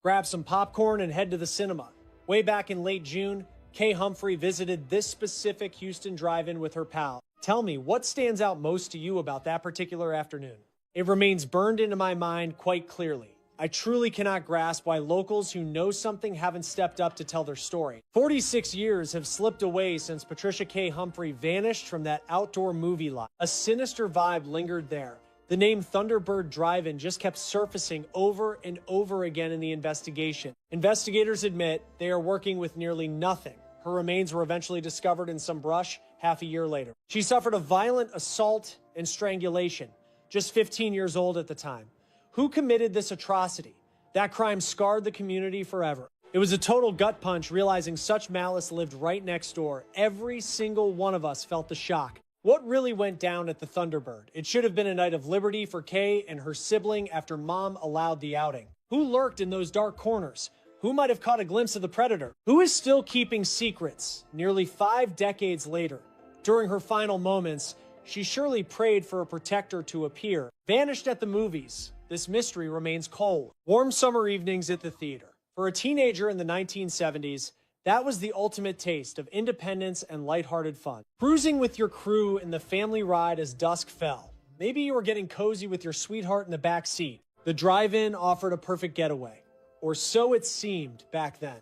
grab some popcorn, and head to the cinema. Way back in late June, Kay Humphrey visited this specific Houston drive-in with her pal. Tell me, what stands out most to you about that particular afternoon? It remains burned into my mind quite clearly. I truly cannot grasp why locals who know something haven't stepped up to tell their story. 46 years have slipped away since Patricia Kay Humphrey vanished from that outdoor movie lot. A sinister vibe lingered there. The name Thunderbird Drive-In just kept surfacing over and over again in the investigation. Investigators admit they are working with nearly nothing. Her remains were eventually discovered in some brush half a year later. She suffered a violent assault and strangulation, just 15 years old at the time. Who committed this atrocity? That crime scarred the community forever. It was a total gut punch realizing such malice lived right next door. Every single one of us felt the shock. What really went down at the Thunderbird? It should have been a night of liberty for Kay and her sibling after mom allowed the outing. Who lurked in those dark corners? Who might have caught a glimpse of the predator? Who is still keeping secrets nearly 5 decades later? During her final moments, she surely prayed for a protector to appear. Vanished at the movies, this mystery remains cold. Warm summer evenings at the theater. For a teenager in the 1970s, that was the ultimate taste of independence and lighthearted fun. Cruising with your crew in the family ride as dusk fell. Maybe you were getting cozy with your sweetheart in the back seat. The drive-in offered a perfect getaway. Or so it seemed back then,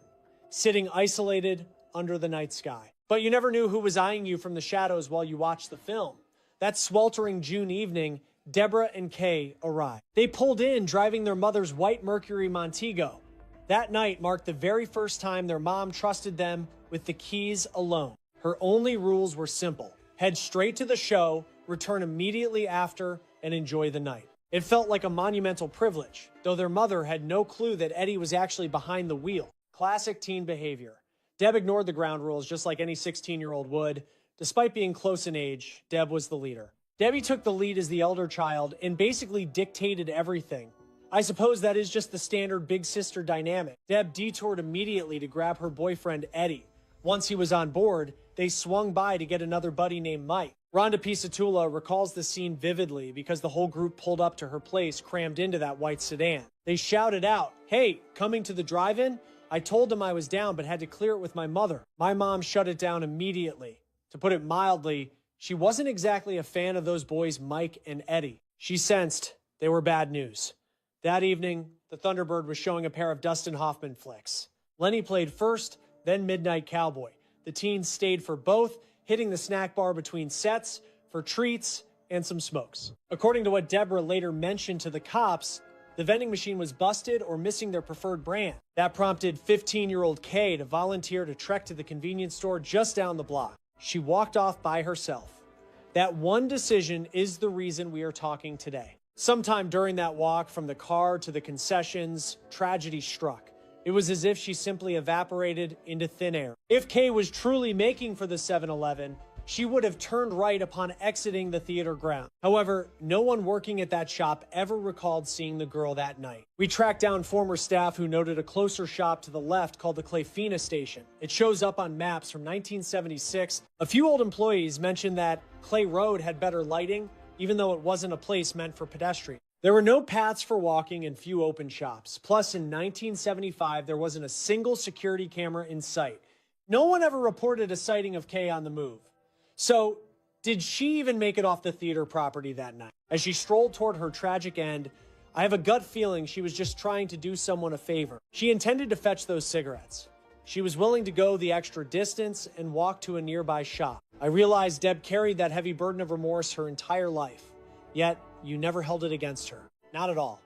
sitting isolated under the night sky. But you never knew who was eyeing you from the shadows while you watched the film. That sweltering June evening, Deborah and Kay arrived. They pulled in, driving their mother's white Mercury Montego. That night marked the very first time their mom trusted them with the keys alone. Her only rules were simple: head straight to the show, return immediately after, and enjoy the night. It felt like a monumental privilege, though their mother had no clue that Eddie was actually behind the wheel. Classic teen behavior. Deb ignored the ground rules just like any 16-year-old would. Despite being close in age, Deb was the leader. Debbie took the lead as the elder child and basically dictated everything. I suppose that is just the standard big sister dynamic. Deb detoured immediately to grab her boyfriend, Eddie. Once he was on board, they swung by to get another buddy named Mike. Rhonda Pisatula recalls the scene vividly because the whole group pulled up to her place crammed into that white sedan. They shouted out, "Hey, coming to the drive-in? I told them I was down but had to clear it with my mother." My mom shut it down immediately. To put it mildly, she wasn't exactly a fan of those boys Mike and Eddie. She sensed they were bad news. That evening, the Thunderbird was showing a pair of Dustin Hoffman flicks. Lenny played first, then Midnight Cowboy. The teens stayed for both, hitting the snack bar between sets for treats and some smokes. According to what Deborah later mentioned to the cops, the vending machine was busted or missing their preferred brand. That prompted 15-year-old Kay to volunteer to trek to the convenience store just down the block. She walked off by herself. That one decision is the reason we are talking today. Sometime during that walk from the car to the concessions, tragedy struck. It was as if she simply evaporated into thin air. If Kay was truly making for the 7-Eleven, she would have turned right upon exiting the theater ground. However, no one working at that shop ever recalled seeing the girl that night. We tracked down former staff who noted a closer shop to the left called the Clayfina Station. It shows up on maps from 1976. A few old employees mentioned that Clay Road had better lighting, even though it wasn't a place meant for pedestrians. There were no paths for walking and few open shops. Plus, in 1975, there wasn't a single security camera in sight. No one ever reported a sighting of Kay on the move. So, did she even make it off the theater property that night? As she strolled toward her tragic end, I have a gut feeling she was just trying to do someone a favor. She intended to fetch those cigarettes. She was willing to go the extra distance and walk to a nearby shop. I realized Deb carried that heavy burden of remorse her entire life. Yet, you never held it against her. Not at all.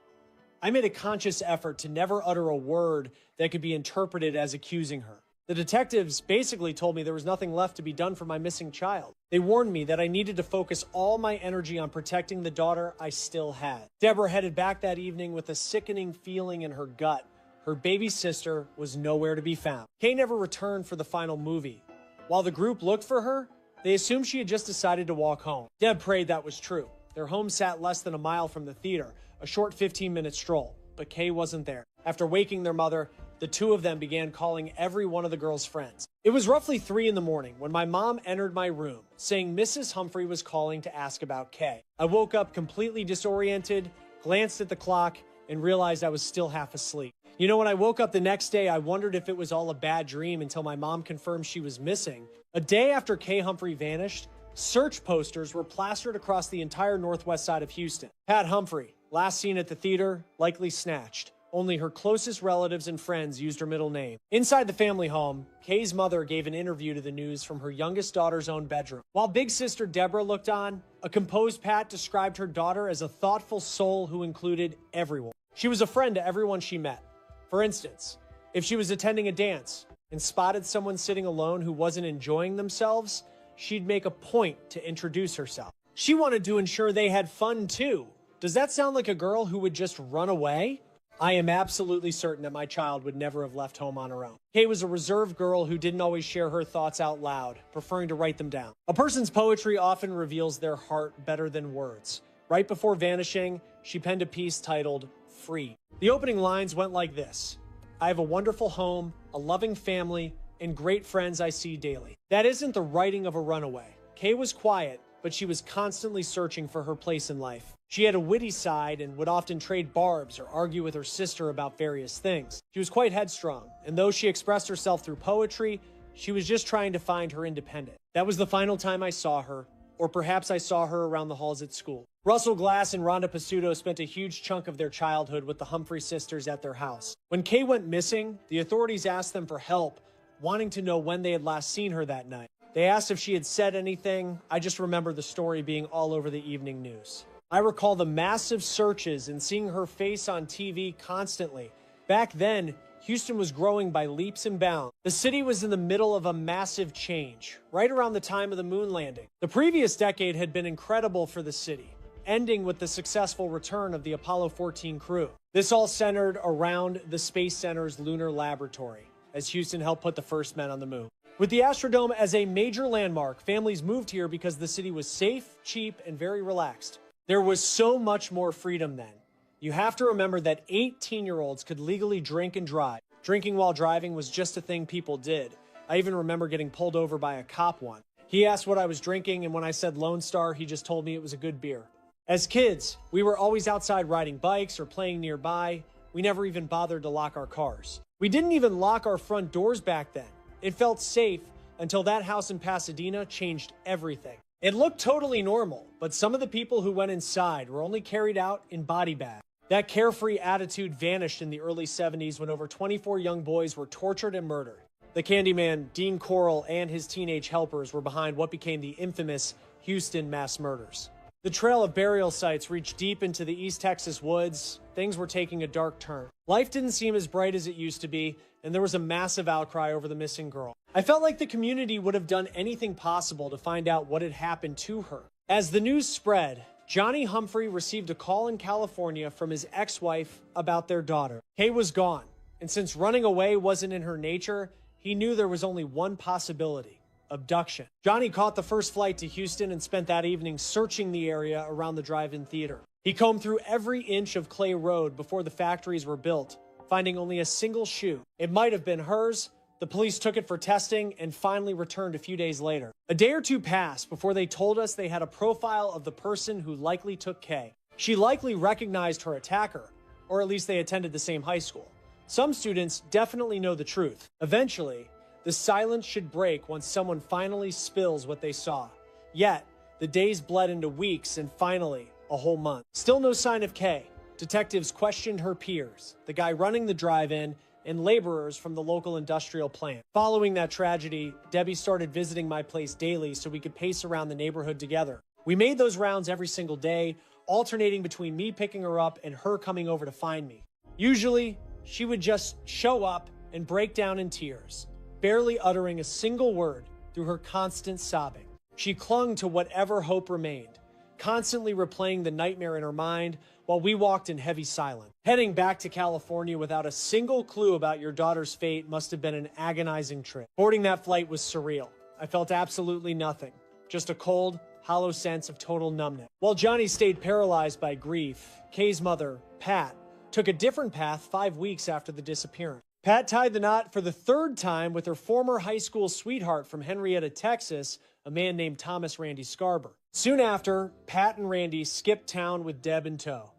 I made a conscious effort to never utter a word that could be interpreted as accusing her. The detectives basically told me there was nothing left to be done for my missing child. They warned me that I needed to focus all my energy on protecting the daughter I still had. Deborah headed back that evening with a sickening feeling in her gut. Her baby sister was nowhere to be found. Kay never returned for the final movie. While the group looked for her, they assumed she had just decided to walk home. Deb prayed that was true. Their home sat less than a mile from the theater, a short 15-minute stroll, but Kay wasn't there. After waking their mother, the two of them began calling every one of the girls' friends. It was roughly 3 in the morning when my mom entered my room, saying Mrs. Humphrey was calling to ask about Kay. I woke up completely disoriented, glanced at the clock, and realized I was still half asleep. You know, when I woke up the next day, I wondered if it was all a bad dream until my mom confirmed she was missing. A day after Kay Humphrey vanished, search posters were plastered across the entire northwest side of Houston. Pat Humphrey, last seen at the theater, likely snatched. Only her closest relatives and friends used her middle name. Inside the family home, Kay's mother gave an interview to the news from her youngest daughter's own bedroom. While big sister Deborah looked on, a composed Pat described her daughter as a thoughtful soul who included everyone. She was a friend to everyone she met. For instance, if she was attending a dance and spotted someone sitting alone who wasn't enjoying themselves, she'd make a point to introduce herself. She wanted to ensure they had fun too. Does that sound like a girl who would just run away? I am absolutely certain that my child would never have left home on her own. Kay was a reserved girl who didn't always share her thoughts out loud, preferring to write them down. A person's poetry often reveals their heart better than words. Right before vanishing, she penned a piece titled Free. The opening lines went like this: I have a wonderful home, a loving family, and great friends I see daily. That isn't the writing of a runaway. Kay was quiet, but she was constantly searching for her place in life. She had a witty side and would often trade barbs or argue with her sister about various things. She was quite headstrong, and though she expressed herself through poetry, she was just trying to find her independence. That was the final time I saw her, or perhaps I saw her around the halls at school. Russell Glass and Rhonda Pasuto spent a huge chunk of their childhood with the Humphrey sisters at their house. When Kay went missing, the authorities asked them for help, wanting to know when they had last seen her that night. They asked if she had said anything. I just remember the story being all over the evening news. I recall the massive searches and seeing her face on TV constantly. Back then, Houston was growing by leaps and bounds. The city was in the middle of a massive change, right around the time of the moon landing. The previous decade had been incredible for the city, ending with the successful return of the Apollo 14 crew. This all centered around the Space Center's lunar laboratory, as Houston helped put the first men on the moon. With the Astrodome as a major landmark, families moved here because the city was safe, cheap, and very relaxed. There was so much more freedom then. You have to remember that 18-year-olds could legally drink and drive. Drinking while driving was just a thing people did. I even remember getting pulled over by a cop once. He asked what I was drinking, and when I said Lone Star, he just told me it was a good beer. As kids, we were always outside riding bikes or playing nearby. We never even bothered to lock our cars. We didn't even lock our front doors back then. It felt safe until that house in Pasadena changed everything. It looked totally normal, but some of the people who went inside were only carried out in body bags. That carefree attitude vanished in the early 70s when over 24 young boys were tortured and murdered. The Candyman, Dean Corll, and his teenage helpers were behind what became the infamous Houston mass murders. The trail of burial sites reached deep into the East Texas woods. Things were taking a dark turn. Life didn't seem as bright as it used to be, and there was a massive outcry over the missing girl. I felt like the community would have done anything possible to find out what had happened to her. As the news spread, Johnny Humphrey received a call in California from his ex-wife about their daughter. Kay was gone, and since running away wasn't in her nature, he knew there was only one possibility: abduction. Johnny caught the first flight to Houston and spent that evening searching the area around the drive-in theater. He combed through every inch of Clay Road before the factories were built, finding only a single shoe. It might have been hers. The police took it for testing and finally returned a few days later. A day or two passed before they told us they had a profile of the person who likely took Kay. She likely recognized her attacker, or at least they attended the same high school. Some students definitely know the truth. Eventually, the silence should break once someone finally spills what they saw. Yet, the days bled into weeks and finally, a whole month. Still no sign of Kay. Detectives questioned her peers, the guy running the drive-in, and laborers from the local industrial plant. Following that tragedy, Debbie started visiting my place daily so we could pace around the neighborhood together. We made those rounds every single day, alternating between me picking her up and her coming over to find me. Usually, she would just show up and break down in tears, barely uttering a single word through her constant sobbing. She clung to whatever hope remained, constantly replaying the nightmare in her mind while we walked in heavy silence. Heading back to California without a single clue about your daughter's fate must have been an agonizing trip. Boarding that flight was surreal. I felt absolutely nothing, just a cold, hollow sense of total numbness. While Johnny stayed paralyzed by grief, Kay's mother, Pat, took a different path 5 weeks after the disappearance. Pat tied the knot for the third time with her former high school sweetheart from Henrietta, Texas, a man named Thomas Randy Scarber. Soon after, Pat and Randy skipped town with Deb in tow.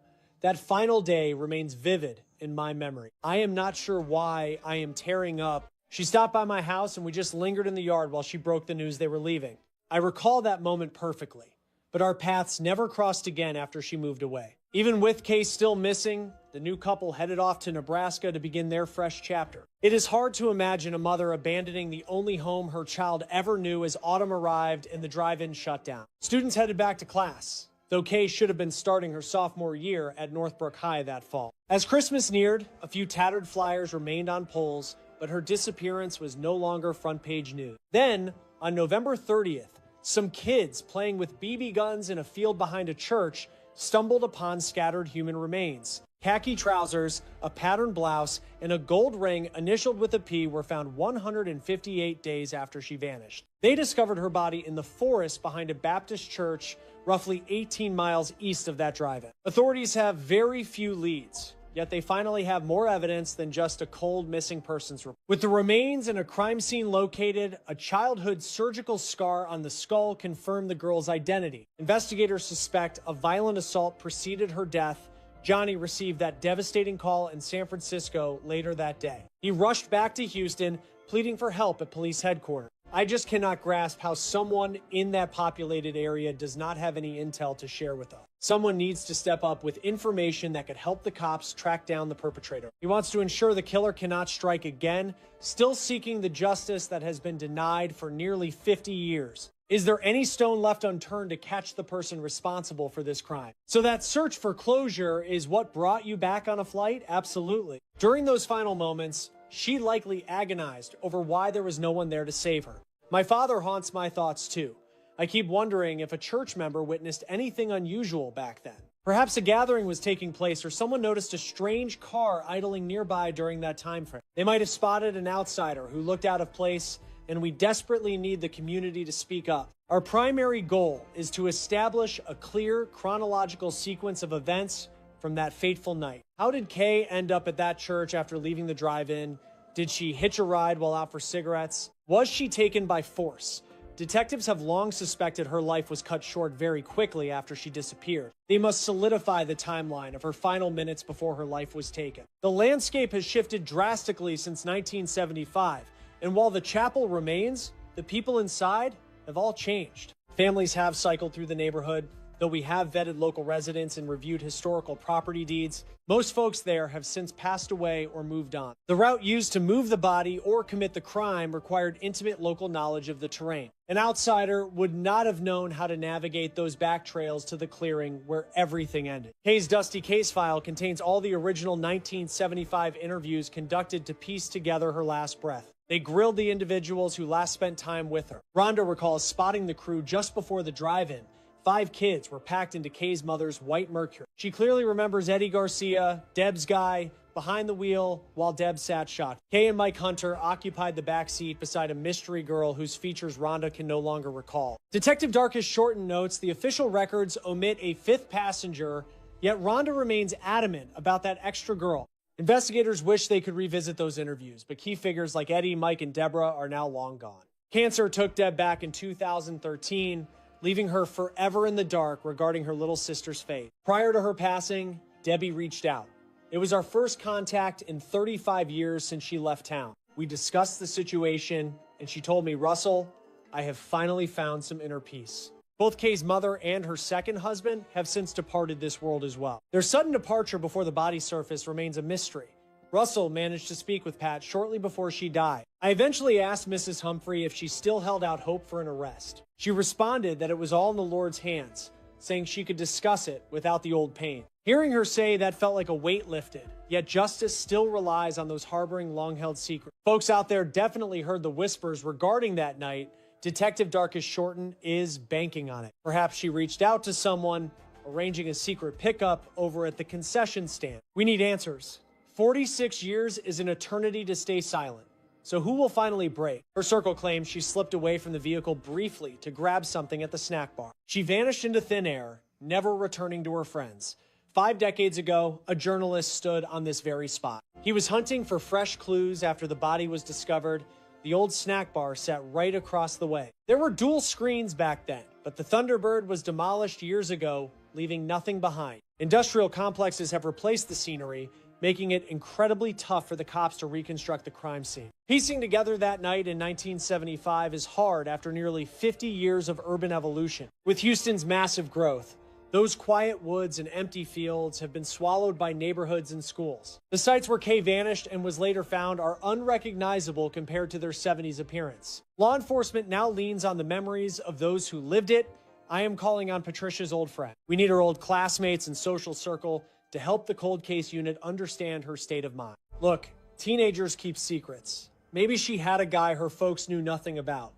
That final day remains vivid in my memory. I am not sure why I am tearing up. She stopped by my house and we just lingered in the yard while she broke the news they were leaving. I recall that moment perfectly, but our paths never crossed again after she moved away. Even with Kay still missing, the new couple headed off to Nebraska to begin their fresh chapter. It is hard to imagine a mother abandoning the only home her child ever knew as autumn arrived and the drive-in shut down. Students headed back to class, though Kay should have been starting her sophomore year at Northbrook High that fall. As Christmas neared, a few tattered flyers remained on poles, but her disappearance was no longer front-page news. Then, on November 30th, some kids playing with BB guns in a field behind a church stumbled upon scattered human remains. Khaki trousers, a patterned blouse, and a gold ring initialed with a P were found 158 days after she vanished. They discovered her body in the forest behind a Baptist church roughly 18 miles east of that drive-in. Authorities have very few leads, yet they finally have more evidence than just a cold missing persons report. With the remains and a crime scene located, a childhood surgical scar on the skull confirmed the girl's identity. Investigators suspect a violent assault preceded her death. Johnny received that devastating call in San Francisco later that day. He rushed back to Houston, pleading for help at police headquarters. I just cannot grasp how someone in that populated area does not have any intel to share with us. Someone needs to step up with information that could help the cops track down the perpetrator. He wants to ensure the killer cannot strike again, still seeking the justice that has been denied for nearly 50 years. Is there any stone left unturned to catch the person responsible for this crime? So that search for closure is what brought you back on a flight? Absolutely. During those final moments, she likely agonized over why there was no one there to save her. My father haunts my thoughts too. I keep wondering if a church member witnessed anything unusual back then. Perhaps a gathering was taking place or someone noticed a strange car idling nearby during that time frame. They might have spotted an outsider who looked out of place, and we desperately need the community to speak up. Our primary goal is to establish a clear chronological sequence of events from that fateful night. How did Kay end up at that church after leaving the drive-in? Did she hitch a ride while out for cigarettes? Was she taken by force? Detectives have long suspected her life was cut short very quickly after she disappeared. They must solidify the timeline of her final minutes before her life was taken. The landscape has shifted drastically since 1975, and while the chapel remains, the people inside have all changed. Families have cycled through the neighborhood. Though we have vetted local residents and reviewed historical property deeds, most folks there have since passed away or moved on. The route used to move the body or commit the crime required intimate local knowledge of the terrain. An outsider would not have known how to navigate those back trails to the clearing where everything ended. Kay's dusty case file contains all the original 1975 interviews conducted to piece together her last breath. They grilled the individuals who last spent time with her. Rhonda recalls spotting the crew just before the drive-in. 5 kids were packed into Kay's mother's white Mercury. She clearly remembers Eddie Garcia, Deb's guy, behind the wheel while Deb sat shot. Kay and Mike Hunter occupied the back seat beside a mystery girl whose features Rhonda can no longer recall. Detective Darkus Shorten notes the official records omit a 5th passenger, yet Rhonda remains adamant about that extra girl. Investigators wish they could revisit those interviews, but key figures like Eddie, Mike, and Deborah are now long gone. Cancer took Deb back in 2013, leaving her forever in the dark regarding her little sister's fate. Prior to her passing, Debbie reached out. It was our first contact in 35 years since she left town. We discussed the situation, and she told me, "Russell, I have finally found some inner peace." Both Kay's mother and her second husband have since departed this world as well. Their sudden departure before the body surfaced remains a mystery. Russell managed to speak with Pat shortly before she died. I eventually asked Mrs. Humphrey if she still held out hope for an arrest. She responded that it was all in the Lord's hands, saying she could discuss it without the old pain. Hearing her say that felt like a weight lifted, yet justice still relies on those harboring long-held secrets. Folks out there definitely heard the whispers regarding that night. Detective Darkus Shorten is banking on it. Perhaps she reached out to someone, arranging a secret pickup over at the concession stand. We need answers. 46 years is an eternity to stay silent. So who will finally break? Her circle claims she slipped away from the vehicle briefly to grab something at the snack bar. She vanished into thin air, never returning to her friends. 5 decades ago, a journalist stood on this very spot. He was hunting for fresh clues after the body was discovered. The old snack bar sat right across the way. There were dual screens back then, but the Thunderbird was demolished years ago, leaving nothing behind. Industrial complexes have replaced the scenery, making it incredibly tough for the cops to reconstruct the crime scene. Piecing together that night in 1975 is hard after nearly 50 years of urban evolution. With Houston's massive growth, those quiet woods and empty fields have been swallowed by neighborhoods and schools. The sites where Kay vanished and was later found are unrecognizable compared to their 70s appearance. Law enforcement now leans on the memories of those who lived it. I am calling on Patricia's old friend. We need her old classmates and social circle to help the cold case unit understand her state of mind. Look, teenagers keep secrets. Maybe she had a guy her folks knew nothing about.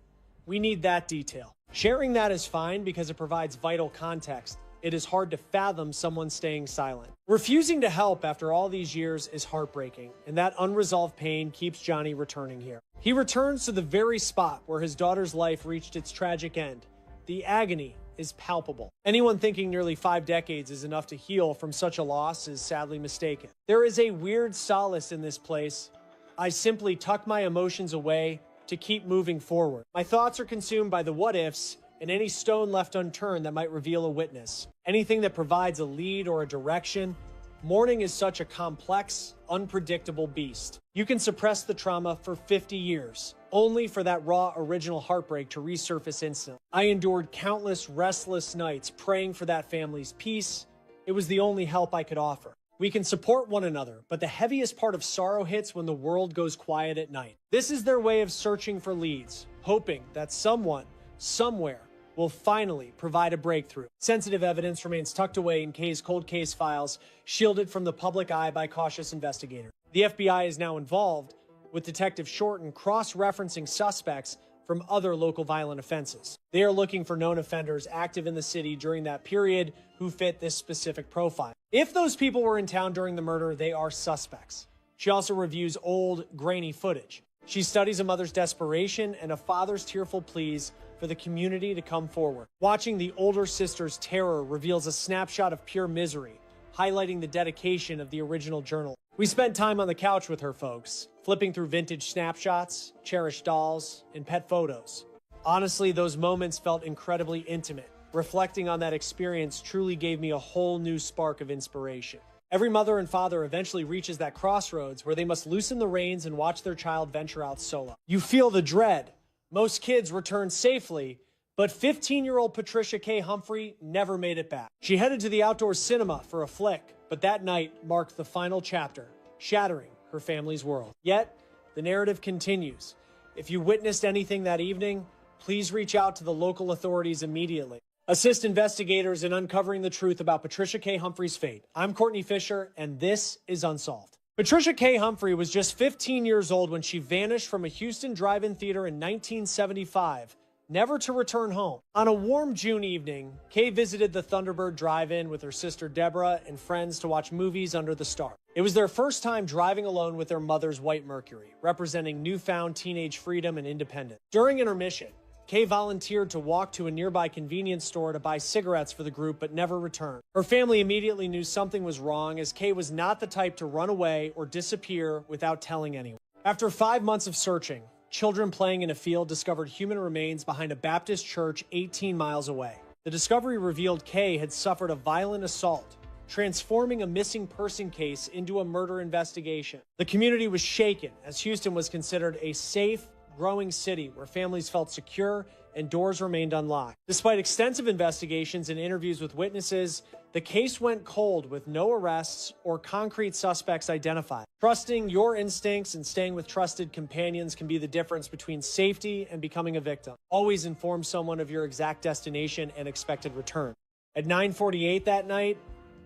We need that detail. Sharing that is fine because it provides vital context. It is hard to fathom someone staying silent. Refusing to help after all these years is heartbreaking, and that unresolved pain keeps Johnny returning here. He returns to the very spot where his daughter's life reached its tragic end. The agony is palpable. Anyone thinking nearly 5 decades is enough to heal from such a loss is sadly mistaken. There is a weird solace in this place. I simply tuck my emotions away to keep moving forward. My thoughts are consumed by the what-ifs and any stone left unturned that might reveal a witness. Anything that provides a lead or a direction. Mourning is such a complex, unpredictable beast. You can suppress the trauma for 50 years, only for that raw original heartbreak to resurface instantly. I endured countless restless nights praying for that family's peace. It was the only help I could offer. We can support one another, but the heaviest part of sorrow hits when the world goes quiet at night. This is their way of searching for leads, hoping that someone, somewhere, will finally provide a breakthrough. Sensitive evidence remains tucked away in Kay's cold case files, shielded from the public eye by cautious investigators. The FBI is now involved, with Detective Shorten cross-referencing suspects from other local violent offenses. They are looking for known offenders active in the city during that period who fit this specific profile. If those people were in town during the murder, they are suspects. She also reviews old, grainy footage. She studies a mother's desperation and a father's tearful pleas for the community to come forward. Watching the older sister's terror reveals a snapshot of pure misery, highlighting the dedication of the original journal. We spent time on the couch with her folks, flipping through vintage snapshots, cherished dolls, and pet photos. Honestly, those moments felt incredibly intimate. Reflecting on that experience truly gave me a whole new spark of inspiration. Every mother and father eventually reaches that crossroads where they must loosen the reins and watch their child venture out solo. You feel the dread. Most kids return safely, but 15-year-old Patricia K. Humphrey never made it back. She headed to the outdoor cinema for a flick, but that night marked the final chapter, shattering her family's world. Yet, the narrative continues. If you witnessed anything that evening, please reach out to the local authorities immediately. Assist investigators in uncovering the truth about Patricia K. Humphrey's fate. I'm Courtney Fisher, and this is Unsolved. Patricia K. Humphrey was just 15 years old when she vanished from a Houston drive-in theater in 1975, never to return home. On a warm June evening, Kay visited the Thunderbird Drive-In with her sister Deborah and friends to watch movies under the stars. It was their first time driving alone with their mother's White Mercury, representing newfound teenage freedom and independence. During intermission, Kay volunteered to walk to a nearby convenience store to buy cigarettes for the group, but never returned. Her family immediately knew something was wrong, as Kay was not the type to run away or disappear without telling anyone. After 5 months of searching, children playing in a field discovered human remains behind a Baptist church 18 miles away. The discovery revealed Kay had suffered a violent assault, transforming a missing person case into a murder investigation. The community was shaken, as Houston was considered a safe, growing city where families felt secure and doors remained unlocked. Despite extensive investigations and interviews with witnesses, the case went cold with no arrests or concrete suspects identified. Trusting your instincts and staying with trusted companions can be the difference between safety and becoming a victim. Always inform someone of your exact destination and expected return. At 9:48 that night,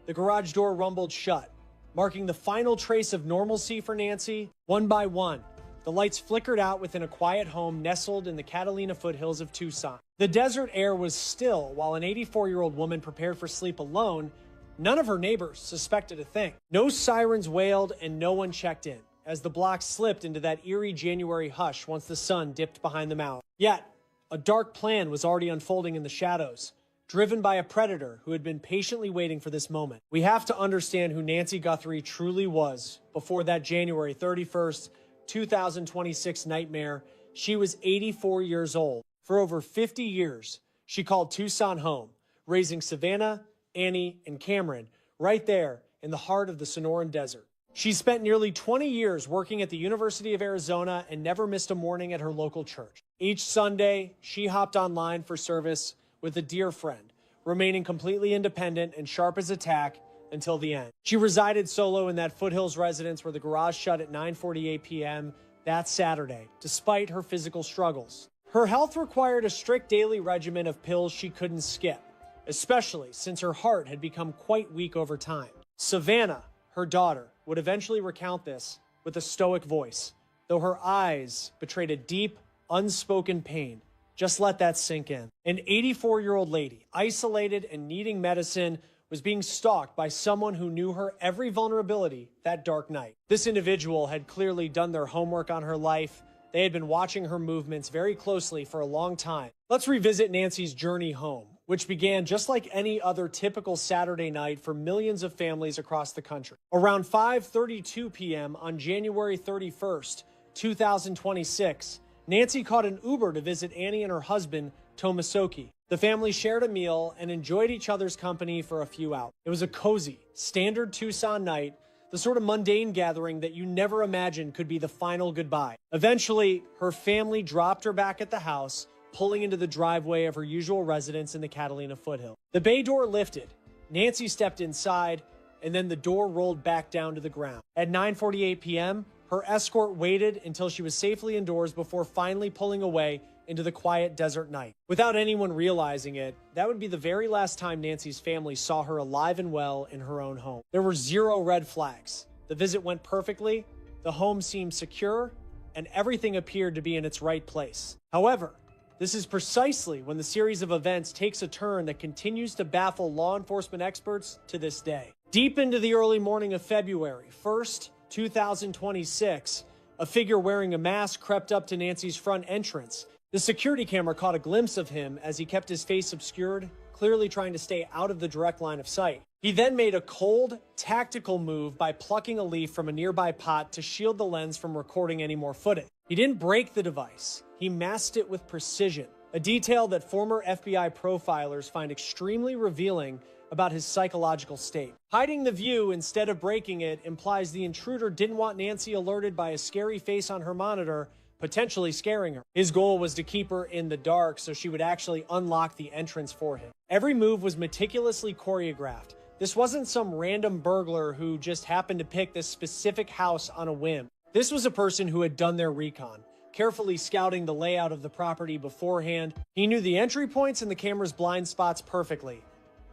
the garage door rumbled shut, marking the final trace of normalcy for Nancy. One by one, the lights flickered out within a quiet home nestled in the Catalina foothills of Tucson. The desert air was still while an 84-year-old woman prepared for sleep alone. None of her neighbors suspected a thing. No sirens wailed and no one checked in, as the block slipped into that eerie January hush once the sun dipped behind the mountain. Yet, a dark plan was already unfolding in the shadows, driven by a predator who had been patiently waiting for this moment. We have to understand who Nancy Guthrie truly was before that January 31st, 2026 nightmare. She was 84 years old. For over 50 years, she called Tucson home, raising Savannah, Annie, and Cameron right there in the heart of the Sonoran Desert. She spent nearly 20 years working at the University of Arizona and never missed a morning at her local church. Each Sunday, she hopped online for service with a dear friend, remaining completely independent and sharp as a tack until the end. She resided solo in that Foothills residence where the garage shut at 9:48 p.m. that Saturday, despite her physical struggles. Her health required a strict daily regimen of pills she couldn't skip, especially since her heart had become quite weak over time. Savannah, her daughter, would eventually recount this with a stoic voice, though her eyes betrayed a deep, unspoken pain. Just let that sink in. An 84-year-old lady, isolated and needing medicine, was being stalked by someone who knew her every vulnerability that dark night. This individual had clearly done their homework on her life. They had been watching her movements very closely for a long time. Let's revisit Nancy's journey home, which began just like any other typical Saturday night for millions of families across the country. Around 5:32 p.m. on January 31st, 2026, Nancy caught an Uber to visit Annie and her husband, Tomasoki. The family shared a meal and enjoyed each other's company for a few hours. It was a cozy, standard Tucson night, the sort of mundane gathering that you never imagined could be the final goodbye. Eventually, her family dropped her back at the house, pulling into the driveway of her usual residence in the Catalina Foothill. The bay door lifted. Nancy stepped inside, and then the door rolled back down to the ground. At 9:48 p.m., her escort waited until she was safely indoors before finally pulling away into the quiet desert night. Without anyone realizing it, that would be the very last time Nancy's family saw her alive and well in her own home. There were zero red flags. The visit went perfectly, the home seemed secure, and everything appeared to be in its right place. However, this is precisely when the series of events takes a turn that continues to baffle law enforcement experts to this day. Deep into the early morning of February 1st, 2026, a figure wearing a mask crept up to Nancy's front entrance. The security camera caught a glimpse of him as he kept his face obscured, clearly trying to stay out of the direct line of sight. He then made a cold, tactical move by plucking a leaf from a nearby pot to shield the lens from recording any more footage. He didn't break the device. He masked it with precision, a detail that former FBI profilers find extremely revealing about his psychological state. Hiding the view instead of breaking it implies the intruder didn't want Nancy alerted by a scary face on her monitor, potentially scaring her. His goal was to keep her in the dark so she would actually unlock the entrance for him. Every move was meticulously choreographed. This wasn't some random burglar who just happened to pick this specific house on a whim. This was a person who had done their recon, carefully scouting the layout of the property beforehand. He knew the entry points and the camera's blind spots perfectly.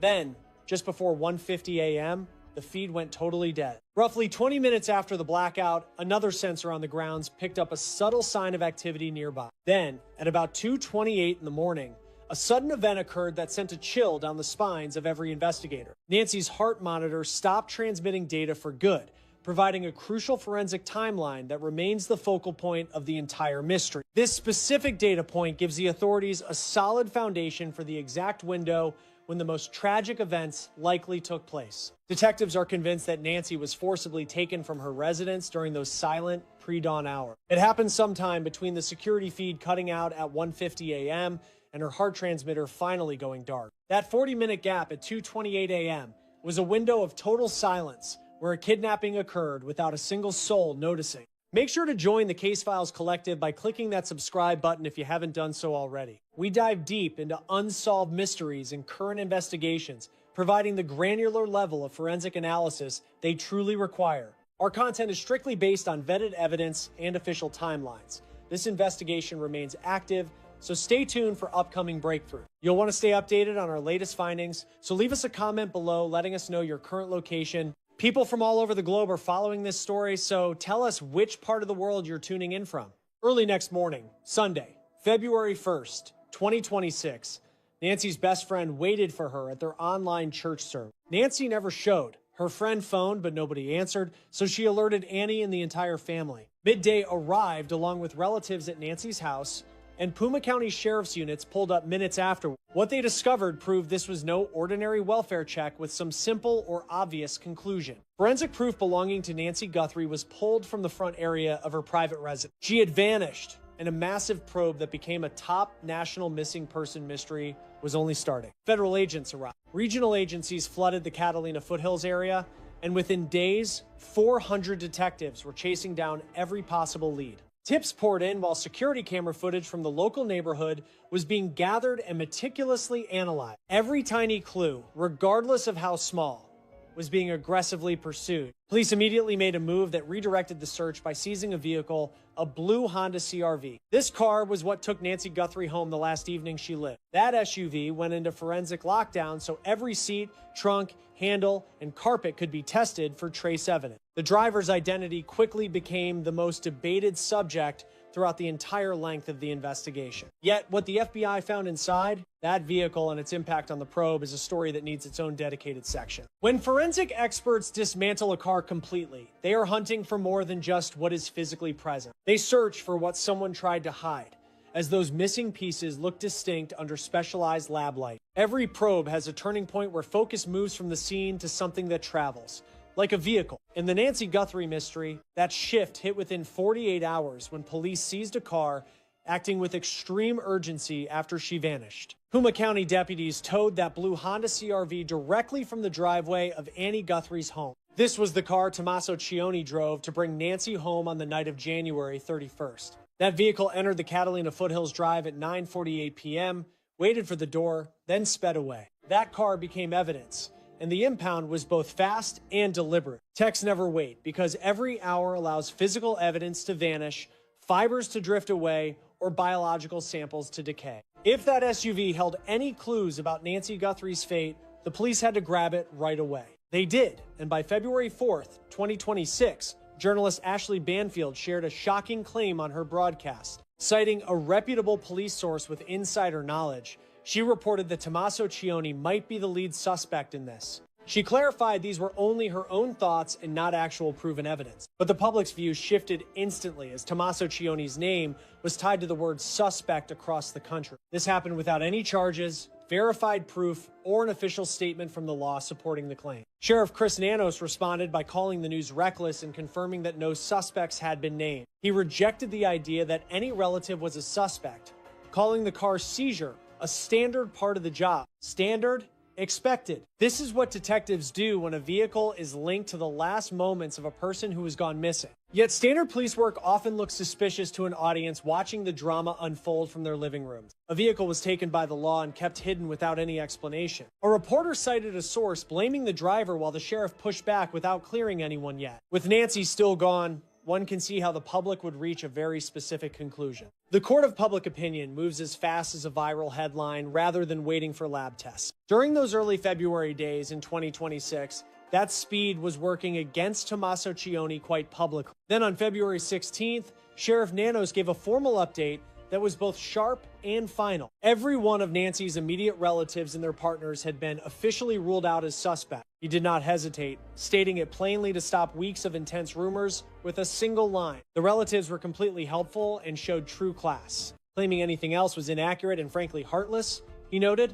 Then, just before 1:50 a.m., the feed went totally dead. Roughly 20 minutes after the blackout, another sensor on the grounds picked up a subtle sign of activity nearby. Then, at about 2:28 in the morning, a sudden event occurred that sent a chill down the spines of every investigator. Nancy's heart monitor stopped transmitting data for good, providing a crucial forensic timeline that remains the focal point of the entire mystery. This specific data point gives the authorities a solid foundation for the exact window when the most tragic events likely took place. Detectives are convinced that Nancy was forcibly taken from her residence during those silent, pre-dawn hours. It happened sometime between the security feed cutting out at 1:50 a.m. and her heart transmitter finally going dark. That 40-minute gap at 2:28 a.m. was a window of total silence where a kidnapping occurred without a single soul noticing. Make sure to join the Case Files Collective by clicking that subscribe button if you haven't done so already. We dive deep into unsolved mysteries and current investigations, providing the granular level of forensic analysis they truly require. Our content is strictly based on vetted evidence and official timelines. This investigation remains active, so stay tuned for upcoming breakthrough. You'll want to stay updated on our latest findings, so leave us a comment below letting us know your current location. People from all over the globe are following this story, so tell us which part of the world you're tuning in from. Early next morning, Sunday, February 1st, 2026, Nancy's best friend waited for her at their online church service. Nancy never showed. Her friend phoned, but nobody answered, so she alerted Annie and the entire family. Midday arrived along with relatives at Nancy's house, and Puma County Sheriff's units pulled up minutes after. What they discovered proved this was no ordinary welfare check with some simple or obvious conclusion. Forensic proof belonging to Nancy Guthrie was pulled from the front area of her private residence. She had vanished, and a massive probe that became a top national missing person mystery was only starting. Federal agents arrived. Regional agencies flooded the Catalina Foothills area, And within days, 400 detectives were chasing down every possible lead. Tips poured in while security camera footage from the local neighborhood was being gathered and meticulously analyzed. Every tiny clue, regardless of how small, was being aggressively pursued. Police immediately made a move that redirected the search by seizing a vehicle, a blue Honda CR-V. This car was what took Nancy Guthrie home the last evening she lived. That SUV went into forensic lockdown so every seat, trunk, handle, and carpet could be tested for trace evidence. The driver's identity quickly became the most debated subject throughout the entire length of the investigation. Yet, what the FBI found inside, that vehicle and its impact on the probe, is a story that needs its own dedicated section. When forensic experts dismantle a car completely, they are hunting for more than just what is physically present. They search for what someone tried to hide, as those missing pieces look distinct under specialized lab light. Every probe has a turning point where focus moves from the scene to something that travels, like a vehicle. In the Nancy Guthrie mystery, that shift hit within 48 hours when police seized a car, acting with extreme urgency after she vanished. Pima County deputies towed that blue Honda CR-V directly from the driveway of Annie Guthrie's home. This was the car Tommaso Cioni drove to bring Nancy home on the night of January 31st. That vehicle entered the Catalina Foothills Drive at 9:48 p.m., waited for the door, then sped away. That car became evidence, and the impound was both fast and deliberate. Techs never wait, because every hour allows physical evidence to vanish, fibers to drift away, or biological samples to decay. If that SUV held any clues about Nancy Guthrie's fate, the police had to grab it right away. They did, and by February 4th, 2026, journalist Ashley Banfield shared a shocking claim on her broadcast. Citing a reputable police source with insider knowledge, she reported that Tommaso Cioni might be the lead suspect in this. She clarified these were only her own thoughts and not actual proven evidence. But the public's view shifted instantly as Tommaso Cioni's name was tied to the word suspect across the country. This happened without any charges, verified proof, or an official statement from the law supporting the claim. Sheriff Chris Nanos responded by calling the news reckless and confirming that no suspects had been named. He rejected the idea that any relative was a suspect, calling the car's seizure a standard part of the job. Standard? Expected. This is what detectives do when a vehicle is linked to the last moments of a person who has gone missing. Yet standard police work often looks suspicious to an audience watching the drama unfold from their living rooms. A vehicle was taken by the law and kept hidden without any explanation. A reporter cited a source blaming the driver while the sheriff pushed back without clearing anyone yet. With Nancy still gone, one can see how the public would reach a very specific conclusion. The court of public opinion moves as fast as a viral headline rather than waiting for lab tests. During those early February days in 2026, that speed was working against Tommaso Cioni quite publicly. Then on February 16th, Sheriff Nanos gave a formal update that was both sharp and final. Every one of Nancy's immediate relatives and their partners had been officially ruled out as suspect. He did not hesitate, stating it plainly to stop weeks of intense rumors with a single line. The relatives were completely helpful and showed true class. Claiming anything else was inaccurate and frankly heartless, he noted,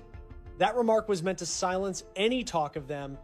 that remark was meant to silence any talk of them,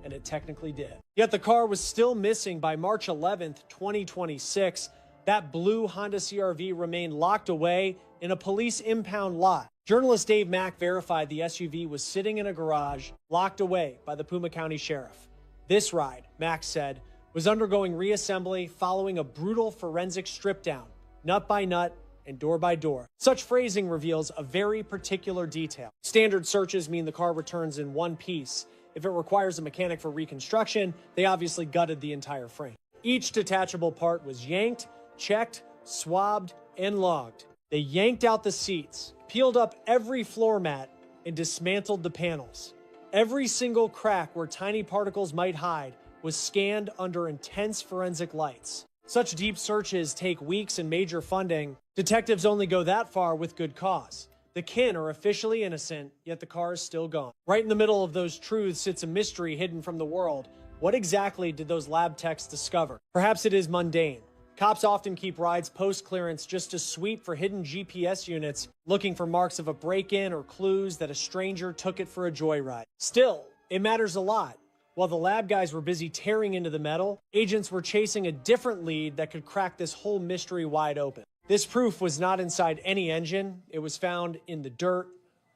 and it technically did. Yet the car was still missing by March 11th, 2026. That blue Honda CR-V remained locked away in a police impound lot. Journalist Dave Mack verified the SUV was sitting in a garage, locked away by the Pima County Sheriff. This ride, Mack said, was undergoing reassembly following a brutal forensic strip down, nut by nut and door by door. Such phrasing reveals a very particular detail. Standard searches mean the car returns in one piece. If it requires a mechanic for reconstruction, they obviously gutted the entire frame. Each detachable part was yanked, checked, swabbed, and logged. They yanked out the seats, peeled up every floor mat, and dismantled the panels. Every single crack where tiny particles might hide was scanned under intense forensic lights. Such deep searches take weeks and major funding. Detectives only go that far with good cause. The kin are officially innocent, yet the car is still gone. Right in the middle of those truths sits a mystery hidden from the world. What exactly did those lab techs discover? Perhaps it is mundane. Cops often keep rides post-clearance just to sweep for hidden GPS units, looking for marks of a break-in or clues that a stranger took it for a joyride. Still, it matters a lot. While the lab guys were busy tearing into the metal, agents were chasing a different lead that could crack this whole mystery wide open. This proof was not inside any engine. It was found in the dirt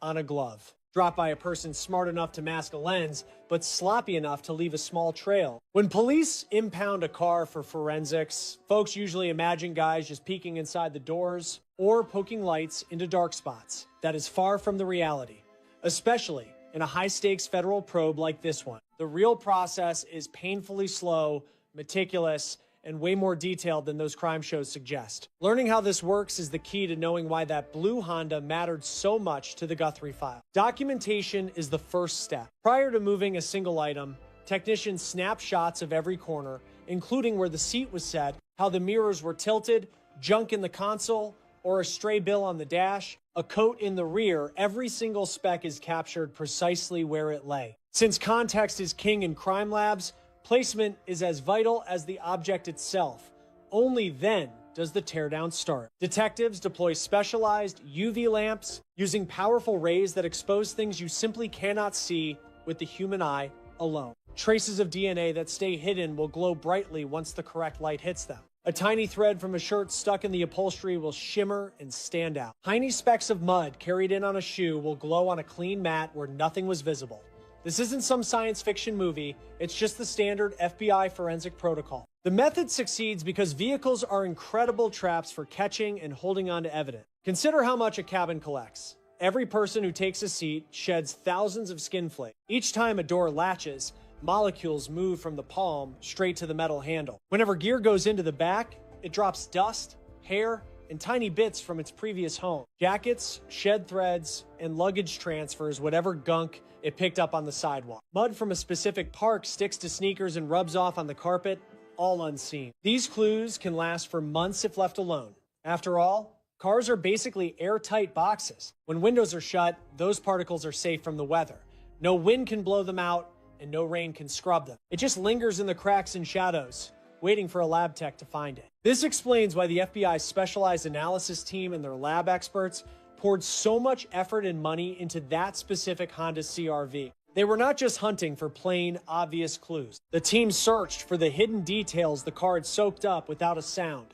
on a glove. dropped by a person smart enough to mask a lens, but sloppy enough to leave a small trail. When police impound a car for forensics, folks usually imagine guys just peeking inside the doors or poking lights into dark spots. That is far from the reality, especially in a high-stakes federal probe like this one. The real process is painfully slow, meticulous, and way more detailed than those crime shows suggest. Learning how this works is the key to knowing why that blue Honda mattered so much to the Guthrie file. Documentation is the first step. Prior to moving a single item, technicians snap shots of every corner, including where the seat was set, how the mirrors were tilted, junk in the console, or a stray bill on the dash, a coat in the rear. Every single speck is captured precisely where it lay. Since context is king in crime labs, placement is as vital as the object itself. Only then does the teardown start. Detectives deploy specialized UV lamps using powerful rays that expose things you simply cannot see with the human eye alone. Traces of DNA that stay hidden will glow brightly once the correct light hits them. A tiny thread from a shirt stuck in the upholstery will shimmer and stand out. Tiny specks of mud carried in on a shoe will glow on a clean mat where nothing was visible. This isn't some science fiction movie, it's just the standard FBI forensic protocol. The method succeeds because vehicles are incredible traps for catching and holding on to evidence. Consider how much a cabin collects. Every person who takes a seat sheds thousands of skin flakes. Each time a door latches, molecules move from the palm straight to the metal handle. Whenever gear goes into the back, it drops dust, hair, and tiny bits from its previous home. Jackets, shed threads, and luggage transfers whatever gunk it picked up on the sidewalk. Mud from a specific park sticks to sneakers and rubs off on the carpet, all unseen. These clues can last for months if left alone. After all, cars are basically airtight boxes. When windows are shut, those particles are safe from the weather. No wind can blow them out, and no rain can scrub them. It just lingers in the cracks and shadows, waiting for a lab tech to find it. This explains why the FBI's specialized analysis team and their lab experts poured so much effort and money into that specific Honda CR-V. They were not just hunting for plain, obvious clues. The team searched for the hidden details the car had soaked up without a sound.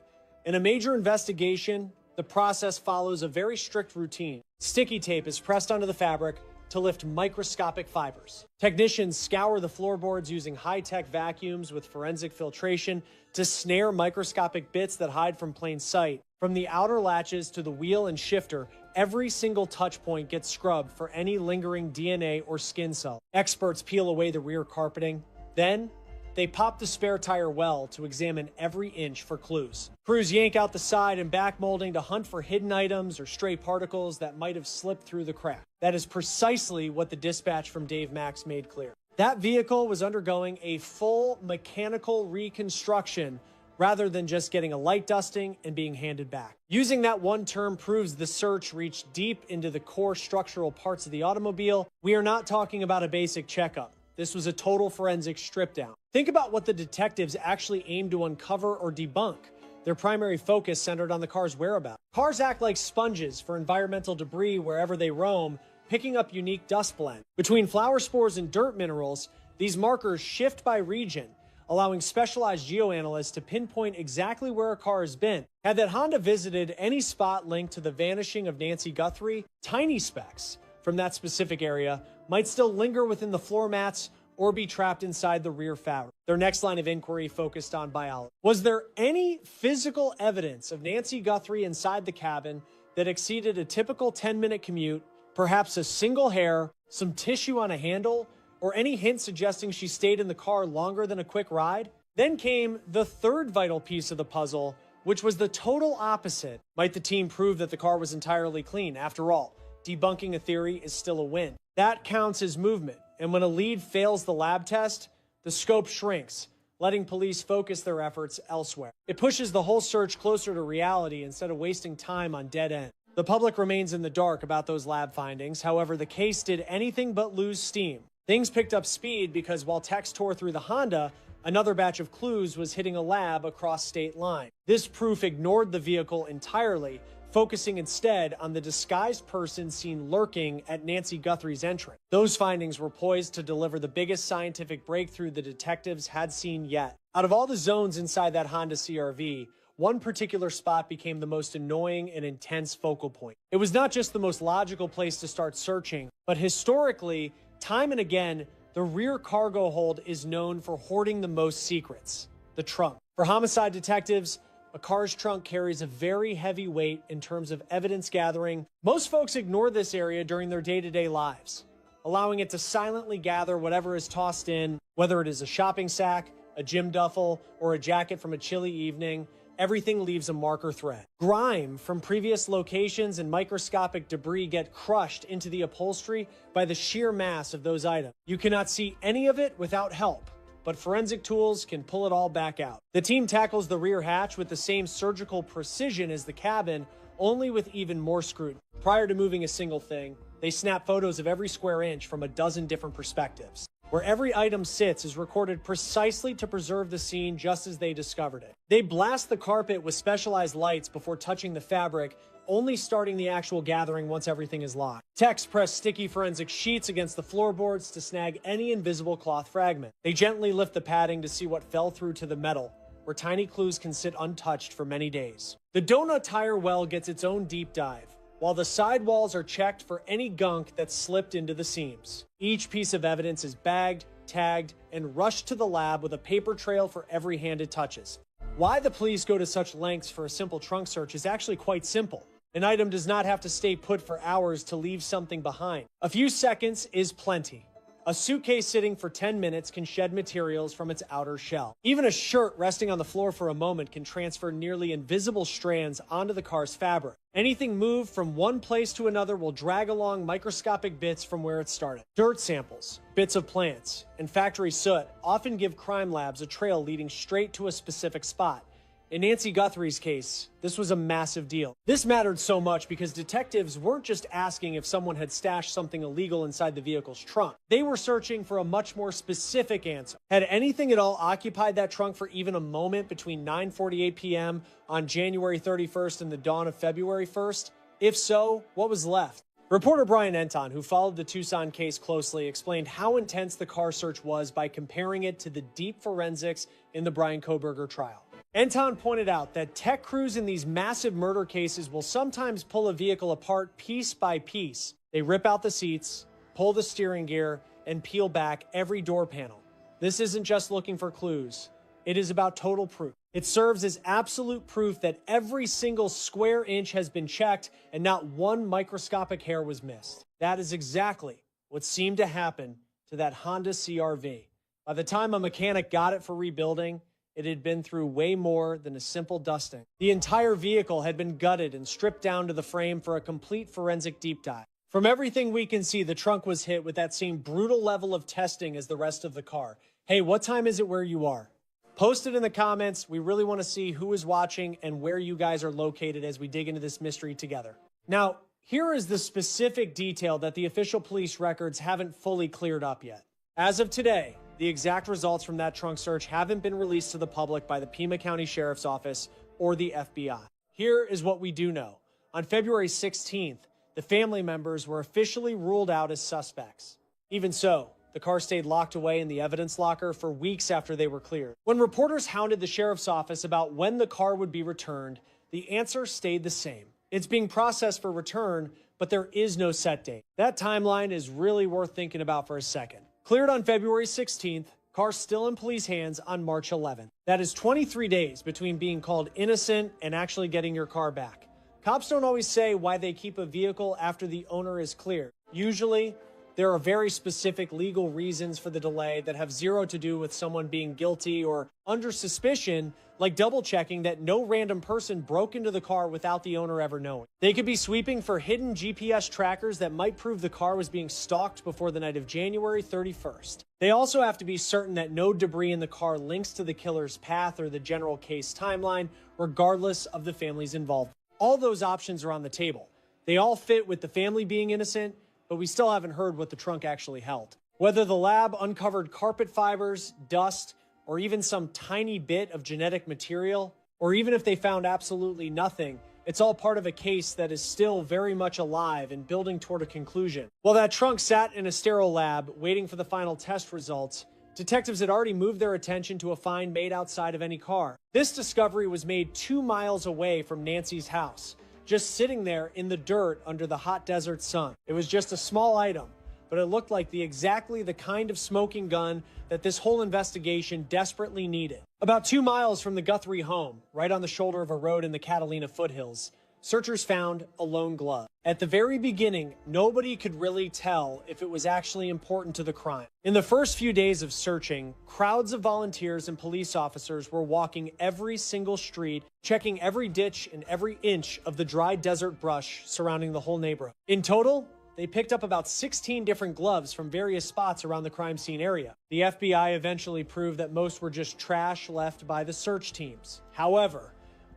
In a major investigation, the process follows a very strict routine. Sticky tape is pressed onto the fabric to lift microscopic fibers. Technicians scour the floorboards using high-tech vacuums with forensic filtration to snare microscopic bits that hide from plain sight. From the outer latches to the wheel and shifter, every single touch point gets scrubbed for any lingering DNA or skin cell. Experts peel away the rear carpeting. Then, they pop the spare tire well to examine every inch for clues. Crews yank out the side and back molding to hunt for hidden items or stray particles that might have slipped through the crack. That is precisely what the dispatch from Dave Max made clear. That vehicle was undergoing a full mechanical reconstruction rather than just getting a light dusting and being handed back. Using that one term proves the search reached deep into the core structural parts of the automobile. We are not talking about a basic checkup. This was a total forensic strip down. Think about what the detectives actually aimed to uncover or debunk. Their primary focus centered on the car's whereabouts. Cars act like sponges for environmental debris wherever they roam, picking up unique dust blend. Between flower spores and dirt minerals, these markers shift by region, allowing specialized geoanalysts to pinpoint exactly where a car has been. Had that Honda visited any spot linked to the vanishing of Nancy Guthrie, tiny specks from that specific area might still linger within the floor mats or be trapped inside the rear fabric. Their next line of inquiry focused on biology. Was there any physical evidence of Nancy Guthrie inside the cabin that exceeded a typical 10-minute commute, perhaps a single hair, some tissue on a handle, or any hint suggesting she stayed in the car longer than a quick ride? Then came the third vital piece of the puzzle, which was the total opposite. Might the team prove that the car was entirely clean? After all, debunking a theory is still a win. That counts as movement, and when a lead fails the lab test, the scope shrinks, letting police focus their efforts elsewhere. It pushes the whole search closer to reality instead of wasting time on dead ends. The public remains in the dark about those lab findings. However, the case did anything but lose steam. Things picked up speed because while techs tore through the Honda, another batch of clues was hitting a lab across state line. This proof ignored the vehicle entirely, focusing instead on the disguised person seen lurking at Nancy Guthrie's entrance. Those findings were poised to deliver the biggest scientific breakthrough the detectives had seen yet. Out of all the zones inside that Honda CR-V, one particular spot became the most annoying and intense focal point. It was not just the most logical place to start searching, but historically, time and again, the rear cargo hold is known for hoarding the most secrets, the trunk. For homicide detectives, a car's trunk carries a very heavy weight in terms of evidence gathering. Most folks ignore this area during their day-to-day lives, allowing it to silently gather whatever is tossed in, whether it is a shopping sack, a gym duffel, or a jacket from a chilly evening. Everything leaves a marker thread. Grime from previous locations and microscopic debris get crushed into the upholstery by the sheer mass of those items. You cannot see any of it without help, but forensic tools can pull it all back out. The team tackles the rear hatch with the same surgical precision as the cabin, only with even more scrutiny. Prior to moving a single thing, they snap photos of every square inch from a dozen different perspectives. Where every item sits is recorded precisely to preserve the scene just as they discovered it. They blast the carpet with specialized lights before touching the fabric, only starting the actual gathering once everything is locked. Techs press sticky forensic sheets against the floorboards to snag any invisible cloth fragment. They gently lift the padding to see what fell through to the metal, where tiny clues can sit untouched for many days. The donut tire well gets its own deep dive, while the side walls are checked for any gunk that slipped into the seams. Each piece of evidence is bagged, tagged, and rushed to the lab with a paper trail for every hand it touches. Why the police go to such lengths for a simple trunk search is actually quite simple. An item does not have to stay put for hours to leave something behind. A few seconds is plenty. A suitcase sitting for 10 minutes can shed materials from its outer shell. Even a shirt resting on the floor for a moment can transfer nearly invisible strands onto the car's fabric. Anything moved from one place to another will drag along microscopic bits from where it started. Dirt samples, bits of plants, and factory soot often give crime labs a trail leading straight to a specific spot. In Nancy Guthrie's case, this was a massive deal. This mattered so much because detectives weren't just asking if someone had stashed something illegal inside the vehicle's trunk. They were searching for a much more specific answer. Had anything at all occupied that trunk for even a moment between 9:48 p.m. on January 31st and the dawn of February 1st? If so, what was left? Reporter Brian Enton, who followed the Tucson case closely, explained how intense the car search was by comparing it to the deep forensics in the Bryan Kohberger trial. Enton pointed out that tech crews in these massive murder cases will sometimes pull a vehicle apart piece by piece. They rip out the seats, pull the steering gear, and peel back every door panel. This isn't just looking for clues. It is about total proof. It serves as absolute proof that every single square inch has been checked and not one microscopic hair was missed. That is exactly what seemed to happen to that Honda CR-V. By the time a mechanic got it for rebuilding, it had been through way more than a simple dusting. The entire vehicle had been gutted and stripped down to the frame for a complete forensic deep dive. From everything we can see, the trunk was hit with that same brutal level of testing as the rest of the car. Hey, what time is it where you are? Post it in the comments. We really want to see who is watching and where you guys are located as we dig into this mystery together. Now, here is the specific detail that the official police records haven't fully cleared up yet. As of today, the exact results from that trunk search haven't been released to the public by the Pima County Sheriff's Office or the FBI. Here is what we do know. On February 16th, the family members were officially ruled out as suspects. Even so, the car stayed locked away in the evidence locker for weeks after they were cleared. When reporters hounded the sheriff's office about when the car would be returned, the answer stayed the same. It's being processed for return, but there is no set date. That timeline is really worth thinking about for a second. Cleared on February 16th, car still in police hands on March 11th. That is 23 days between being called innocent and actually getting your car back. Cops don't always say why they keep a vehicle after the owner is cleared. Usually, there are very specific legal reasons for the delay that have zero to do with someone being guilty or under suspicion, like double-checking that no random person broke into the car without the owner ever knowing. They could be sweeping for hidden GPS trackers that might prove the car was being stalked before the night of January 31st. They also have to be certain that no debris in the car links to the killer's path or the general case timeline, regardless of the family's involvement. All those options are on the table. They all fit with the family being innocent, but we still haven't heard what the trunk actually held. Whether the lab uncovered carpet fibers, dust, or even some tiny bit of genetic material, or even if they found absolutely nothing, it's all part of a case that is still very much alive and building toward a conclusion. While that trunk sat in a sterile lab waiting for the final test results, Detectives had already moved their attention to a find made outside of any car. This discovery was made 2 miles away from Nancy's house, just sitting there in the dirt under the hot desert sun. It was just a small item, but it looked like exactly the kind of smoking gun that this whole investigation desperately needed. About 2 miles from the Guthrie home, right on the shoulder of a road in the Catalina foothills, searchers found a lone glove. At the very beginning, nobody could really tell if it was actually important to the crime. In the first few days of searching, crowds of volunteers and police officers were walking every single street, checking every ditch and every inch of the dry desert brush surrounding the whole neighborhood. In total, they picked up about 16 different gloves from various spots around the crime scene area. The FBI eventually proved that most were just trash left by the search teams. However,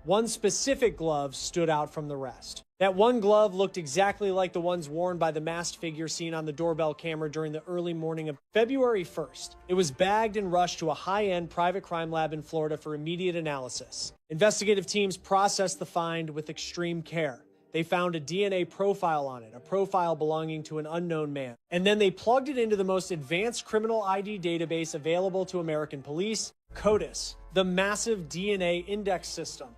one specific glove stood out from the rest. That one glove looked exactly like the ones worn by the masked figure seen on the doorbell camera during the early morning of February 1st. It was bagged and rushed to a high-end private crime lab in Florida for immediate analysis. Investigative teams processed the find with extreme care. They found a DNA profile on it, a profile belonging to an unknown man. And then they plugged it into the most advanced criminal ID database available to American police, CODIS, the massive DNA index system.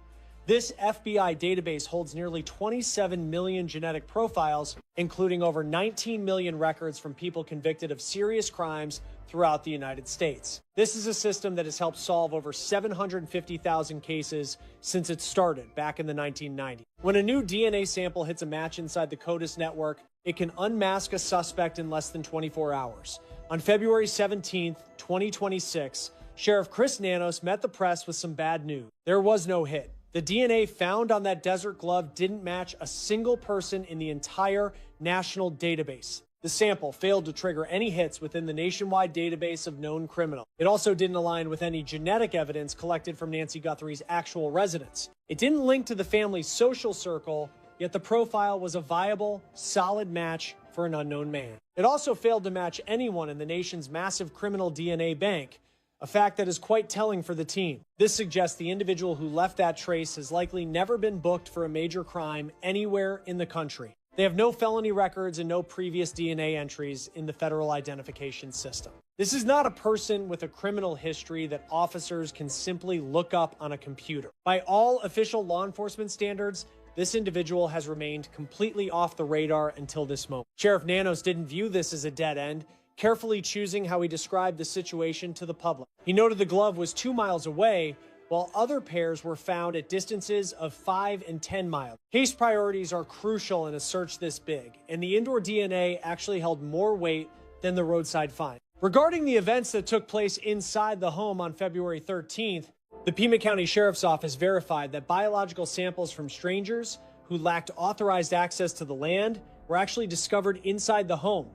This FBI database holds nearly 27 million genetic profiles, including over 19 million records from people convicted of serious crimes throughout the United States. This is a system that has helped solve over 750,000 cases since it started back in the 1990s. When a new DNA sample hits a match inside the CODIS network, it can unmask a suspect in less than 24 hours. On February 17, 2026, Sheriff Chris Nanos met the press with some bad news. There was no hit. The DNA found on that desert glove didn't match a single person in the entire national database. The sample failed to trigger any hits within the nationwide database of known criminals. It also didn't align with any genetic evidence collected from Nancy Guthrie's actual residence. It didn't link to the family's social circle, yet the profile was a viable, solid match for an unknown man. It also failed to match anyone in the nation's massive criminal DNA bank, a fact that is quite telling for the team. This suggests the individual who left that trace has likely never been booked for a major crime anywhere in the country. They have no felony records and no previous DNA entries in the federal identification system. This is not a person with a criminal history that officers can simply look up on a computer. By all official law enforcement standards, this individual has remained completely off the radar until this moment. Sheriff Nanos didn't view this as a dead end, carefully choosing how he described the situation to the public. He noted the glove was 2 miles away, while other pairs were found at distances of 5 and 10 miles. Case priorities are crucial in a search this big, and the indoor DNA actually held more weight than the roadside find. Regarding the events that took place inside the home on February 13th, the Pima County Sheriff's Office verified that biological samples from strangers who lacked authorized access to the land were actually discovered inside the home.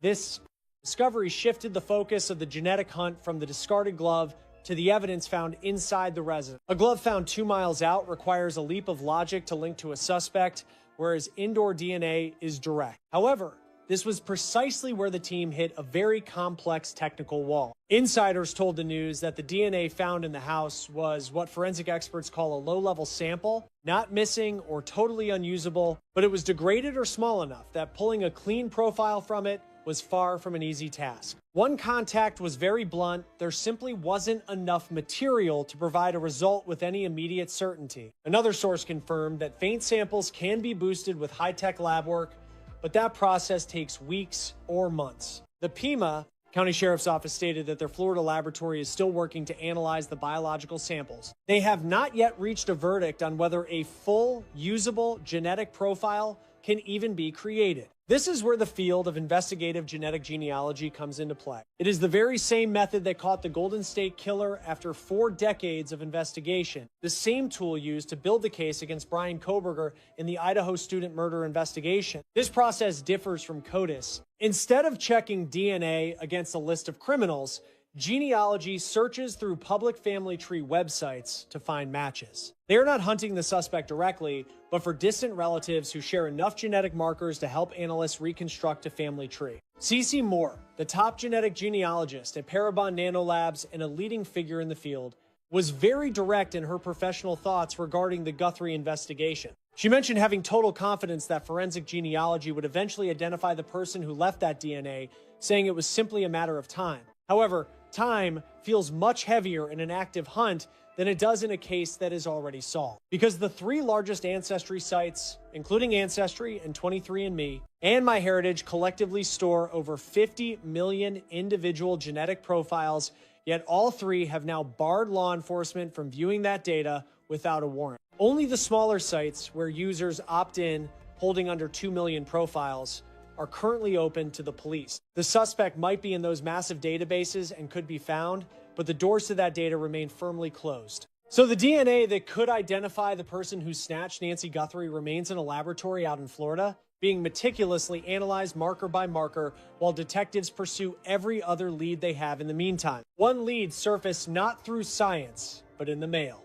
This discovery shifted the focus of the genetic hunt from the discarded glove to the evidence found inside the residence. A glove found 2 miles out requires a leap of logic to link to a suspect, whereas indoor DNA is direct. However, this was precisely where the team hit a very complex technical wall. Insiders told the news that the DNA found in the house was what forensic experts call a low-level sample, not missing or totally unusable, but it was degraded or small enough that pulling a clean profile from it was far from an easy task. One contact was very blunt: there simply wasn't enough material to provide a result with any immediate certainty. Another source confirmed that faint samples can be boosted with high-tech lab work, but that process takes weeks or months. The Pima County Sheriff's Office stated that their Florida laboratory is still working to analyze the biological samples. They have not yet reached a verdict on whether a full, usable genetic profile can even be created. This is where the field of investigative genetic genealogy comes into play. It is the very same method that caught the Golden State Killer after 4 decades of investigation, the same tool used to build the case against Bryan Kohberger in the Idaho student murder investigation. This process differs from CODIS. Instead of checking DNA against a list of criminals, genealogy searches through public family tree websites to find matches. They are not hunting the suspect directly, but for distant relatives who share enough genetic markers to help analysts reconstruct a family tree. Cece Moore, the top genetic genealogist at Parabon Nanolabs and a leading figure in the field, was very direct in her professional thoughts regarding the Guthrie investigation. She mentioned having total confidence that forensic genealogy would eventually identify the person who left that DNA, saying it was simply a matter of time. However, time feels much heavier in an active hunt than it does in a case that is already solved. Because the three largest ancestry sites, including Ancestry and 23andMe and MyHeritage, collectively store over 50 million individual genetic profiles, yet all three have now barred law enforcement from viewing that data without a warrant. Only the smaller sites where users opt in, holding under 2 million profiles, are currently open to the police. The suspect might be in those massive databases and could be found, but the doors to that data remain firmly closed. So the DNA that could identify the person who snatched Nancy Guthrie remains in a laboratory out in Florida, being meticulously analyzed marker by marker while detectives pursue every other lead they have in the meantime. One lead surfaced not through science, but in the mail.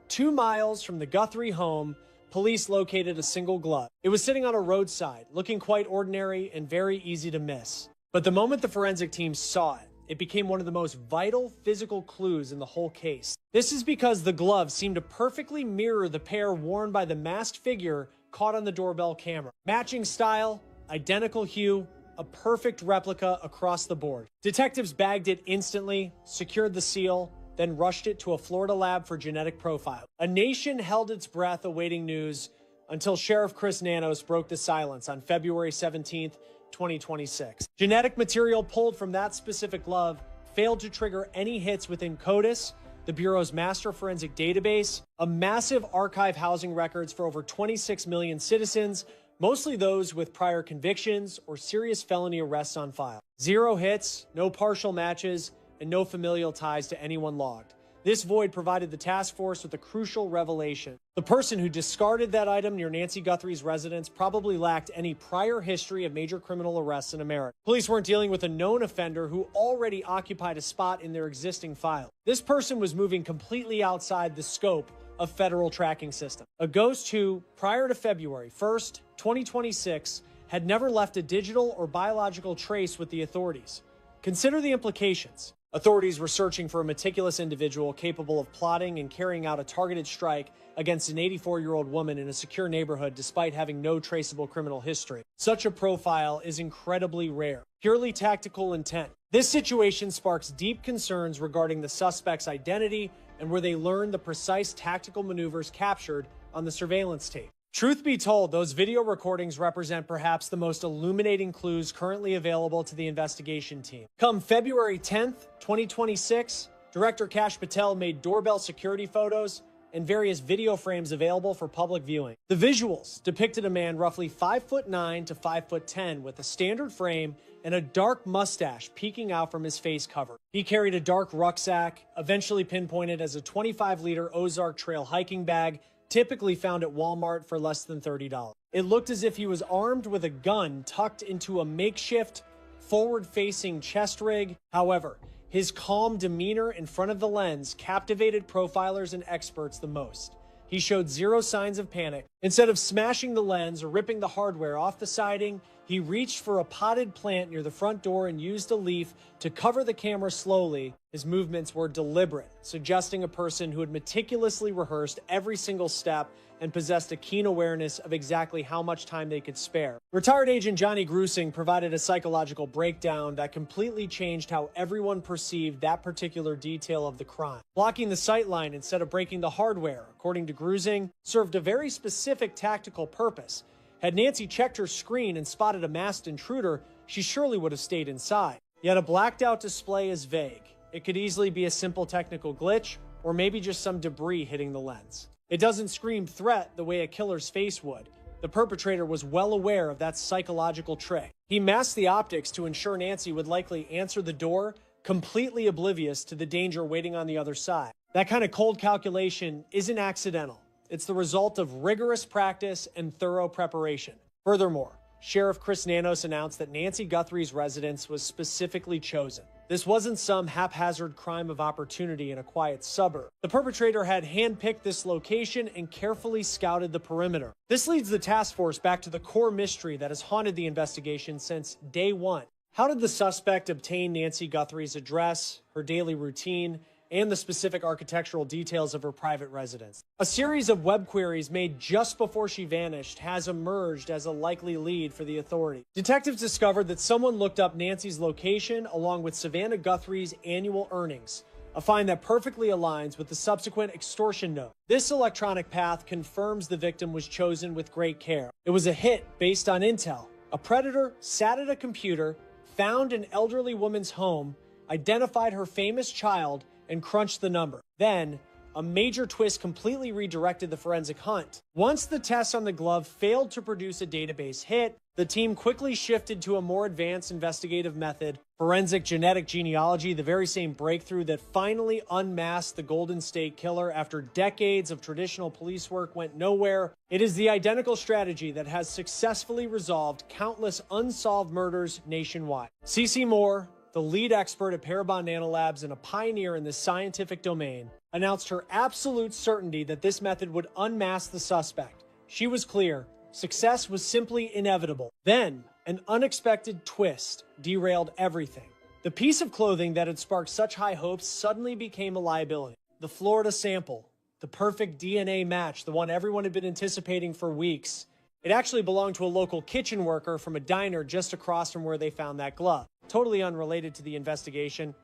2 miles from the Guthrie home, police located a single glove. It was sitting on a roadside, looking quite ordinary and very easy to miss. But the moment the forensic team saw it, it became one of the most vital physical clues in the whole case. This is because the glove seemed to perfectly mirror the pair worn by the masked figure caught on the doorbell camera. Matching style, identical hue, a perfect replica across the board. Detectives bagged it instantly, secured the seal, then rushed it to a Florida lab for genetic profile. A nation held its breath awaiting news until Sheriff Chris Nanos broke the silence on February 17th, 2026. Genetic material pulled from that specific glove failed to trigger any hits within CODIS, the Bureau's master forensic database, a massive archive housing records for over 26 million citizens, mostly those with prior convictions or serious felony arrests on file. 0 hits, no partial matches, and no familial ties to anyone logged. This void provided the task force with a crucial revelation. The person who discarded that item near Nancy Guthrie's residence probably lacked any prior history of major criminal arrests in America. Police weren't dealing with a known offender who already occupied a spot in their existing file. This person was moving completely outside the scope of federal tracking system. A ghost who, prior to February 1st, 2026, had never left a digital or biological trace with the authorities. Consider the implications. Authorities were searching for a meticulous individual capable of plotting and carrying out a targeted strike against an 84-year-old woman in a secure neighborhood despite having no traceable criminal history. Such a profile is incredibly rare. Purely tactical intent. This situation sparks deep concerns regarding the suspect's identity and where they learned the precise tactical maneuvers captured on the surveillance tape. Truth be told, those video recordings represent perhaps the most illuminating clues currently available to the investigation team. Come February 10th, 2026, Director Kash Patel made doorbell security photos and various video frames available for public viewing. The visuals depicted a man roughly 5'9" to 5'10" with a standard frame and a dark mustache peeking out from his face cover. He carried a dark rucksack, eventually pinpointed as a 25-liter Ozark Trail hiking bag, typically found at Walmart for less than $30. It looked as if he was armed with a gun tucked into a makeshift, forward-facing chest rig. However, his calm demeanor in front of the lens captivated profilers and experts the most. He showed 0 signs of panic. Instead of smashing the lens or ripping the hardware off the siding, he reached for a potted plant near the front door and used a leaf to cover the camera slowly. His movements were deliberate, suggesting a person who had meticulously rehearsed every single step and possessed a keen awareness of exactly how much time they could spare. Retired Agent Johnny Grusing provided a psychological breakdown that completely changed how everyone perceived that particular detail of the crime. Blocking the sightline instead of breaking the hardware, according to Grusing, served a very specific tactical purpose. Had Nancy checked her screen and spotted a masked intruder, she surely would have stayed inside. Yet a blacked out display is vague. It could easily be a simple technical glitch, or maybe just some debris hitting the lens. It doesn't scream threat the way a killer's face would. The perpetrator was well aware of that psychological trick. He masked the optics to ensure Nancy would likely answer the door, completely oblivious to the danger waiting on the other side. That kind of cold calculation isn't accidental. It's the result of rigorous practice and thorough preparation. Furthermore, Sheriff Chris Nanos announced that Nancy Guthrie's residence was specifically chosen. This wasn't some haphazard crime of opportunity in a quiet suburb. The perpetrator had handpicked this location and carefully scouted the perimeter. This leads the task force back to the core mystery that has haunted the investigation since day one. How did the suspect obtain Nancy Guthrie's address, her daily routine, and the specific architectural details of her private residence. A series of web queries made just before she vanished has emerged as a likely lead for the authorities. Detectives discovered that someone looked up Nancy's location along with Savannah Guthrie's annual earnings, a find that perfectly aligns with the subsequent extortion note. This electronic path confirms the victim was chosen with great care. It was a hit based on intel. A predator sat at a computer, found an elderly woman's home, identified her famous child, and crunched the number. Then, a major twist completely redirected the forensic hunt. Once the tests on the glove failed to produce a database hit, the team quickly shifted to a more advanced investigative method, forensic genetic genealogy, the very same breakthrough that finally unmasked the Golden State Killer after decades of traditional police work went nowhere. It is the identical strategy that has successfully resolved countless unsolved murders nationwide. CeCe Moore, the lead expert at Parabon Nanolabs and a pioneer in this scientific domain, announced her absolute certainty that this method would unmask the suspect. She was clear. Success was simply inevitable. Then, an unexpected twist derailed everything. The piece of clothing that had sparked such high hopes suddenly became a liability. The Florida sample, the perfect DNA match, the one everyone had been anticipating for weeks. It actually belonged to a local kitchen worker from a diner just across from where they found that glove. Totally unrelated to the investigation.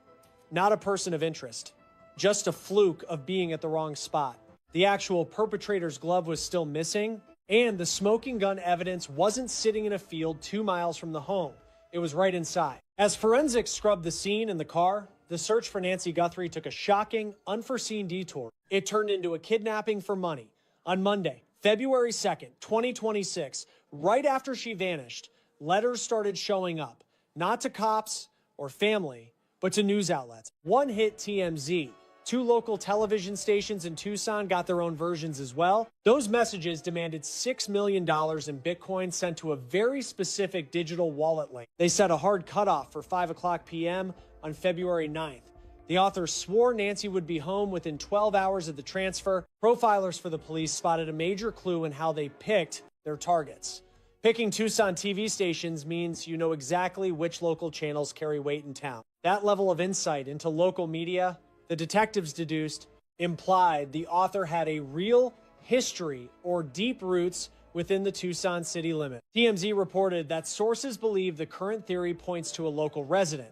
Not a person of interest. Just a fluke of being at the wrong spot. The actual perpetrator's glove was still missing, and the smoking gun evidence wasn't sitting in a field 2 miles from the home. It was right inside. As forensics scrubbed the scene and the car, the search for Nancy Guthrie took a shocking, unforeseen detour. It turned into a kidnapping for money. On Monday, February 2nd, 2026, right after she vanished, letters started showing up. Not to cops or family, but to news outlets. One hit TMZ. 2 local television stations in Tucson got their own versions as well. Those messages demanded $6 million in Bitcoin sent to a very specific digital wallet link. They set a hard cutoff for 5 o'clock p.m. on February 9th. The author swore Nancy would be home within 12 hours of the transfer. Profilers for the police spotted a major clue in how they picked their targets. Picking Tucson TV stations means you know exactly which local channels carry weight in town. That level of insight into local media, the detectives deduced, implied the author had a real history or deep roots within the Tucson city limit. TMZ reported that sources believe the current theory points to a local resident,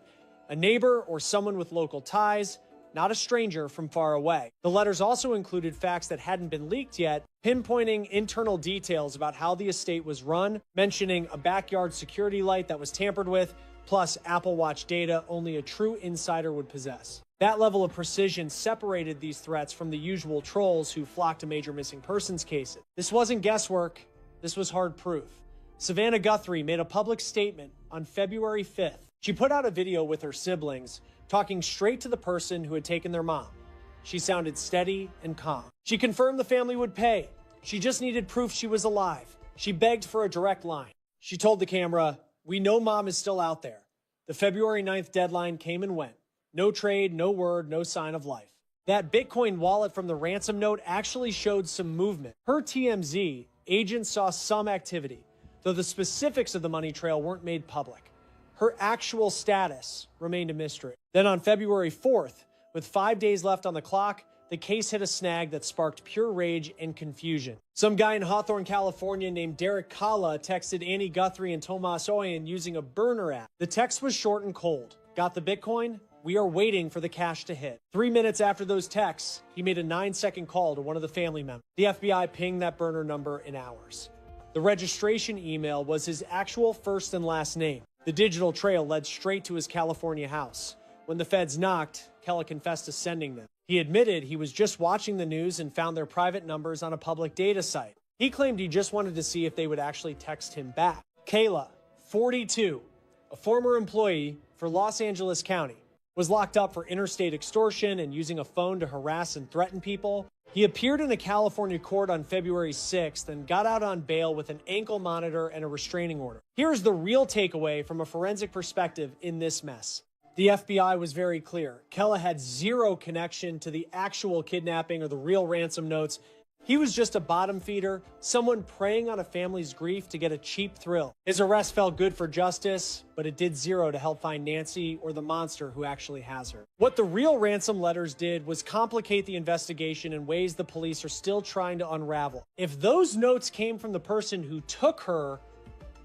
a neighbor or someone with local ties, not a stranger from far away. The letters also included facts that hadn't been leaked yet, pinpointing internal details about how the estate was run, mentioning a backyard security light that was tampered with, plus Apple Watch data only a true insider would possess. That level of precision separated these threats from the usual trolls who flock to major missing persons cases. This wasn't guesswork, this was hard proof. Savannah Guthrie made a public statement on February 5th. She put out a video with her siblings, talking straight to the person who had taken their mom. She sounded steady and calm. She confirmed the family would pay. She just needed proof she was alive. She begged for a direct line. She told the camera, "We know mom is still out there." The February 9th deadline came and went. No trade, no word, no sign of life. That Bitcoin wallet from the ransom note actually showed some movement. Per TMZ, agents saw some activity, though the specifics of the money trail weren't made public. Her actual status remained a mystery. Then on February 4th, with 5 days left on the clock, the case hit a snag that sparked pure rage and confusion. Some guy in Hawthorne, California named Derek Kalla texted Annie Guthrie and Tomas Oyen using a burner app. The text was short and cold. Got the Bitcoin? We are waiting for the cash to hit. 3 minutes after those texts, he made a 9-second call to one of the family members. The FBI pinged that burner number in hours. The registration email was his actual first and last name. The digital trail led straight to his California house. When the feds knocked, Kalla confessed to sending them. He admitted he was just watching the news and found their private numbers on a public data site. He claimed he just wanted to see if they would actually text him back. Kalla, 42, a former employee for Los Angeles County, was locked up for interstate extortion and using a phone to harass and threaten people. He appeared in a California court on February 6th and got out on bail with an ankle monitor and a restraining order. Here's the real takeaway from a forensic perspective in this mess. The FBI was very clear. Kalla had zero connection to the actual kidnapping or the real ransom notes. He was just a bottom feeder, someone preying on a family's grief to get a cheap thrill. His arrest felt good for justice, but it did zero to help find Nancy or the monster who actually has her. What the real ransom letters did was complicate the investigation in ways the police are still trying to unravel. If those notes came from the person who took her,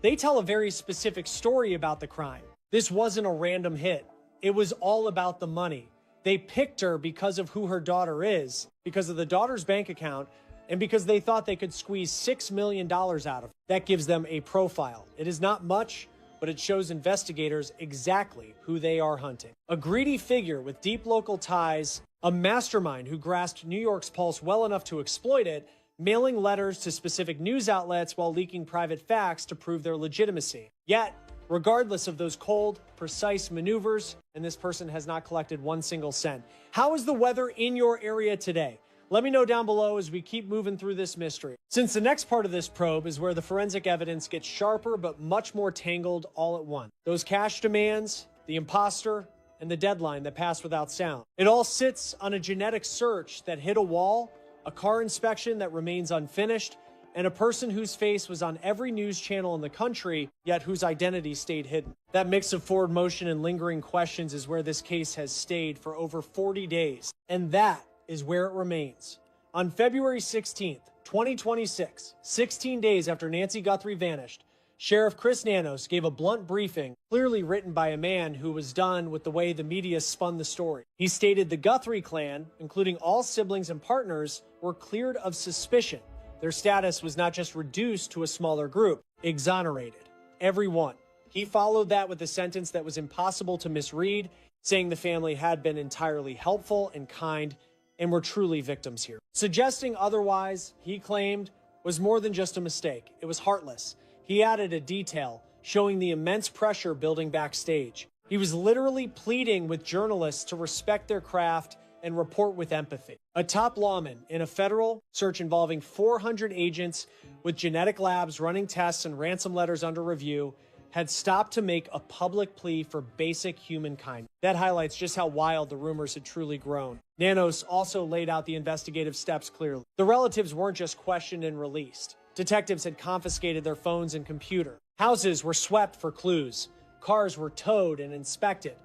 they tell a very specific story about the crime. This wasn't a random hit. It was all about the money. They picked her because of who her daughter is, because of the daughter's bank account, and because they thought they could squeeze $6 million out of her. That gives them a profile. It is not much, but it shows investigators exactly who they are hunting. A greedy figure with deep local ties, a mastermind who grasped New York's pulse well enough to exploit it, mailing letters to specific news outlets while leaking private facts to prove their legitimacy. Yet, regardless of those cold, precise maneuvers, and this person has not collected one single cent. How is the weather in your area today? Let me know down below as we keep moving through this mystery. Since the next part of this probe is where the forensic evidence gets sharper but much more tangled all at once. Those cash demands, the imposter, and the deadline that passed without sound. It all sits on a genetic search that hit a wall, a car inspection that remains unfinished, and a person whose face was on every news channel in the country, yet whose identity stayed hidden. That mix of forward motion and lingering questions is where this case has stayed for over 40 days. And that is where it remains. On February 16th, 2026, 16 days after Nancy Guthrie vanished, Sheriff Chris Nanos gave a blunt briefing, clearly written by a man who was done with the way the media spun the story. He stated the Guthrie clan, including all siblings and partners, were cleared of suspicion. Their status was not just reduced to a smaller group, exonerated. Everyone. He followed that with a sentence that was impossible to misread, saying the family had been entirely helpful and kind and were truly victims here. Suggesting otherwise, he claimed, was more than just a mistake. It was heartless. He added a detail showing the immense pressure building backstage. He was literally pleading with journalists to respect their craft and report with empathy. A top lawman in a federal search involving 400 agents with genetic labs running tests and ransom letters under review had stopped to make a public plea for basic human kindness. That highlights just how wild the rumors had truly grown. Nanos also laid out the investigative steps clearly. The relatives weren't just questioned and released. Detectives had confiscated their phones and computer. Houses were swept for clues. Cars were towed and inspected.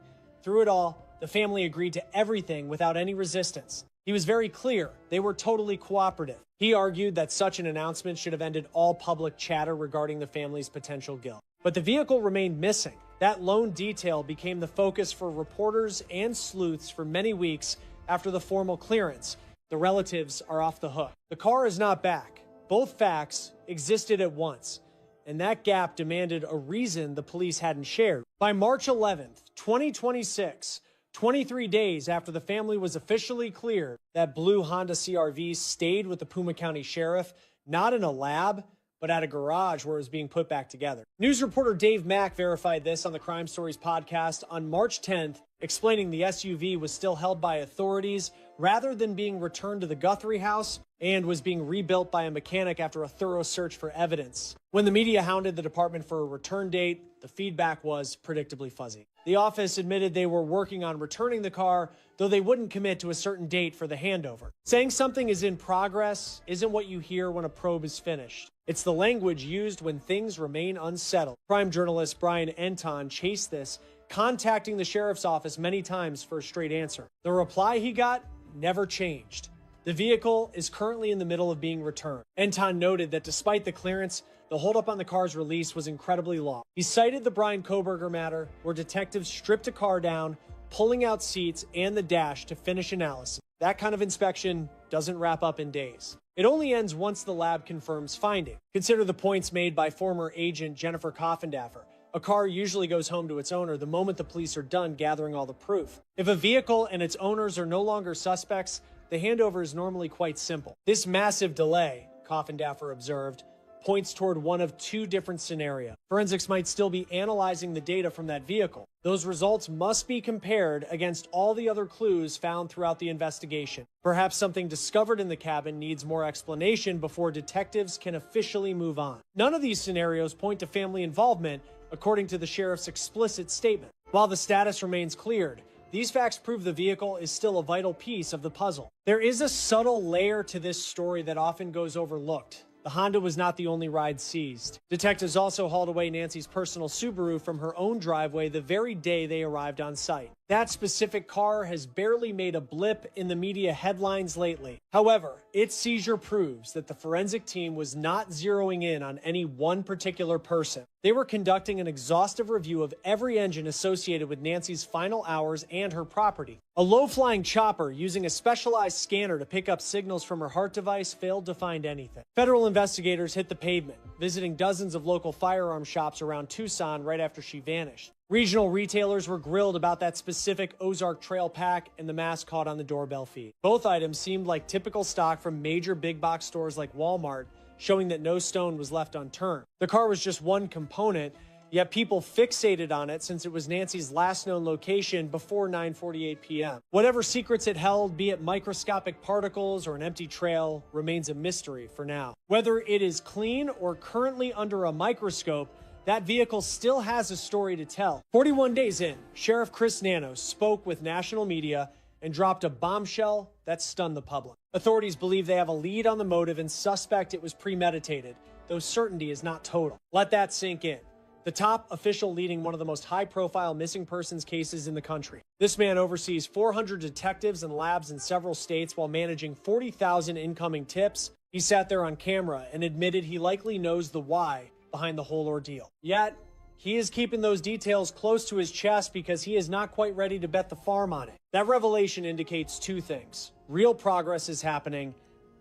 Through it all, the family agreed to everything without any resistance. He was very clear. They were totally cooperative. He argued that such an announcement should have ended all public chatter regarding the family's potential guilt. But the vehicle remained missing. That lone detail became the focus for reporters and sleuths for many weeks after the formal clearance. The relatives are off the hook. The car is not back. Both facts existed at once, and that gap demanded a reason the police hadn't shared. By March 11th, 2026, 23 days after the family was officially cleared, that blue Honda CR-V stayed with the Pima County Sheriff, not in a lab, but at a garage where it was being put back together. News reporter Dave Mack verified this on the Crime Stories podcast on March 10th, explaining the SUV was still held by authorities rather than being returned to the Guthrie house and was being rebuilt by a mechanic after a thorough search for evidence. When the media hounded the department for a return date, the feedback was predictably fuzzy. The office admitted they were working on returning the car, though they wouldn't commit to a certain date for the handover. Saying something is in progress isn't what you hear when a probe is finished. It's the language used when things remain unsettled. Crime journalist Brian Enton chased this, contacting the sheriff's office many times for a straight answer. The reply he got never changed. The vehicle is currently in the middle of being returned. Enton noted that despite the clearance, the holdup on the car's release was incredibly long. He cited the Brian Kohberger matter, where detectives stripped a car down, pulling out seats and the dash to finish analysis. That kind of inspection doesn't wrap up in days. It only ends once the lab confirms finding. Consider the points made by former agent Jennifer Coffindaffer. A car usually goes home to its owner the moment the police are done gathering all the proof. If a vehicle and its owners are no longer suspects, the handover is normally quite simple. This massive delay, Coffindaffer observed, points toward one of two different scenarios. Forensics might still be analyzing the data from that vehicle. Those results must be compared against all the other clues found throughout the investigation. Perhaps something discovered in the cabin needs more explanation before detectives can officially move on. None of these scenarios point to family involvement, according to the sheriff's explicit statement. While the status remains cleared, These facts prove the vehicle is still a vital piece of the puzzle. There is a subtle layer to this story that often goes overlooked. The Honda was not the only ride seized. Detectives also hauled away Nancy's personal Subaru from her own driveway the very day they arrived on site. That specific car has barely made a blip in the media headlines lately. However, its seizure proves that the forensic team was not zeroing in on any one particular person. They were conducting an exhaustive review of every engine associated with Nancy's final hours and her property. A low-flying chopper using a specialized scanner to pick up signals from her heart device failed to find anything. Federal investigators hit the pavement, visiting dozens of local firearm shops around Tucson right after she vanished. Regional retailers were grilled about that specific Ozark Trail pack and the mask caught on the doorbell feed. Both items seemed like typical stock from major big box stores like Walmart, showing that no stone was left unturned. The car was just one component, yet people fixated on it since it was Nancy's last known location before 9:48 p.m. Whatever secrets it held, be it microscopic particles or an empty trail, remains a mystery for now. Whether it is clean or currently under a microscope, that vehicle still has a story to tell. 41 days in, Sheriff Chris Nanos spoke with national media and dropped a bombshell that stunned the public. Authorities believe they have a lead on the motive and suspect it was premeditated, though certainty is not total. Let that sink in. The top official leading one of the most high-profile missing persons cases in the country. This man oversees 400 detectives and labs in several states while managing 40,000 incoming tips. He sat there on camera and admitted he likely knows the why behind the whole ordeal. Yet, he is keeping those details close to his chest because he is not quite ready to bet the farm on it. That revelation indicates two things. Real progress is happening,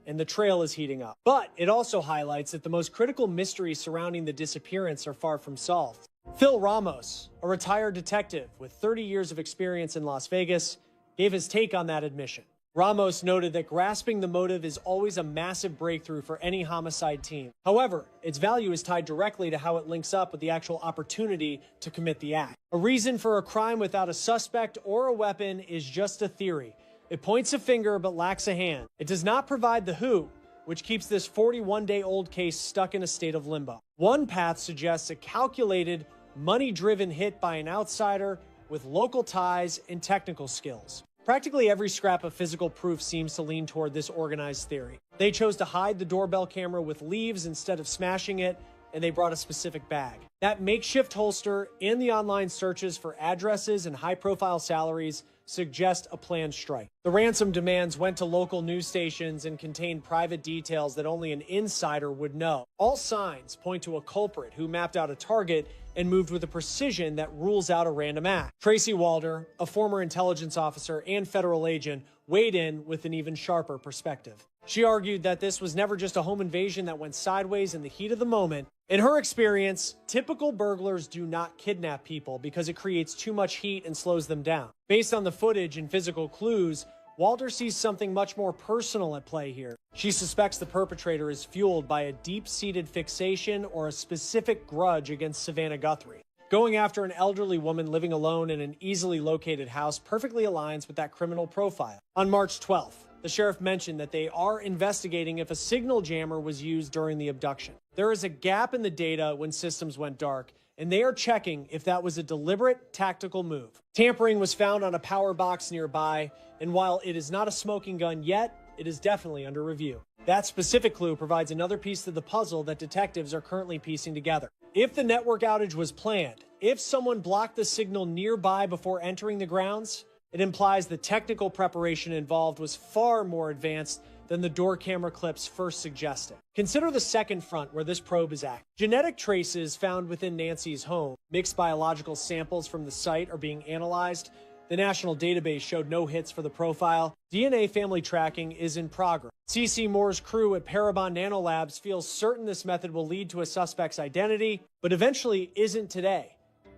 and the trail is heating up. But it also highlights that the most critical mysteries surrounding the disappearance are far from solved. Phil Ramos, a retired detective with 30 years of experience in Las Vegas, gave his take on that admission. Ramos noted that grasping the motive is always a massive breakthrough for any homicide team. However, its value is tied directly to how it links up with the actual opportunity to commit the act. A reason for a crime without a suspect or a weapon is just a theory. It points a finger but lacks a hand. It does not provide the who, which keeps this 41-day-old case stuck in a state of limbo. One path suggests a calculated, money-driven hit by an outsider with local ties and technical skills. Practically every scrap of physical proof seems to lean toward this organized theory. They chose to hide the doorbell camera with leaves instead of smashing it, and they brought a specific bag. That makeshift holster and the online searches for addresses and high-profile salaries suggest a planned strike. The ransom demands went to local news stations and contained private details that only an insider would know. All signs point to a culprit who mapped out a target and moved with a precision that rules out a random act. Tracy Walder, a former intelligence officer and federal agent, weighed in with an even sharper perspective. She argued that this was never just a home invasion that went sideways in the heat of the moment. In her experience, typical burglars do not kidnap people because it creates too much heat and slows them down. Based on the footage and physical clues, Walter sees something much more personal at play here. She suspects the perpetrator is fueled by a deep-seated fixation or a specific grudge against Savannah Guthrie. Going after an elderly woman living alone in an easily located house perfectly aligns with that criminal profile. On March 12th, the sheriff mentioned that they are investigating if a signal jammer was used during the abduction. There is a gap in the data when systems went dark, and they are checking if that was a deliberate tactical move. Tampering was found on a power box nearby, and while it is not a smoking gun yet, it is definitely under review. That specific clue provides another piece to the puzzle that detectives are currently piecing together. If the network outage was planned, if someone blocked the signal nearby before entering the grounds, it implies the technical preparation involved was far more advanced than the door camera clips first suggested. Consider the second front where this probe is active. Genetic traces found within Nancy's home, mixed biological samples from the site are being analyzed. The national database showed no hits for the profile. DNA family tracking is in progress. CC Moore's crew at Parabon Nanolabs feels certain this method will lead to a suspect's identity, but eventually isn't today.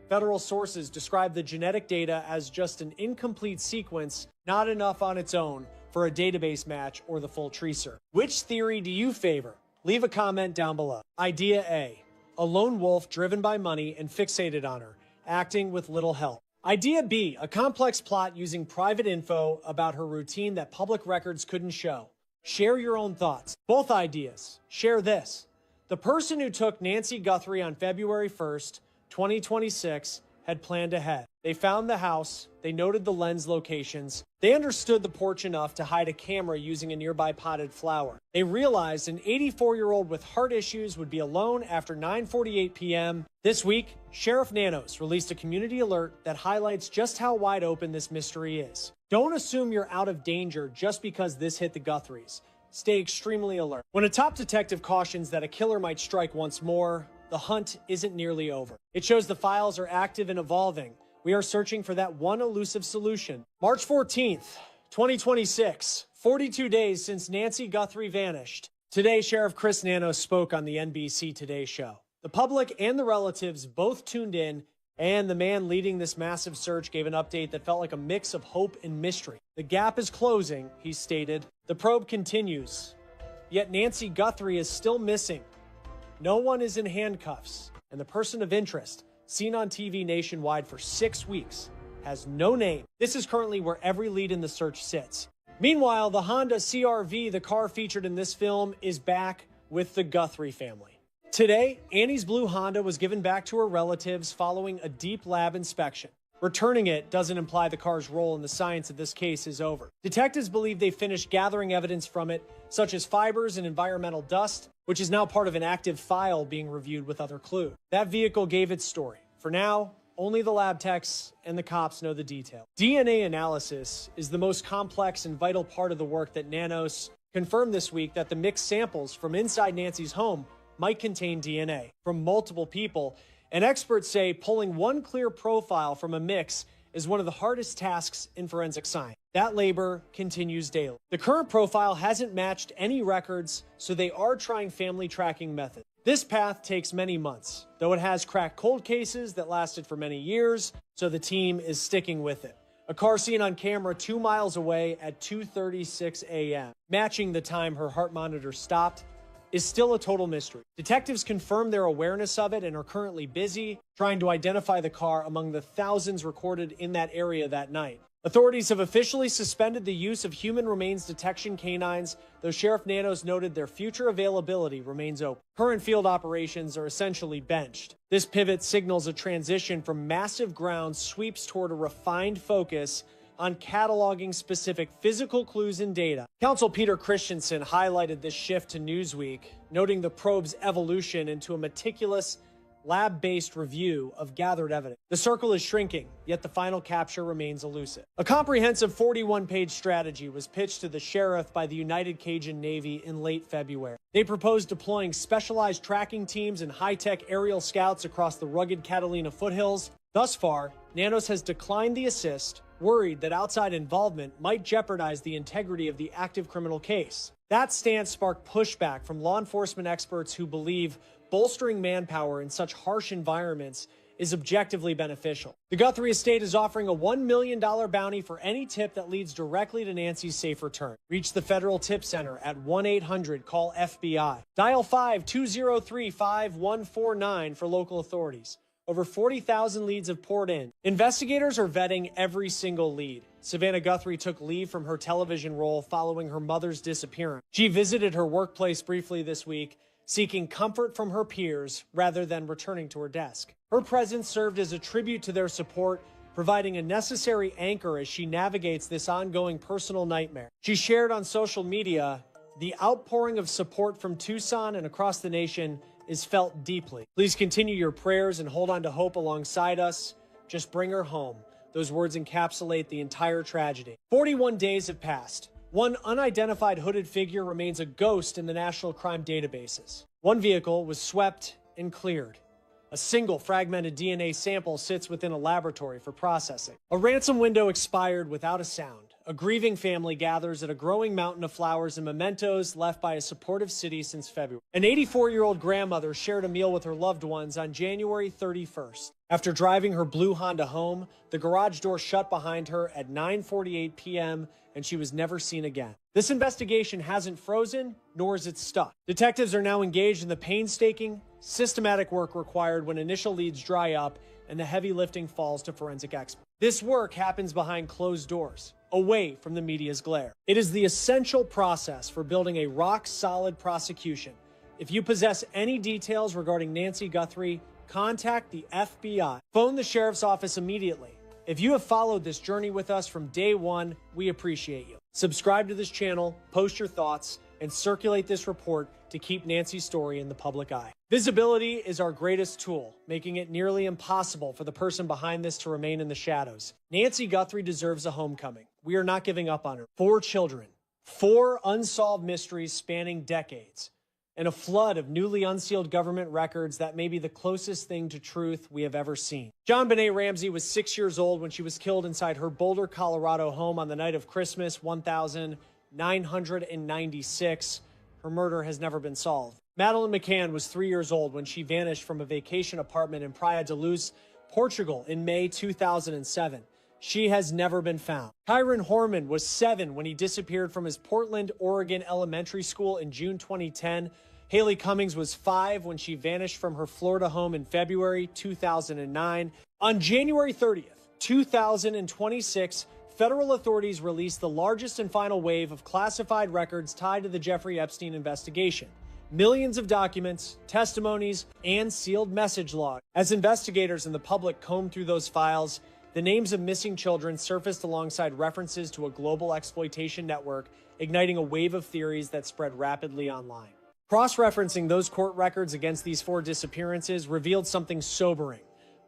Federal sources describe the genetic data as just an incomplete sequence, not enough on its own for a database match or the full tracer. Which theory do you favor? Leave a comment down below. Idea A, a lone wolf driven by money and fixated on her, acting with little help. Idea B, a complex plot using private info about her routine that public records couldn't show. Share your own thoughts. Both ideas. Share this. The person who took Nancy Guthrie on February 1st, 2026, had planned ahead. They found the house, they noted the lens locations, they understood the porch enough to hide a camera using a nearby potted flower. They realized an 84-year-old with heart issues would be alone after 9:48 p.m. This week, Sheriff Nanos released a community alert that highlights just how wide open this mystery is. Don't assume you're out of danger just because this hit the Guthries. Stay extremely alert. When a top detective cautions that a killer might strike once more, the hunt isn't nearly over. It shows the files are active and evolving. We are searching for that one elusive solution. March 14th, 2026, 42 days since Nancy Guthrie vanished. Today, Sheriff Chris Nanos spoke on the NBC Today show. The public and the relatives both tuned in, and the man leading this massive search gave an update that felt like a mix of hope and mystery. The gap is closing, he stated. The probe continues, yet Nancy Guthrie is still missing. No one is in handcuffs, and the person of interest, seen on TV nationwide for 6 weeks, has no name. This is currently where every lead in the search sits. Meanwhile, the Honda CR-V, the car featured in this film, is back with the Guthrie family. Today, Annie's blue Honda was given back to her relatives following a deep lab inspection. Returning it doesn't imply the car's role in the science of this case is over. Detectives believe they finished gathering evidence from it, such as fibers and environmental dust, which is now part of an active file being reviewed with other clues. That vehicle gave its story. For now, only the lab techs and the cops know the detail. DNA analysis is the most complex and vital part of the work that Nanos confirmed this week that the mixed samples from inside Nancy's home might contain DNA from multiple people, and experts say pulling one clear profile from a mix is one of the hardest tasks in forensic science. That labor continues daily. The current profile hasn't matched any records, so they are trying family tracking methods. This path takes many months, though it has cracked cold cases that lasted for many years, so the team is sticking with it. A car seen on camera 2 miles away at 2:36 a.m., matching the time her heart monitor stopped, is still a total mystery. Detectives confirm their awareness of it and are currently busy trying to identify the car among the thousands recorded in that area that night. Authorities have officially suspended the use of human remains detection canines, though Sheriff Nanos noted their future availability remains open. Current field operations are essentially benched. This pivot signals a transition from massive ground sweeps toward a refined focus on cataloging specific physical clues and data. Counsel Peter Christensen highlighted this shift to Newsweek, noting the probe's evolution into a meticulous, lab-based review of gathered evidence. The circle is shrinking, yet the final capture remains elusive. A comprehensive 41-page strategy was pitched to the sheriff by the United Cajun Navy in late February. They proposed deploying specialized tracking teams and high-tech aerial scouts across the rugged Catalina foothills. Thus far, Nanos has declined the assist, worried that outside involvement might jeopardize the integrity of the active criminal case. That stance sparked pushback from law enforcement experts who believe bolstering manpower in such harsh environments is objectively beneficial. The Guthrie estate is offering a $1 million bounty for any tip that leads directly to Nancy's safe return. Reach the Federal Tip Center at 1-800-CALL-FBI. Dial 5-203-5149 for local authorities. Over 40,000 leads have poured in. Investigators are vetting every single lead. Savannah Guthrie took leave from her television role following her mother's disappearance. She visited her workplace briefly this week, seeking comfort from her peers rather than returning to her desk. Her presence served as a tribute to their support, providing a necessary anchor as she navigates this ongoing personal nightmare. She shared on social media, "The outpouring of support from Tucson and across the nation is felt deeply. Please continue your prayers and hold on to hope alongside us. Just bring her home." Those words encapsulate the entire tragedy. 41 days have passed. One unidentified hooded figure remains a ghost in the national crime databases. One vehicle was swept and cleared. A single fragmented DNA sample sits within a laboratory for processing. A ransom window expired without a sound. A grieving family gathers at a growing mountain of flowers and mementos left by a supportive city since February. An 84-year-old grandmother shared a meal with her loved ones on January 31st. After driving her blue Honda home, the garage door shut behind her at 9:48 p.m., and she was never seen again. This investigation hasn't frozen, nor is it stuck. Detectives are now engaged in the painstaking, systematic work required when initial leads dry up and the heavy lifting falls to forensic experts. This work happens behind closed doors, away from the media's glare. It is the essential process for building a rock-solid prosecution. If you possess any details regarding Nancy Guthrie, contact the FBI. Phone the sheriff's office immediately. If you have followed this journey with us from day one, we appreciate you. Subscribe to this channel, post your thoughts, and circulate this report to keep Nancy's story in the public eye. Visibility is our greatest tool, making it nearly impossible for the person behind this to remain in the shadows. Nancy Guthrie deserves a homecoming. We are not giving up on her. 4 children, 4 unsolved mysteries spanning decades, and a flood of newly unsealed government records that may be the closest thing to truth we have ever seen. JonBenét Ramsey was 6 years old when she was killed inside her Boulder, Colorado home on the night of Christmas 1996. Her murder has never been solved. Madeleine McCann was 3 years old when she vanished from a vacation apartment in Praia da Luz, Portugal in May 2007. She has never been found. Kyron Horman was 7 when he disappeared from his Portland, Oregon elementary school in June 2010. Haley Cummings was 5 when she vanished from her Florida home in February 2009. On January 30th, 2026, federal authorities released the largest and final wave of classified records tied to the Jeffrey Epstein investigation. Millions of documents, testimonies, and sealed message logs. As investigators and the public combed through those files, the names of missing children surfaced alongside references to a global exploitation network, igniting a wave of theories that spread rapidly online. Cross-referencing those court records against these 4 disappearances revealed something sobering.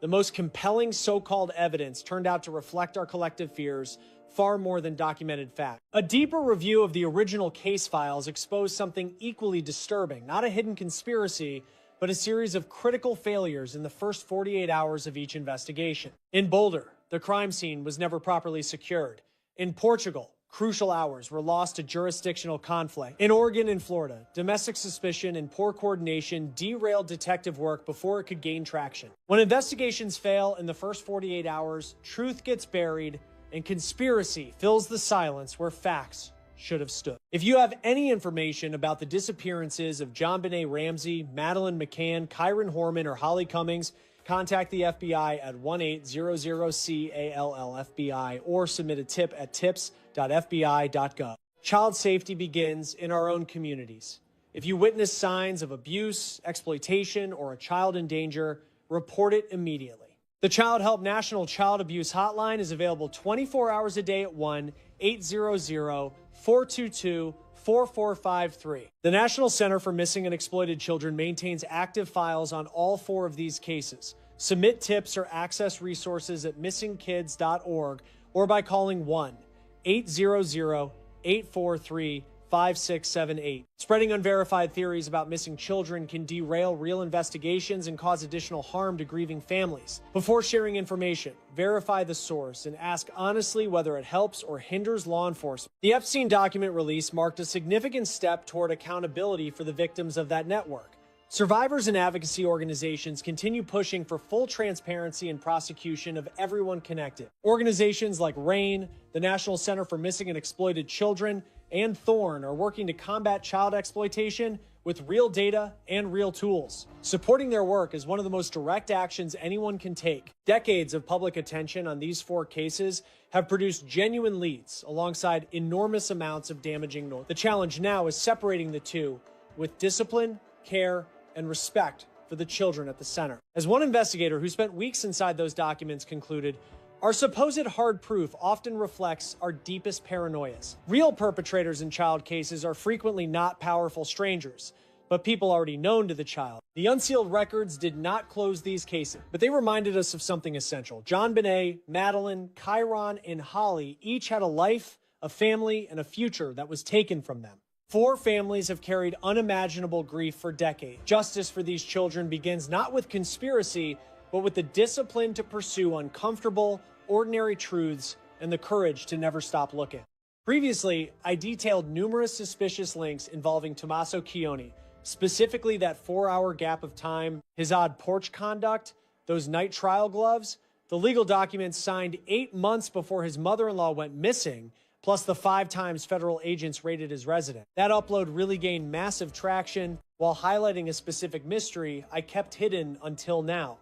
The most compelling so-called evidence turned out to reflect our collective fears far more than documented fact. A deeper review of the original case files exposed something equally disturbing, not a hidden conspiracy, but a series of critical failures in the first 48 hours of each investigation. In Boulder, the crime scene was never properly secured. In Portugal, crucial hours were lost to jurisdictional conflict. In Oregon and Florida, domestic suspicion and poor coordination derailed detective work before it could gain traction. When investigations fail in the first 48 hours, truth gets buried and conspiracy fills the silence where facts should have stood. If you have any information about the disappearances of JonBenét Ramsey, Madeleine McCann, Kyron Horman, or Holly Cummings, contact the FBI at 1-800-CALL-FBI or submit a tip at tips.fbi.gov. Child safety begins in our own communities. If you witness signs of abuse, exploitation, or a child in danger, report it immediately. The Child Help National Child Abuse Hotline is available 24 hours a day at 1-800-422-4453. The National Center for Missing and Exploited Children maintains active files on all 4 of these cases. Submit tips or access resources at missingkids.org or by calling 1-800-843-5678. Spreading unverified theories about missing children can derail real investigations and cause additional harm to grieving families. Before sharing information, verify the source and ask honestly whether it helps or hinders law enforcement. The Epstein document release marked a significant step toward accountability for the victims of that network. Survivors and advocacy organizations continue pushing for full transparency and prosecution of everyone connected. Organizations like RAINN, the National Center for Missing and Exploited Children, and Thorn are working to combat child exploitation with real data and real tools. Supporting their work is one of the most direct actions anyone can take. Decades of public attention on these 4 cases have produced genuine leads alongside enormous amounts of damaging noise. The challenge now is separating the two with discipline, care, and respect for the children at the center. As one investigator who spent weeks inside those documents concluded, our supposed hard proof often reflects our deepest paranoias. Real perpetrators in child cases are frequently not powerful strangers, but people already known to the child. The unsealed records did not close these cases, but they reminded us of something essential. JonBenét, Madeleine, Kyron, and Holly each had a life, a family, and a future that was taken from them. 4 families have carried unimaginable grief for decades. Justice for these children begins not with conspiracy, but with the discipline to pursue uncomfortable, ordinary truths and the courage to never stop looking. Previously, I detailed numerous suspicious links involving Tommaso Cioni, specifically that 4-hour gap of time, his odd porch conduct, those night trial gloves, the legal documents signed 8 months before his mother-in-law went missing, plus the 5 times federal agents raided his residence. That upload really gained massive traction while highlighting a specific mystery I kept hidden until now.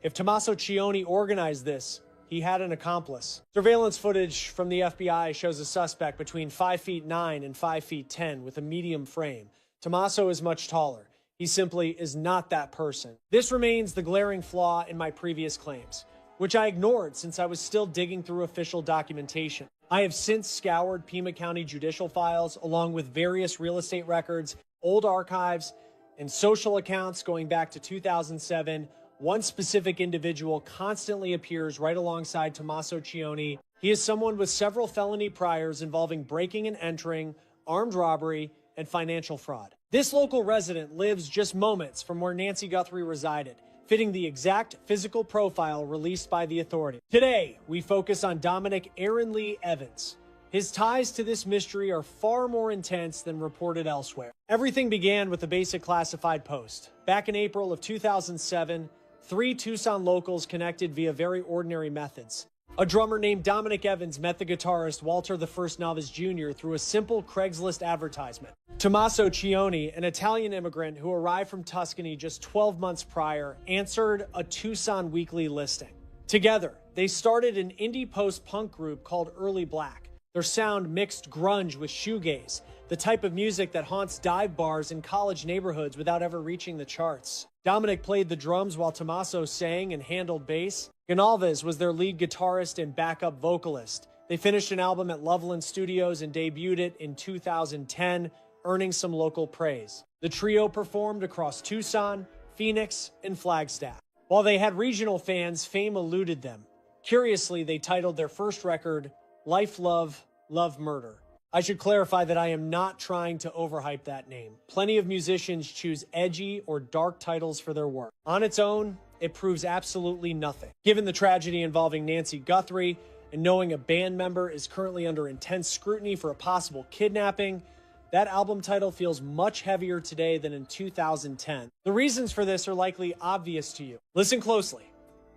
If Tommaso Cioni organized this, he had an accomplice. Surveillance footage from the FBI shows a suspect between 5'9" and 5'10" with a medium frame. Tommaso is much taller. He simply is not that person. This remains the glaring flaw in my previous claims. which I ignored since I was still digging through official documentation. I have since scoured Pima County judicial files along with various real estate records, old archives, and social accounts going back to 2007. One specific individual constantly appears right alongside Tommaso Cioni. He is someone with several felony priors involving breaking and entering, armed robbery, and financial fraud. This local resident lives just moments from where Nancy Guthrie resided, fitting the exact physical profile released by the authority. Today, we focus on Dominic Aaron Lee Evans. His ties to this mystery are far more intense than reported elsewhere. Everything began with a basic classified post. Back in April of 2007, 3 Tucson locals connected via very ordinary methods. A drummer named Dominic Evans met the guitarist Walter the First Navas Jr. through a simple Craigslist advertisement. Tommaso Cioni, an Italian immigrant who arrived from Tuscany just 12 months prior, answered a Tucson weekly listing. Together, they started an indie post-punk group called Early Black. Their sound mixed grunge with shoegaze, the type of music that haunts dive bars in college neighborhoods without ever reaching the charts. Dominic played the drums while Tommaso sang and handled bass. Gonalves was their lead guitarist and backup vocalist. They finished an album at Loveland Studios and debuted it in 2010, earning some local praise. The trio performed across Tucson, Phoenix, and Flagstaff. While they had regional fans, fame eluded them. Curiously, they titled their first record, Life, Love, Love, Murder. I should clarify that I am not trying to overhype that name. Plenty of musicians choose edgy or dark titles for their work. On its own, it proves absolutely nothing. Given the tragedy involving Nancy Guthrie and knowing a band member is currently under intense scrutiny for a possible kidnapping, that album title feels much heavier today than in 2010. The reasons for this are likely obvious to you. Listen closely.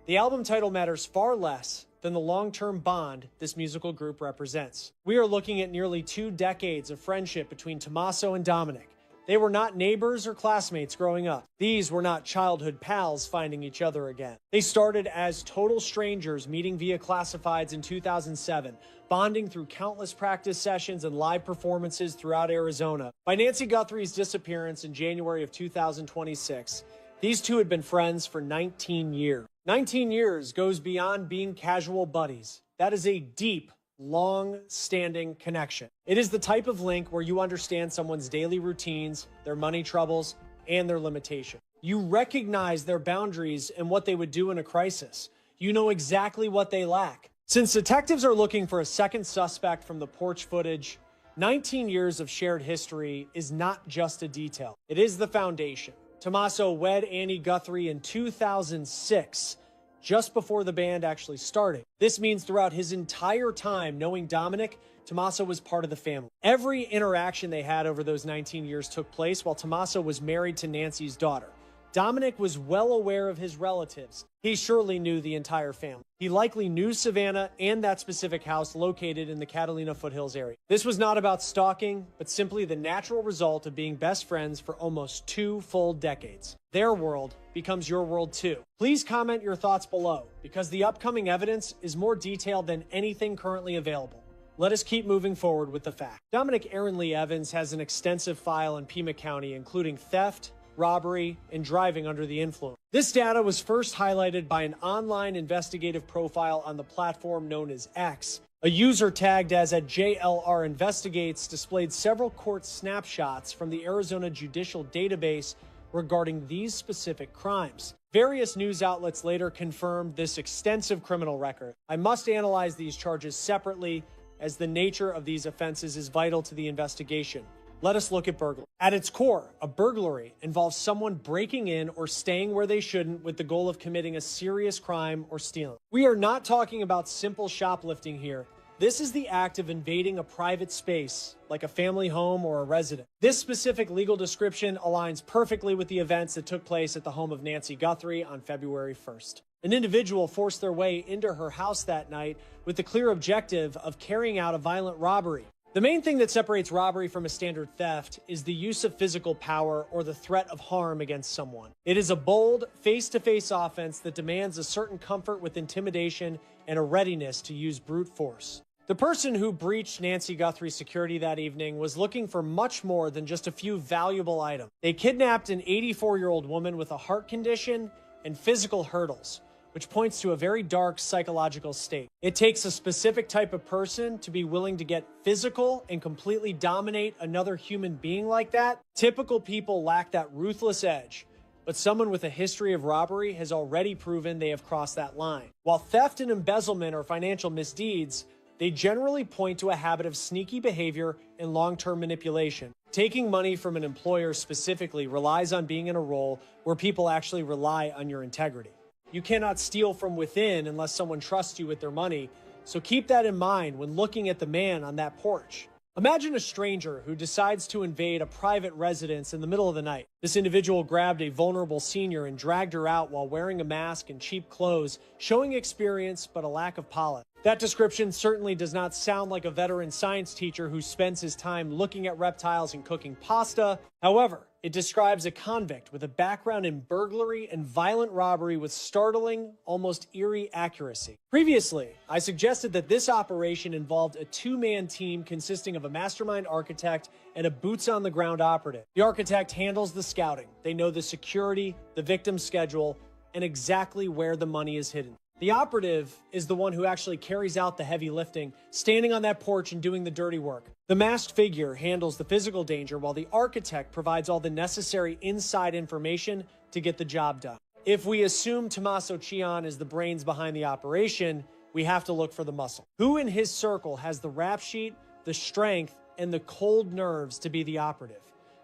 The album title matters far less than the long-term bond this musical group represents. We are looking at nearly 2 decades of friendship between Tommaso and Dominic. They were not neighbors or classmates growing up. These were not childhood pals finding each other again. They started as total strangers meeting via classifieds in 2007, bonding through countless practice sessions and live performances throughout Arizona. By Nancy Guthrie's disappearance in January of 2026, these two had been friends for 19 years. 19 years goes beyond being casual buddies. That is a deep, long-standing connection. It is the type of link where you understand someone's daily routines, their money troubles, and their limitations. You recognize their boundaries and what they would do in a crisis. You know exactly what they lack. Since detectives are looking for a second suspect from the porch footage, 19 years of shared history is not just a detail. It is the foundation. Tommaso wed Annie Guthrie in 2006, just before the band actually started. This means throughout his entire time knowing Dominic, Tommaso was part of the family. Every interaction they had over those 19 years took place while Tommaso was married to Nancy's daughter. Dominic was well aware of his relatives. He surely knew the entire family. He likely knew Savannah and that specific house located in the Catalina foothills area. This was not about stalking, but simply the natural result of being best friends for almost 2 full decades. Their world becomes your world too. Please comment your thoughts below, because the upcoming evidence is more detailed than anything currently available. Let us keep moving forward with the facts. Dominic Aaron Lee Evans has an extensive file in Pima County, including theft, robbery, and driving under the influence. This data was first highlighted by an online investigative profile on the platform known as X. A user tagged as @JLR Investigates displayed several court snapshots from the Arizona Judicial Database regarding these specific crimes. Various news outlets later confirmed this extensive criminal record. I must analyze these charges separately, as the nature of these offenses is vital to the investigation. Let us look at burglary. At its core, a burglary involves someone breaking in or staying where they shouldn't with the goal of committing a serious crime or stealing. We are not talking about simple shoplifting here. This is the act of invading a private space, like a family home or a residence. This specific legal description aligns perfectly with the events that took place at the home of Nancy Guthrie on February 1st. An individual forced their way into her house that night with the clear objective of carrying out a violent robbery. The main thing that separates robbery from a standard theft is the use of physical power or the threat of harm against someone. It is a bold, face-to-face offense that demands a certain comfort with intimidation and a readiness to use brute force. The person who breached Nancy Guthrie's security that evening was looking for much more than just a few valuable items. They kidnapped an 84-year-old woman with a heart condition and physical hurdles, which points to a very dark psychological state. It takes a specific type of person to be willing to get physical and completely dominate another human being like that. Typical people lack that ruthless edge, but someone with a history of robbery has already proven they have crossed that line. While theft and embezzlement are financial misdeeds, they generally point to a habit of sneaky behavior and long-term manipulation. Taking money from an employer specifically relies on being in a role where people actually rely on your integrity. You cannot steal from within unless someone trusts you with their money, so keep that in mind when looking at the man on that porch. Imagine a stranger who decides to invade a private residence in the middle of the night. This individual grabbed a vulnerable senior and dragged her out while wearing a mask and cheap clothes, showing experience but a lack of polish. That description certainly does not sound like a veteran science teacher who spends his time looking at reptiles and cooking pasta. However, it describes a convict with a background in burglary and violent robbery with startling, almost eerie accuracy. Previously, I suggested that this operation involved a two-man team consisting of a mastermind architect and a boots-on-the-ground operative. The architect handles the scouting. They know the security, the victim's schedule, and exactly where the money is hidden. The operative is the one who actually carries out the heavy lifting, standing on that porch and doing the dirty work. The masked figure handles the physical danger while the architect provides all the necessary inside information to get the job done. If we assume Tommaso Cian is the brains behind the operation, we have to look for the muscle. Who in his circle has the rap sheet, the strength, and the cold nerves to be the operative?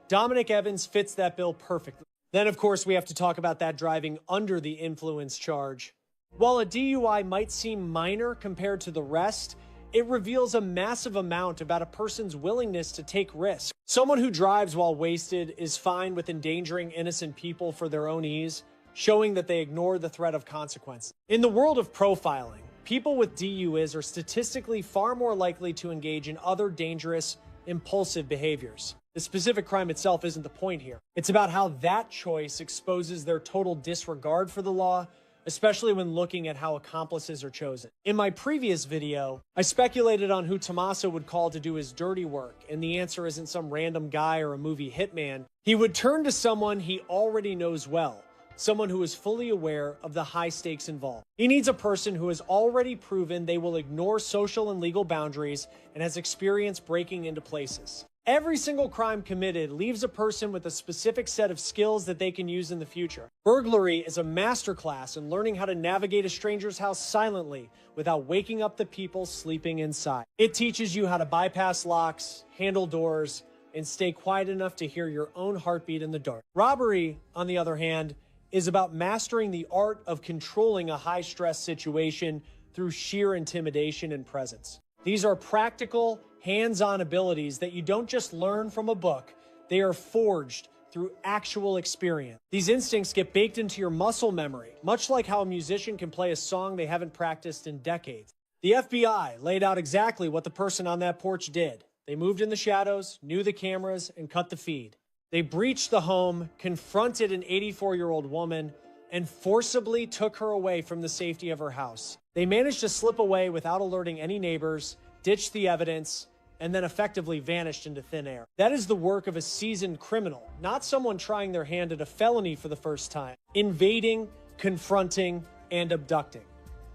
Dominic Evans fits that bill perfectly. Then, of course, we have to talk about that driving under the influence charge. While a DUI might seem minor compared to the rest, it reveals a massive amount about a person's willingness to take risks. Someone who drives while wasted is fine with endangering innocent people for their own ease, showing that they ignore the threat of consequence. In the world of profiling, people with DUIs are statistically far more likely to engage in other dangerous, impulsive behaviors. The specific crime itself isn't the point here. It's about how that choice exposes their total disregard for the law, especially when looking at how accomplices are chosen. In my previous video, I speculated on who Tommaso would call to do his dirty work, and the answer isn't some random guy or a movie hitman. He would turn to someone he already knows well, someone who is fully aware of the high stakes involved. He needs a person who has already proven they will ignore social and legal boundaries and has experience breaking into places. Every single crime committed leaves a person with a specific set of skills that they can use in the future. Burglary is a masterclass in learning how to navigate a stranger's house silently without waking up the people sleeping inside. It teaches you how to bypass locks, handle doors, and stay quiet enough to hear your own heartbeat in the dark. Robbery, on the other hand, is about mastering the art of controlling a high-stress situation through sheer intimidation and presence. These are practical, hands-on abilities that you don't just learn from a book. They are forged through actual experience. These instincts get baked into your muscle memory, much like how a musician can play a song they haven't practiced in decades. The FBI laid out exactly what the person on that porch did. They moved in the shadows, knew the cameras, and cut the feed. They breached the home, confronted an 84-year-old woman, and forcibly took her away from the safety of her house. They managed to slip away without alerting any neighbors, ditched the evidence, and then effectively vanished into thin air. That is the work of a seasoned criminal, not someone trying their hand at a felony for the first time. Invading, confronting, and abducting.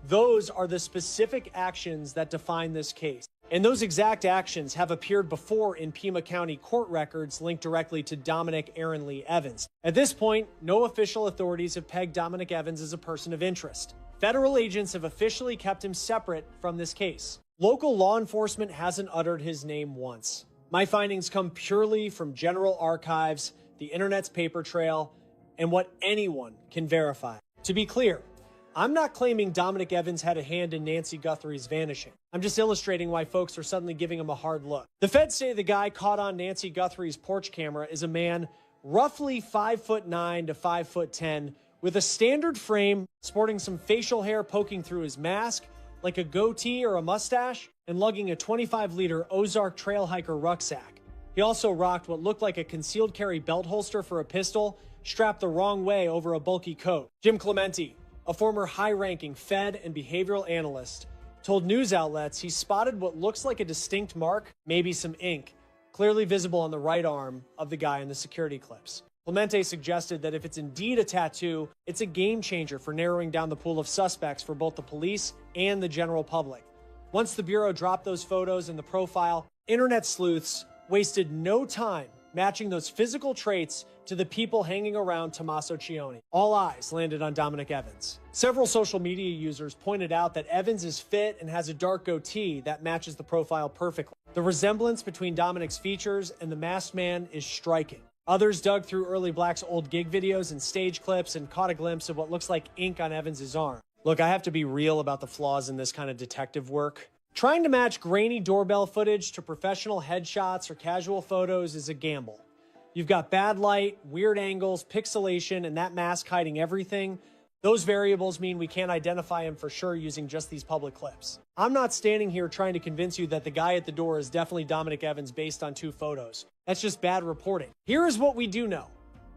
Those are the specific actions that define this case. And those exact actions have appeared before in Pima County court records linked directly to Dominic Aaron Lee Evans. At this point, no official authorities have pegged Dominic Evans as a person of interest. Federal agents have officially kept him separate from this case. Local law enforcement hasn't uttered his name once. My findings come purely from general archives, the internet's paper trail, and what anyone can verify. To be clear, I'm not claiming Dominic Evans had a hand in Nancy Guthrie's vanishing. I'm just illustrating why folks are suddenly giving him a hard look. The feds say the guy caught on Nancy Guthrie's porch camera is a man roughly 5'9" to 5'10", with a standard frame, sporting some facial hair poking through his mask, like a goatee or a mustache, and lugging a 25-liter Ozark trail hiker rucksack. He also rocked what looked like a concealed carry belt holster for a pistol, strapped the wrong way over a bulky coat. Jim Clemente, a former high-ranking Fed and behavioral analyst, told news outlets he spotted what looks like a distinct mark, maybe some ink, clearly visible on the right arm of the guy in the security clips. Clemente suggested that if it's indeed a tattoo, it's a game changer for narrowing down the pool of suspects for both the police and the general public. Once the Bureau dropped those photos in the profile, internet sleuths wasted no time matching those physical traits to the people hanging around Tommaso Cioni. All eyes landed on Dominic Evans. Several social media users pointed out that Evans is fit and has a dark goatee that matches the profile perfectly. The resemblance between Dominic's features and the masked man is striking. Others dug through Early Black's old gig videos and stage clips and caught a glimpse of what looks like ink on Evans's arm. Look, I have to be real about the flaws in this kind of detective work. Trying to match grainy doorbell footage to professional headshots or casual photos is a gamble. You've got bad light, weird angles, pixelation, and that mask hiding everything. Those variables mean we can't identify him for sure using just these public clips. I'm not standing here trying to convince you that the guy at the door is definitely Dominic Evans based on 2 photos. That's just bad reporting. Here is what we do know.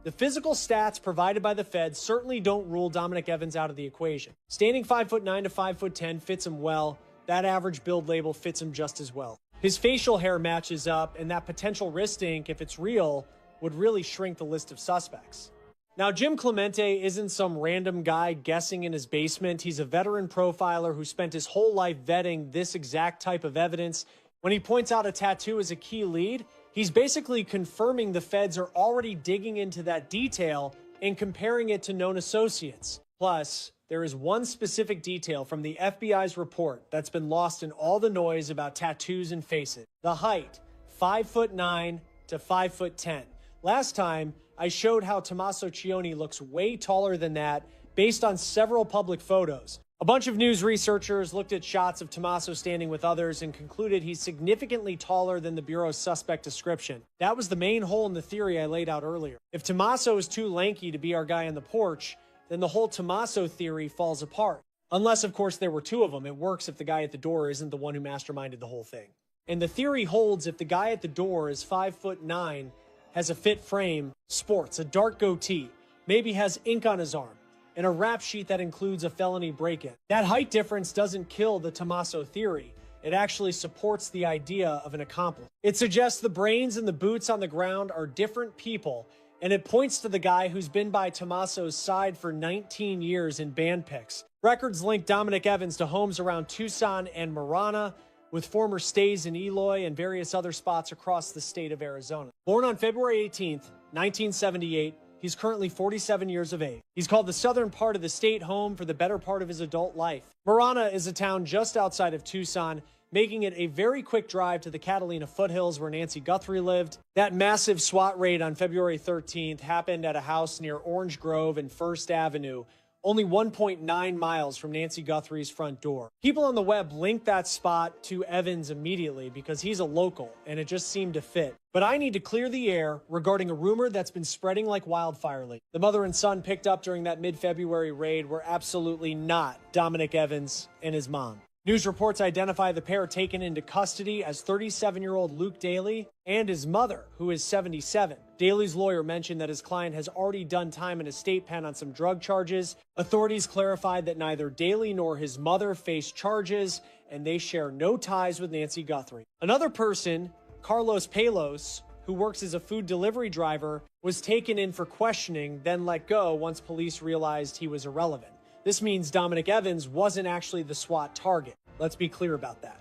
The physical stats provided by the Fed certainly don't rule Dominic Evans out of the equation. Standing 5'9" to 5'10" fits him well. That average build label fits him just as well. His facial hair matches up, and that potential wrist ink, if it's real, would really shrink the list of suspects. Now, Jim Clemente isn't some random guy guessing in his basement. He's a veteran profiler who spent his whole life vetting this exact type of evidence. When he points out a tattoo as a key lead, he's basically confirming the feds are already digging into that detail and comparing it to known associates. Plus, there is one specific detail from the FBI's report that's been lost in all the noise about tattoos and faces. The height, 5'9" to 5'10". Last time, I showed how Tommaso Cioni looks way taller than that based on several public photos. A bunch of news researchers looked at shots of Tommaso standing with others and concluded he's significantly taller than the Bureau's suspect description. That was the main hole in the theory I laid out earlier. If Tommaso is too lanky to be our guy on the porch, then the whole Tommaso theory falls apart. Unless, of course, there were 2 of them. It works if the guy at the door isn't the one who masterminded the whole thing. And the theory holds if the guy at the door is 5'9", has a fit frame, sports a dark goatee, maybe has ink on his arm, and a rap sheet that includes a felony break-in. That height difference doesn't kill the Tommaso theory. It actually supports the idea of an accomplice. It suggests the brains and the boots on the ground are different people, and it points to the guy who's been by Tommaso's side for 19 years in band pics. Records link Dominic Evans to homes around Tucson and Marana, with former stays in Eloy and various other spots across the state of Arizona. Born on February 18th, 1978, he's currently 47 years of age. He's called the southern part of the state home for the better part of his adult life. Marana is a town just outside of Tucson, making it a very quick drive to the Catalina foothills where Nancy Guthrie lived. That massive SWAT raid on February 13th happened at a house near Orange Grove and First Avenue, only 1.9 miles from Nancy Guthrie's front door. People on the web linked that spot to Evans immediately because he's a local and it just seemed to fit. But I need to clear the air regarding a rumor that's been spreading like wildfire lately. The mother and son picked up during that mid-February raid were absolutely not Dominic Evans and his mom. News reports identify the pair taken into custody as 37-year-old Luke Daly and his mother, who is 77. Daly's lawyer mentioned that his client has already done time in a state pen on some drug charges. Authorities clarified that neither Daly nor his mother face charges, and they share no ties with Nancy Guthrie. Another person, Carlos Palos, who works as a food delivery driver, was taken in for questioning, then let go once police realized he was irrelevant. This means Dominic Evans wasn't actually the SWAT target. Let's be clear about that.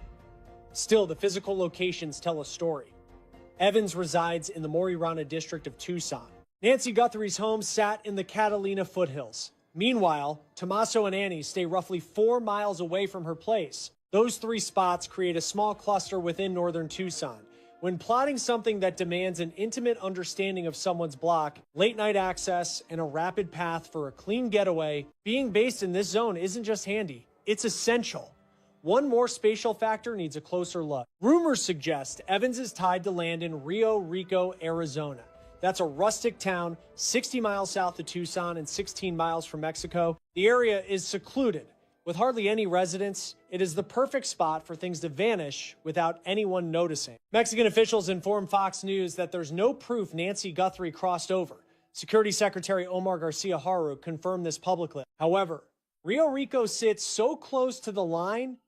Still, the physical locations tell a story. Evans resides in the Morirana district of Tucson. Nancy Guthrie's home sat in the Catalina foothills. Meanwhile, Tommaso and Annie stay roughly 4 miles away from her place. Those 3 spots create a small cluster within northern Tucson. When plotting something that demands an intimate understanding of someone's block, late-night access, and a rapid path for a clean getaway, being based in this zone isn't just handy, it's essential. One more spatial factor needs a closer look. Rumors suggest Evans is tied to land in Rio Rico, Arizona. That's a rustic town 60 miles south of Tucson and 16 miles from Mexico. The area is secluded. With hardly any residents, it is the perfect spot for things to vanish without anyone noticing. Mexican officials informed Fox News that there's no proof Nancy Guthrie crossed over. Security Secretary Omar Garcia Haru confirmed this publicly. However, Rio Rico sits so close to the line,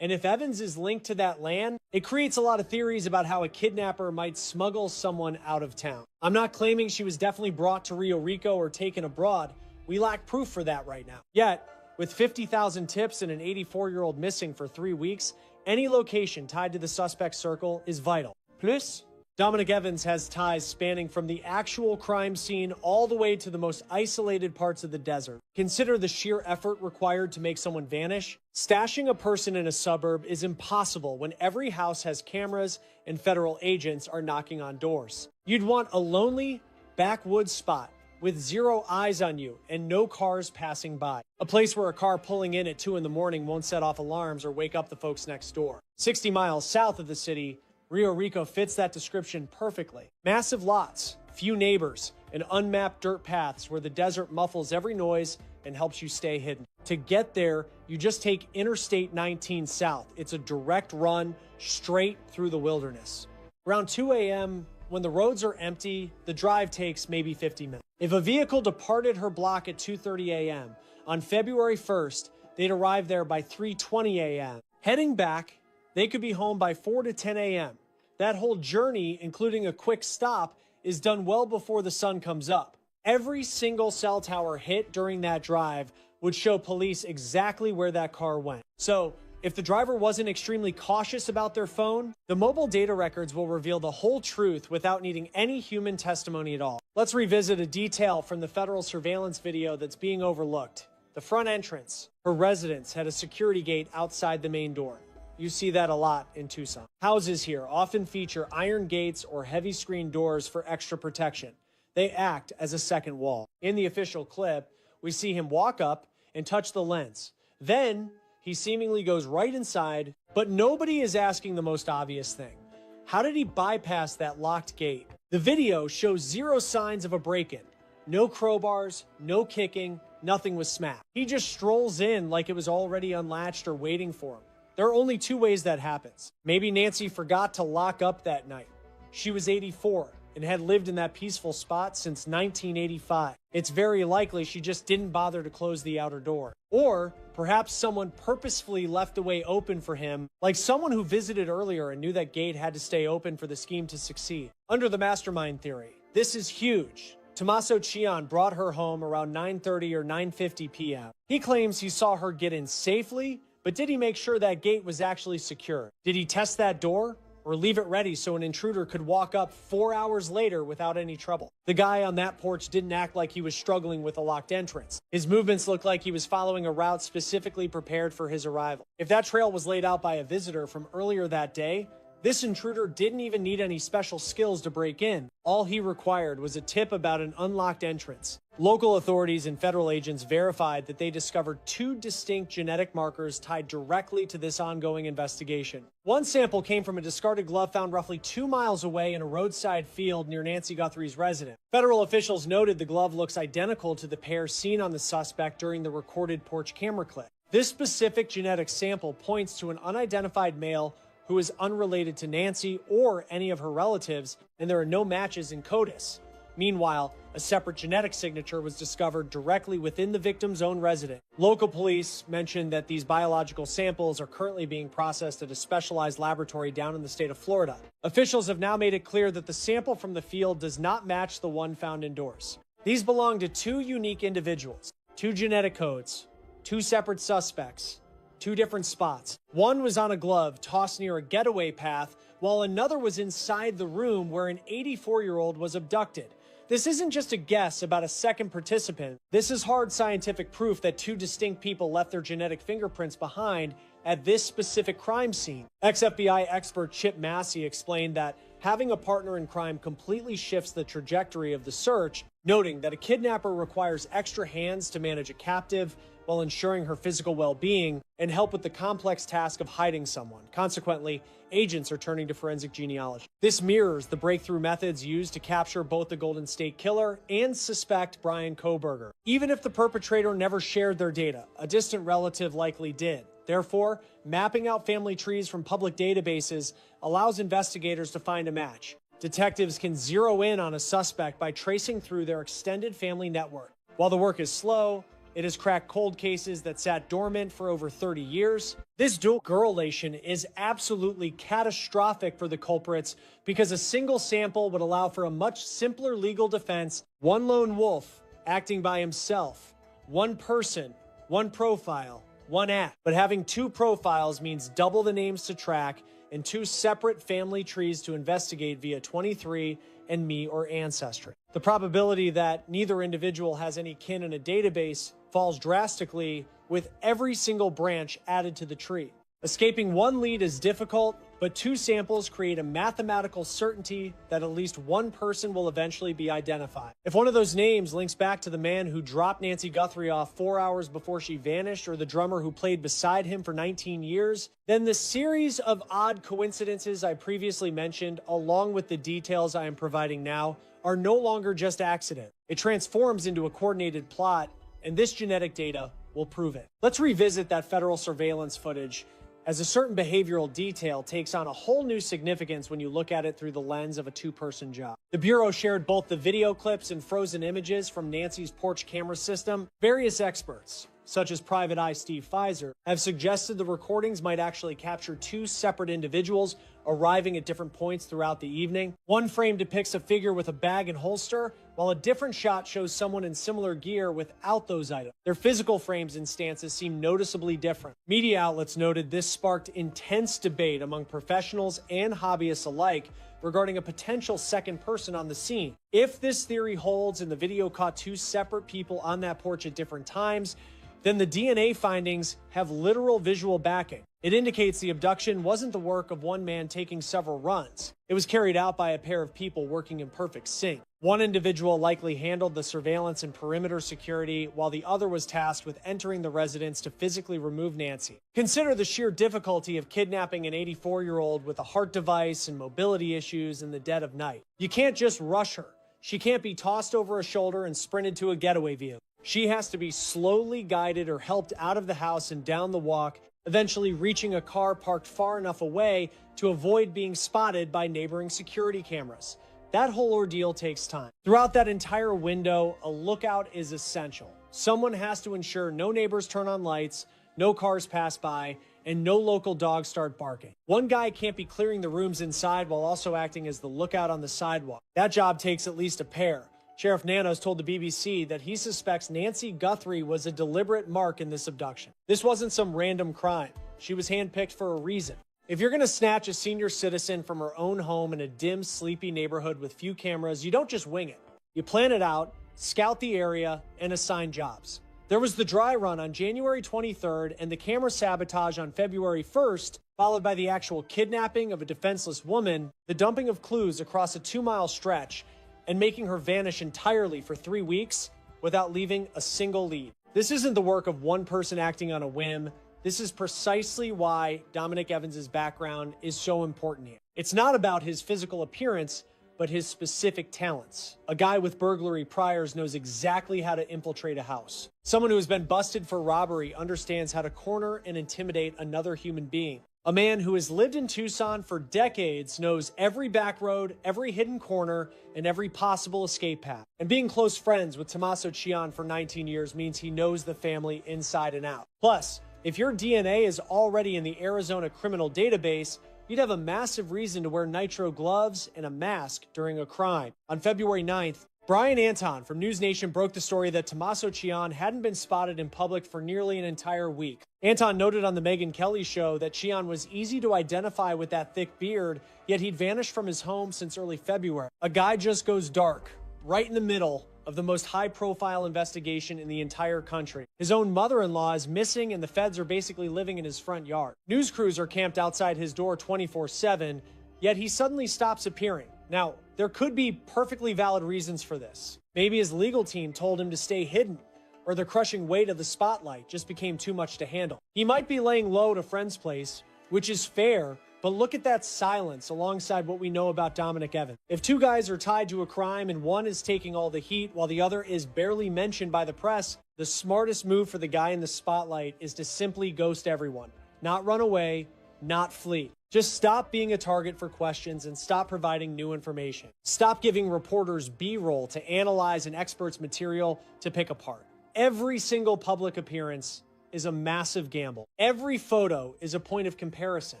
And if Evans is linked to that land, it creates a lot of theories about how a kidnapper might smuggle someone out of town. I'm not claiming she was definitely brought to Rio Rico or taken abroad. We lack proof for that right now. Yet, with 50,000 tips and an 84-year-old missing for 3 weeks, any location tied to the suspect circle is vital. Plus, Dominic Evans has ties spanning from the actual crime scene all the way to the most isolated parts of the desert. Consider the sheer effort required to make someone vanish. Stashing a person in a suburb is impossible when every house has cameras and federal agents are knocking on doors. You'd want a lonely, backwoods spot with zero eyes on you and no cars passing by. A place where a car pulling in at 2 in the morning won't set off alarms or wake up the folks next door. 60 miles south of the city, Rio Rico fits that description perfectly. Massive lots, few neighbors, and unmapped dirt paths where the desert muffles every noise and helps you stay hidden. To get there, you just take Interstate 19 south. It's a direct run straight through the wilderness. Around 2 a.m., when the roads are empty, the drive takes maybe 50 minutes. If a vehicle departed her block at 2:30 a.m., on February 1st, they'd arrive there by 3:20 a.m. Heading back, they could be home by 4 to 10 a.m. That whole journey, including a quick stop, is done well before the sun comes up. Every single cell tower hit during that drive would show police exactly where that car went. So, if the driver wasn't extremely cautious about their phone, the mobile data records will reveal the whole truth without needing any human testimony at all. Let's revisit a detail from the federal surveillance video that's being overlooked. The front entrance. Her residence had a security gate outside the main door. You see that a lot in Tucson. Houses here often feature iron gates or heavy screen doors for extra protection. They act as a second wall. In the official clip, we see him walk up and touch the lens. Then, he seemingly goes right inside, but nobody is asking the most obvious thing. How did he bypass that locked gate? The video shows zero signs of a break-in. No crowbars, no kicking, nothing was smashed. He just strolls in like it was already unlatched or waiting for him. There are only two ways that happens. Maybe Nancy forgot to lock up that night. She was 84 and had lived in that peaceful spot since 1985. It's very likely she just didn't bother to close the outer door. Or perhaps someone purposefully left the way open for him, like someone who visited earlier and knew that gate had to stay open for the scheme to succeed. Under the mastermind theory, this is huge. Tommaso Chion brought her home around 9:30 or 9:50 p.m. He claims he saw her get in safely, but did he make sure that gate was actually secure? Did he test that door or leave it ready so an intruder could walk up 4 hours later without any trouble? The guy on that porch didn't act like he was struggling with a locked entrance. His movements looked like he was following a route specifically prepared for his arrival. If that trail was laid out by a visitor from earlier that day, this intruder didn't even need any special skills to break in. All he required was a tip about an unlocked entrance. Local authorities and federal agents verified that they discovered 2 distinct genetic markers tied directly to this ongoing investigation. One sample came from a discarded glove found roughly 2 miles away in a roadside field near Nancy Guthrie's residence. Federal officials noted the glove looks identical to the pair seen on the suspect during the recorded porch camera clip. This specific genetic sample points to an unidentified male who is unrelated to Nancy or any of her relatives, and there are no matches in CODIS. Meanwhile, a separate genetic signature was discovered directly within the victim's own residence. Local police mentioned that these biological samples are currently being processed at a specialized laboratory down in the state of Florida. Officials have now made it clear that the sample from the field does not match the one found indoors. These belong to 2 unique individuals, 2 genetic codes, 2 separate suspects, 2 different spots. One was on a glove tossed near a getaway path, while another was inside the room where an 84-year-old was abducted. This isn't just a guess about a second participant. This is hard scientific proof that 2 distinct people left their genetic fingerprints behind at this specific crime scene. Ex-FBI expert Chip Massey explained that having a partner in crime completely shifts the trajectory of the search, noting that a kidnapper requires extra hands to manage a captive while ensuring her physical well-being and help with the complex task of hiding someone. Consequently, agents are turning to forensic genealogy. This mirrors the breakthrough methods used to capture both the Golden State Killer and suspect Bryan Kohberger. Even if the perpetrator never shared their data, a distant relative likely did. Therefore, mapping out family trees from public databases allows investigators to find a match. Detectives can zero in on a suspect by tracing through their extended family network. While the work is slow, It has cracked cold cases that sat dormant for over 30 years. This dual correlation is absolutely catastrophic for the culprits because a single sample would allow for a much simpler legal defense. One lone wolf acting by himself, one person, one profile, one act. But having two profiles means double the names to track and two separate family trees to investigate via 23andMe or Ancestry. The probability that neither individual has any kin in a database falls drastically with every single branch added to the tree. Escaping one lead is difficult, but two samples create a mathematical certainty that at least one person will eventually be identified. If one of those names links back to the man who dropped Nancy Guthrie off 4 hours before she vanished, or the drummer who played beside him for 19 years, then the series of odd coincidences I previously mentioned, along with the details I am providing now, are no longer just accident. It transforms into a coordinated plot, and this genetic data will prove it. Let's revisit that federal surveillance footage, as a certain behavioral detail takes on a whole new significance when you look at it through the lens of a two-person job. The Bureau shared both the video clips and frozen images from Nancy's porch camera system. Various experts, such as Private Eye Steve Pfizer, have suggested the recordings might actually capture two separate individuals arriving at different points throughout the evening. One frame depicts a figure with a bag and holster, while a different shot shows someone in similar gear without those items. Their physical frames and stances seem noticeably different. Media outlets noted this sparked intense debate among professionals and hobbyists alike regarding a potential second person on the scene. If this theory holds and the video caught two separate people on that porch at different times, then the DNA findings have literal visual backing. It indicates the abduction wasn't the work of one man taking several runs. It was carried out by a pair of people working in perfect sync. One individual likely handled the surveillance and perimeter security, while the other was tasked with entering the residence to physically remove Nancy. Consider the sheer difficulty of kidnapping an 84-year-old with a heart device and mobility issues in the dead of night. You can't just rush her. She can't be tossed over a shoulder and sprinted to a getaway vehicle. She has to be slowly guided or helped out of the house and down the walk, eventually reaching a car parked far enough away to avoid being spotted by neighboring security cameras. That whole ordeal takes time. Throughout that entire window, a lookout is essential. Someone has to ensure no neighbors turn on lights, no cars pass by, and no local dogs start barking. One guy can't be clearing the rooms inside while also acting as the lookout on the sidewalk. That job takes at least a pair. Sheriff Nanos told the BBC that he suspects Nancy Guthrie was a deliberate mark in this abduction. This wasn't some random crime. She was handpicked for a reason. If you're going to snatch a senior citizen from her own home in a dim, sleepy neighborhood with few cameras, you don't just wing it. You plan it out, scout the area, and assign jobs. There was the dry run on January 23rd and the camera sabotage on February 1st, followed by the actual kidnapping of a defenseless woman, the dumping of clues across a 2-mile stretch, and making her vanish entirely for 3 weeks without leaving a single lead. This isn't the work of one person acting on a whim. This is precisely why Dominic Evans's background is so important here. It's not about his physical appearance, but his specific talents. A guy with burglary priors knows exactly how to infiltrate a house. Someone who has been busted for robbery understands how to corner and intimidate another human being. A man who has lived in Tucson for decades knows every back road, every hidden corner, and every possible escape path. And being close friends with Tommaso Cian for 19 years means he knows the family inside and out. Plus, if your DNA is already in the Arizona criminal database, you'd have a massive reason to wear nitro gloves and a mask during a crime. On February 9th, Brian Anton from News Nation broke the story that Tommaso Cian hadn't been spotted in public for nearly an entire week. Anton noted on the Megyn Kelly show that Cian was easy to identify with that thick beard, yet he'd vanished from his home since early February. A guy just goes dark, right in the middle of the most high-profile investigation in the entire country. His own mother-in-law is missing, and the feds are basically living in his front yard. News crews are camped outside his door 24/7, yet he suddenly stops appearing. Now, there could be perfectly valid reasons for this. Maybe his legal team told him to stay hidden, or the crushing weight of the spotlight just became too much to handle. He might be laying low at a friend's place, which is fair, but look at that silence alongside what we know about Dominic Evans. If two guys are tied to a crime and one is taking all the heat while the other is barely mentioned by the press, the smartest move for the guy in the spotlight is to simply ghost everyone. Not run away, not flee. Just stop being a target for questions and stop providing new information. Stop giving reporters B-roll to analyze an expert's material to pick apart. Every single public appearance is a massive gamble. Every photo is a point of comparison,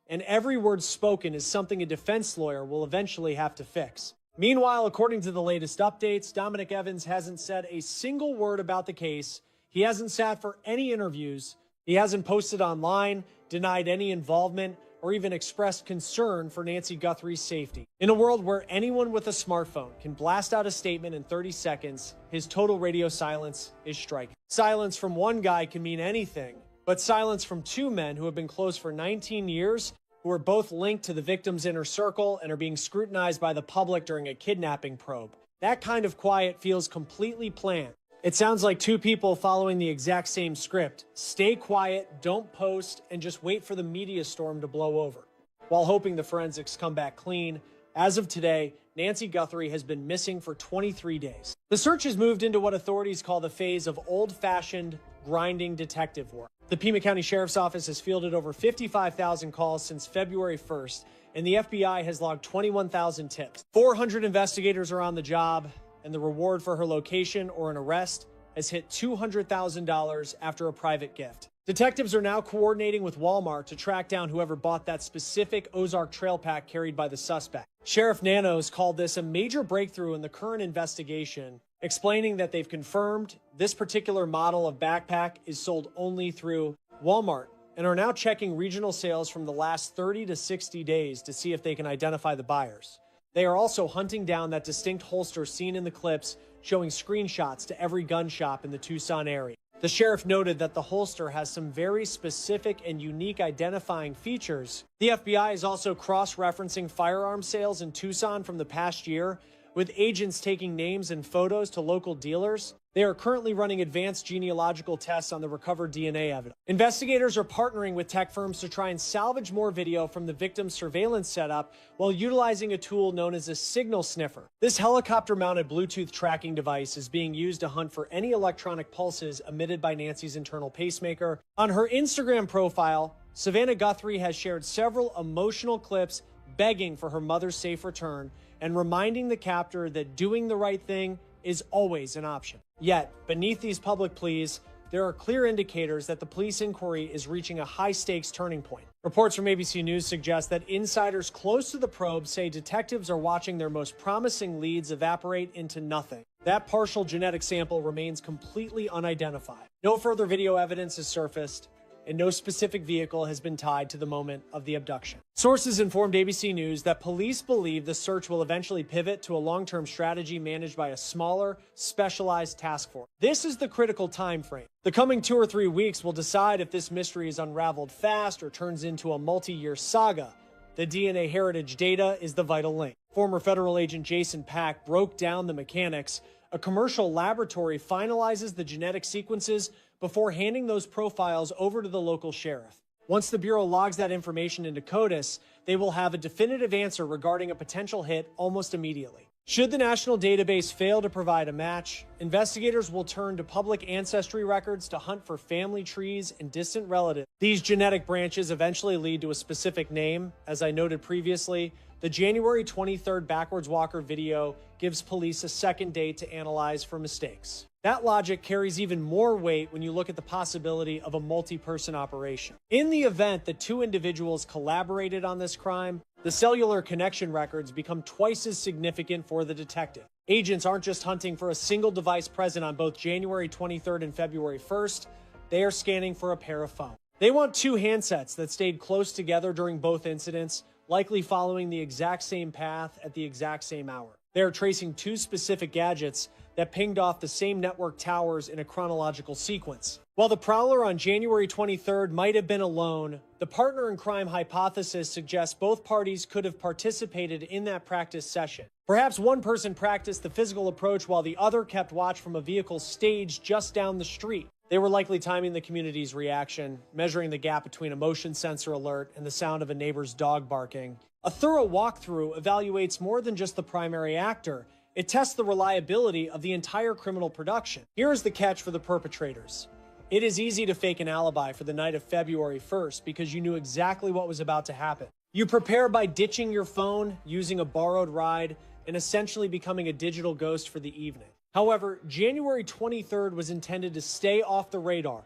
and every word spoken is something a defense lawyer will eventually have to fix. Meanwhile, according to the latest updates, Dominic Evans hasn't said a single word about the case. He hasn't sat for any interviews. He hasn't posted online, denied any involvement, or even expressed concern for Nancy Guthrie's safety. In a world where anyone with a smartphone can blast out a statement in 30 seconds, his total radio silence is striking. Silence from one guy can mean anything, but silence from two men who have been close for 19 years, who are both linked to the victim's inner circle and are being scrutinized by the public during a kidnapping probe. That kind of quiet feels completely planned. It sounds like two people following the exact same script. Stay quiet, don't post, and just wait for the media storm to blow over. While hoping the forensics come back clean, as of today, Nancy Guthrie has been missing for 23 days. The search has moved into what authorities call the phase of old-fashioned, grinding detective work. The Pima County Sheriff's Office has fielded over 55,000 calls since February 1st, and the FBI has logged 21,000 tips. 400 investigators are on the job, and the reward for her location or an arrest has hit $200,000 after a private gift. Detectives are now coordinating with Walmart to track down whoever bought that specific Ozark trail pack carried by the suspect. Sheriff Nanos called this a major breakthrough in the current investigation, explaining that they've confirmed this particular model of backpack is sold only through Walmart and are now checking regional sales from the last 30 to 60 days to see if they can identify the buyers. They are also hunting down that distinct holster seen in the clips, showing screenshots to every gun shop in the Tucson area. The sheriff noted that the holster has some very specific and unique identifying features. The FBI is also cross-referencing firearm sales in Tucson from the past year, with agents taking names and photos to local dealers. They are currently running advanced genealogical tests on the recovered DNA evidence. Investigators are partnering with tech firms to try and salvage more video from the victim's surveillance setup while utilizing a tool known as a signal sniffer. This helicopter-mounted Bluetooth tracking device is being used to hunt for any electronic pulses emitted by Nancy's internal pacemaker. On her Instagram profile, Savannah Guthrie has shared several emotional clips begging for her mother's safe return and reminding the captor that doing the right thing is always an option. Yet, beneath these public pleas, there are clear indicators that the police inquiry is reaching a high-stakes turning point. Reports from ABC News suggest that insiders close to the probe say detectives are watching their most promising leads evaporate into nothing. That partial genetic sample remains completely unidentified. No further video evidence has surfaced, and no specific vehicle has been tied to the moment of the abduction. Sources informed ABC News that police believe the search will eventually pivot to a long-term strategy managed by a smaller, specialized task force. This is the critical time frame. The coming 2 or 3 weeks will decide if this mystery is unraveled fast or turns into a multi-year saga. The DNA heritage data is the vital link. Former federal agent Jason Pack broke down the mechanics. A commercial laboratory finalizes the genetic sequences before handing those profiles over to the local sheriff. Once the Bureau logs that information into CODIS, they will have a definitive answer regarding a potential hit almost immediately. Should the national database fail to provide a match, investigators will turn to public ancestry records to hunt for family trees and distant relatives. These genetic branches eventually lead to a specific name. As I noted previously, the January 23rd backwards walker video gives police a second date to analyze for mistakes. That logic carries even more weight when you look at the possibility of a multi-person operation. In the event that two individuals collaborated on this crime, the cellular connection records become twice as significant for the detective. Agents aren't just hunting for a single device present on both January 23rd and February 1st, they are scanning for a pair of phones. They want two handsets that stayed close together during both incidents, likely following the exact same path at the exact same hour. They are tracing two specific gadgets that pinged off the same network towers in a chronological sequence. While the prowler on January 23rd might have been alone, the partner in crime hypothesis suggests both parties could have participated in that practice session. Perhaps one person practiced the physical approach while the other kept watch from a vehicle staged just down the street. They were likely timing the community's reaction, measuring the gap between a motion sensor alert and the sound of a neighbor's dog barking. A thorough walkthrough evaluates more than just the primary actor. It tests the reliability of the entire criminal production. Here is the catch for the perpetrators. It is easy to fake an alibi for the night of February 1st because you knew exactly what was about to happen. You prepare by ditching your phone, using a borrowed ride, and essentially becoming a digital ghost for the evening. However, January 23rd was intended to stay off the radar.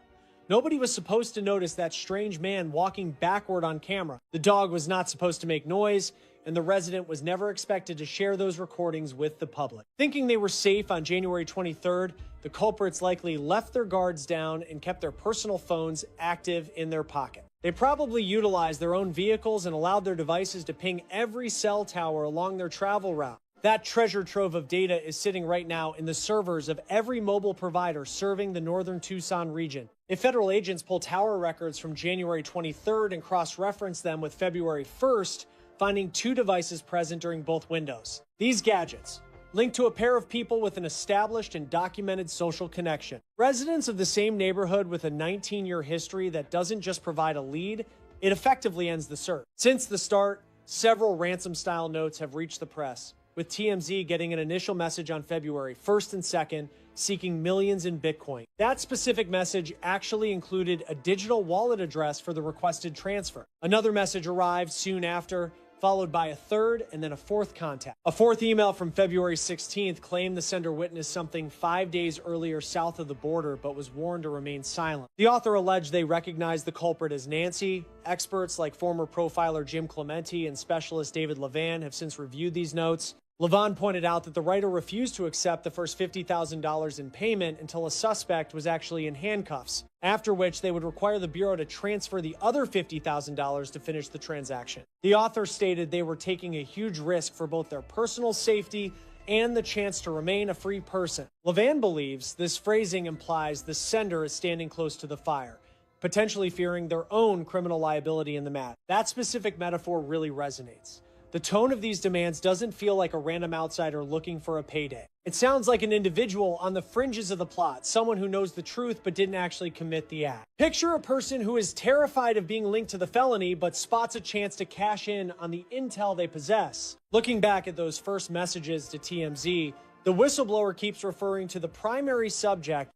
Nobody was supposed to notice that strange man walking backward on camera. The dog was not supposed to make noise, and the resident was never expected to share those recordings with the public. Thinking they were safe on January 23rd, the culprits likely left their guards down and kept their personal phones active in their pocket. They probably utilized their own vehicles and allowed their devices to ping every cell tower along their travel route. That treasure trove of data is sitting right now in the servers of every mobile provider serving the northern Tucson region. If federal agents pull tower records from January 23rd and cross-reference them with February 1st, finding 2 devices present during both windows. These gadgets link to a pair of people with an established and documented social connection. Residents of the same neighborhood with a 19-year history that doesn't just provide a lead, it effectively ends the search. Since the start, several ransom-style notes have reached the press, with TMZ getting an initial message on February 1st and 2nd, seeking millions in Bitcoin. That specific message actually included a digital wallet address for the requested transfer. Another message arrived soon after, followed by a third and then a fourth contact. A fourth email from February 16th claimed the sender witnessed something 5 days earlier south of the border, but was warned to remain silent. The author alleged they recognized the culprit as Nancy. Experts like former profiler Jim Clemente and specialist David Levan have since reviewed these notes. Levan pointed out that the writer refused to accept the first $50,000 in payment until a suspect was actually in handcuffs, after which they would require the Bureau to transfer the other $50,000 to finish the transaction. The author stated they were taking a huge risk for both their personal safety and the chance to remain a free person. Levan believes this phrasing implies the sender is standing close to the fire, potentially fearing their own criminal liability in the matter. That specific metaphor really resonates. The tone of these demands doesn't feel like a random outsider looking for a payday. It sounds like an individual on the fringes of the plot, someone who knows the truth but didn't actually commit the act. Picture a person who is terrified of being linked to the felony but spots a chance to cash in on the intel they possess. Looking back at those first messages to TMZ, the whistleblower keeps referring to the primary subject,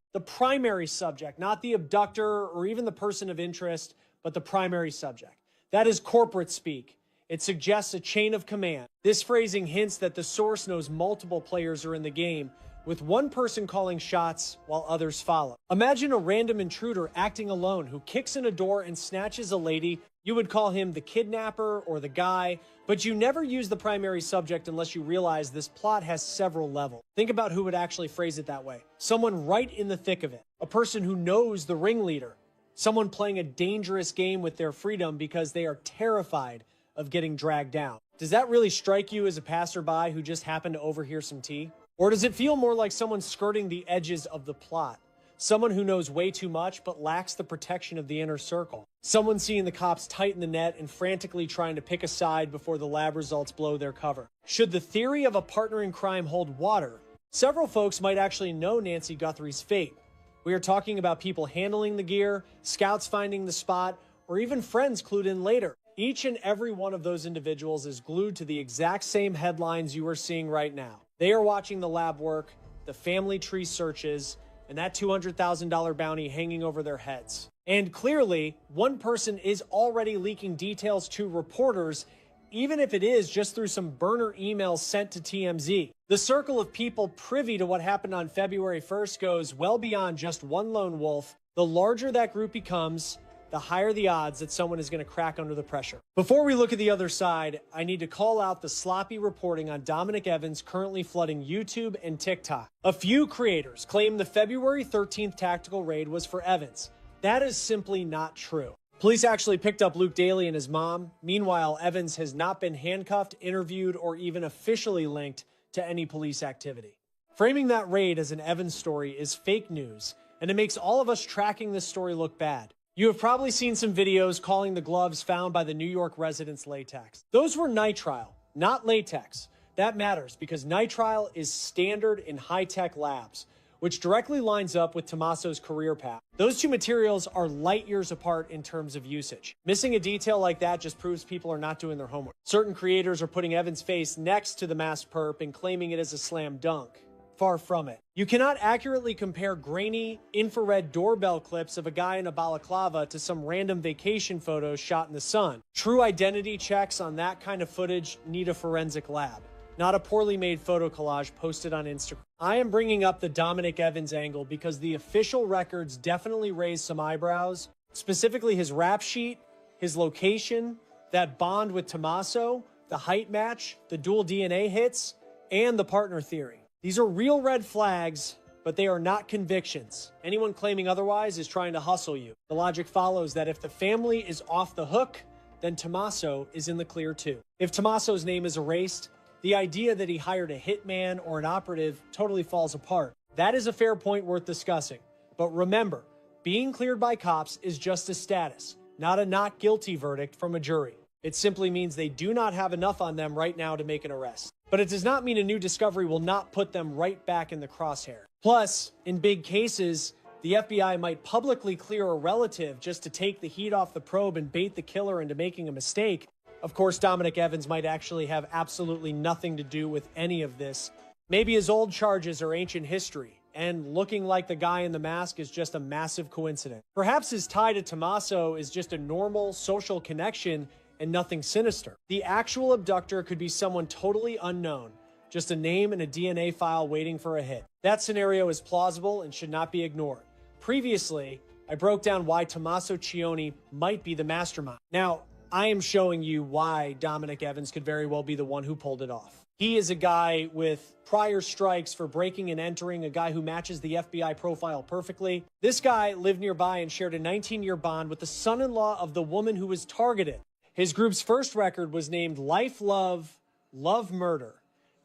not the abductor or even the person of interest, but the primary subject. That is corporate speak. It suggests a chain of command. This phrasing hints that the source knows multiple players are in the game, with one person calling shots while others follow. Imagine a random intruder acting alone who kicks in a door and snatches a lady. You would call him the kidnapper or the guy, but you never use the primary subject unless you realize this plot has several levels. Think about who would actually phrase it that way. Someone right in the thick of it. A person who knows the ringleader. Someone playing a dangerous game with their freedom because they are terrified of getting dragged down. Does that really strike you as a passerby who just happened to overhear some tea? Or does it feel more like someone skirting the edges of the plot? Someone who knows way too much but lacks the protection of the inner circle? Someone seeing the cops tighten the net and frantically trying to pick a side before the lab results blow their cover? Should the theory of a partner in crime hold water, several folks might actually know Nancy Guthrie's fate. We are talking about people handling the gear, scouts finding the spot, or even friends clued in later. Each and every one of those individuals is glued to the exact same headlines you are seeing right now. They are watching the lab work, the family tree searches, and that $200,000 bounty hanging over their heads. And clearly, one person is already leaking details to reporters, even if it is just through some burner emails sent to TMZ. The circle of people privy to what happened on February 1st goes well beyond just one lone wolf. The larger that group becomes, the higher the odds that someone is going to crack under the pressure. Before we look at the other side, I need to call out the sloppy reporting on Dominic Evans currently flooding YouTube and TikTok. A few creators claim the February 13th tactical raid was for Evans. That is simply not true. Police actually picked up Luke Daly and his mom. Meanwhile, Evans has not been handcuffed, interviewed, or even officially linked to any police activity. Framing that raid as an Evans story is fake news, and it makes all of us tracking this story look bad. You have probably seen some videos calling the gloves found by the New York residents latex. Those were nitrile, not latex. That matters because nitrile is standard in high-tech labs, which directly lines up with Tommaso's career path. Those two materials are light years apart in terms of usage. Missing a detail like that just proves people are not doing their homework. Certain creators are putting Evans' face next to the masked perp and claiming it as a slam dunk. Far from it. You cannot accurately compare grainy infrared doorbell clips of a guy in a balaclava to some random vacation photos shot in the sun. True identity checks on that kind of footage need a forensic lab. not a poorly made photo collage posted on Instagram. I am bringing up the Dominic Evans angle because the official records definitely raised some eyebrows, specifically his rap sheet, his location, that bond with Tommaso, the height match, the dual DNA hits, and the partner theory. These are real red flags, but they are not convictions. Anyone claiming otherwise is trying to hustle you. The logic follows that if the family is off the hook, then Tommaso is in the clear too. If Tommaso's name is erased, the idea that he hired a hitman or an operative totally falls apart. That is a fair point worth discussing. But remember, being cleared by cops is just a status, not a not guilty verdict from a jury. It simply means they do not have enough on them right now to make an arrest. But it does not mean a new discovery will not put them right back in the crosshair. Plus, in big cases, the FBI might publicly clear a relative just to take the heat off the probe and bait the killer into making a mistake. Of course, Dominic Evans might actually have absolutely nothing to do with any of this. Maybe his old charges are ancient history, and looking like the guy in the mask is just a massive coincidence. Perhaps his tie to Tommaso is just a normal social connection and nothing sinister. The actual abductor could be someone totally unknown, just a name and a DNA file waiting for a hit. That scenario is plausible and should not be ignored. Previously, I broke down why Tommaso Cioni might be the mastermind. Now, I am showing you why Dominic Evans could very well be the one who pulled it off. He is a guy with prior strikes for breaking and entering, a guy who matches the FBI profile perfectly. This guy lived nearby and shared a 19-year bond with the son-in-law of the woman who was targeted. His group's first record was named Life, Love, Love, Murder.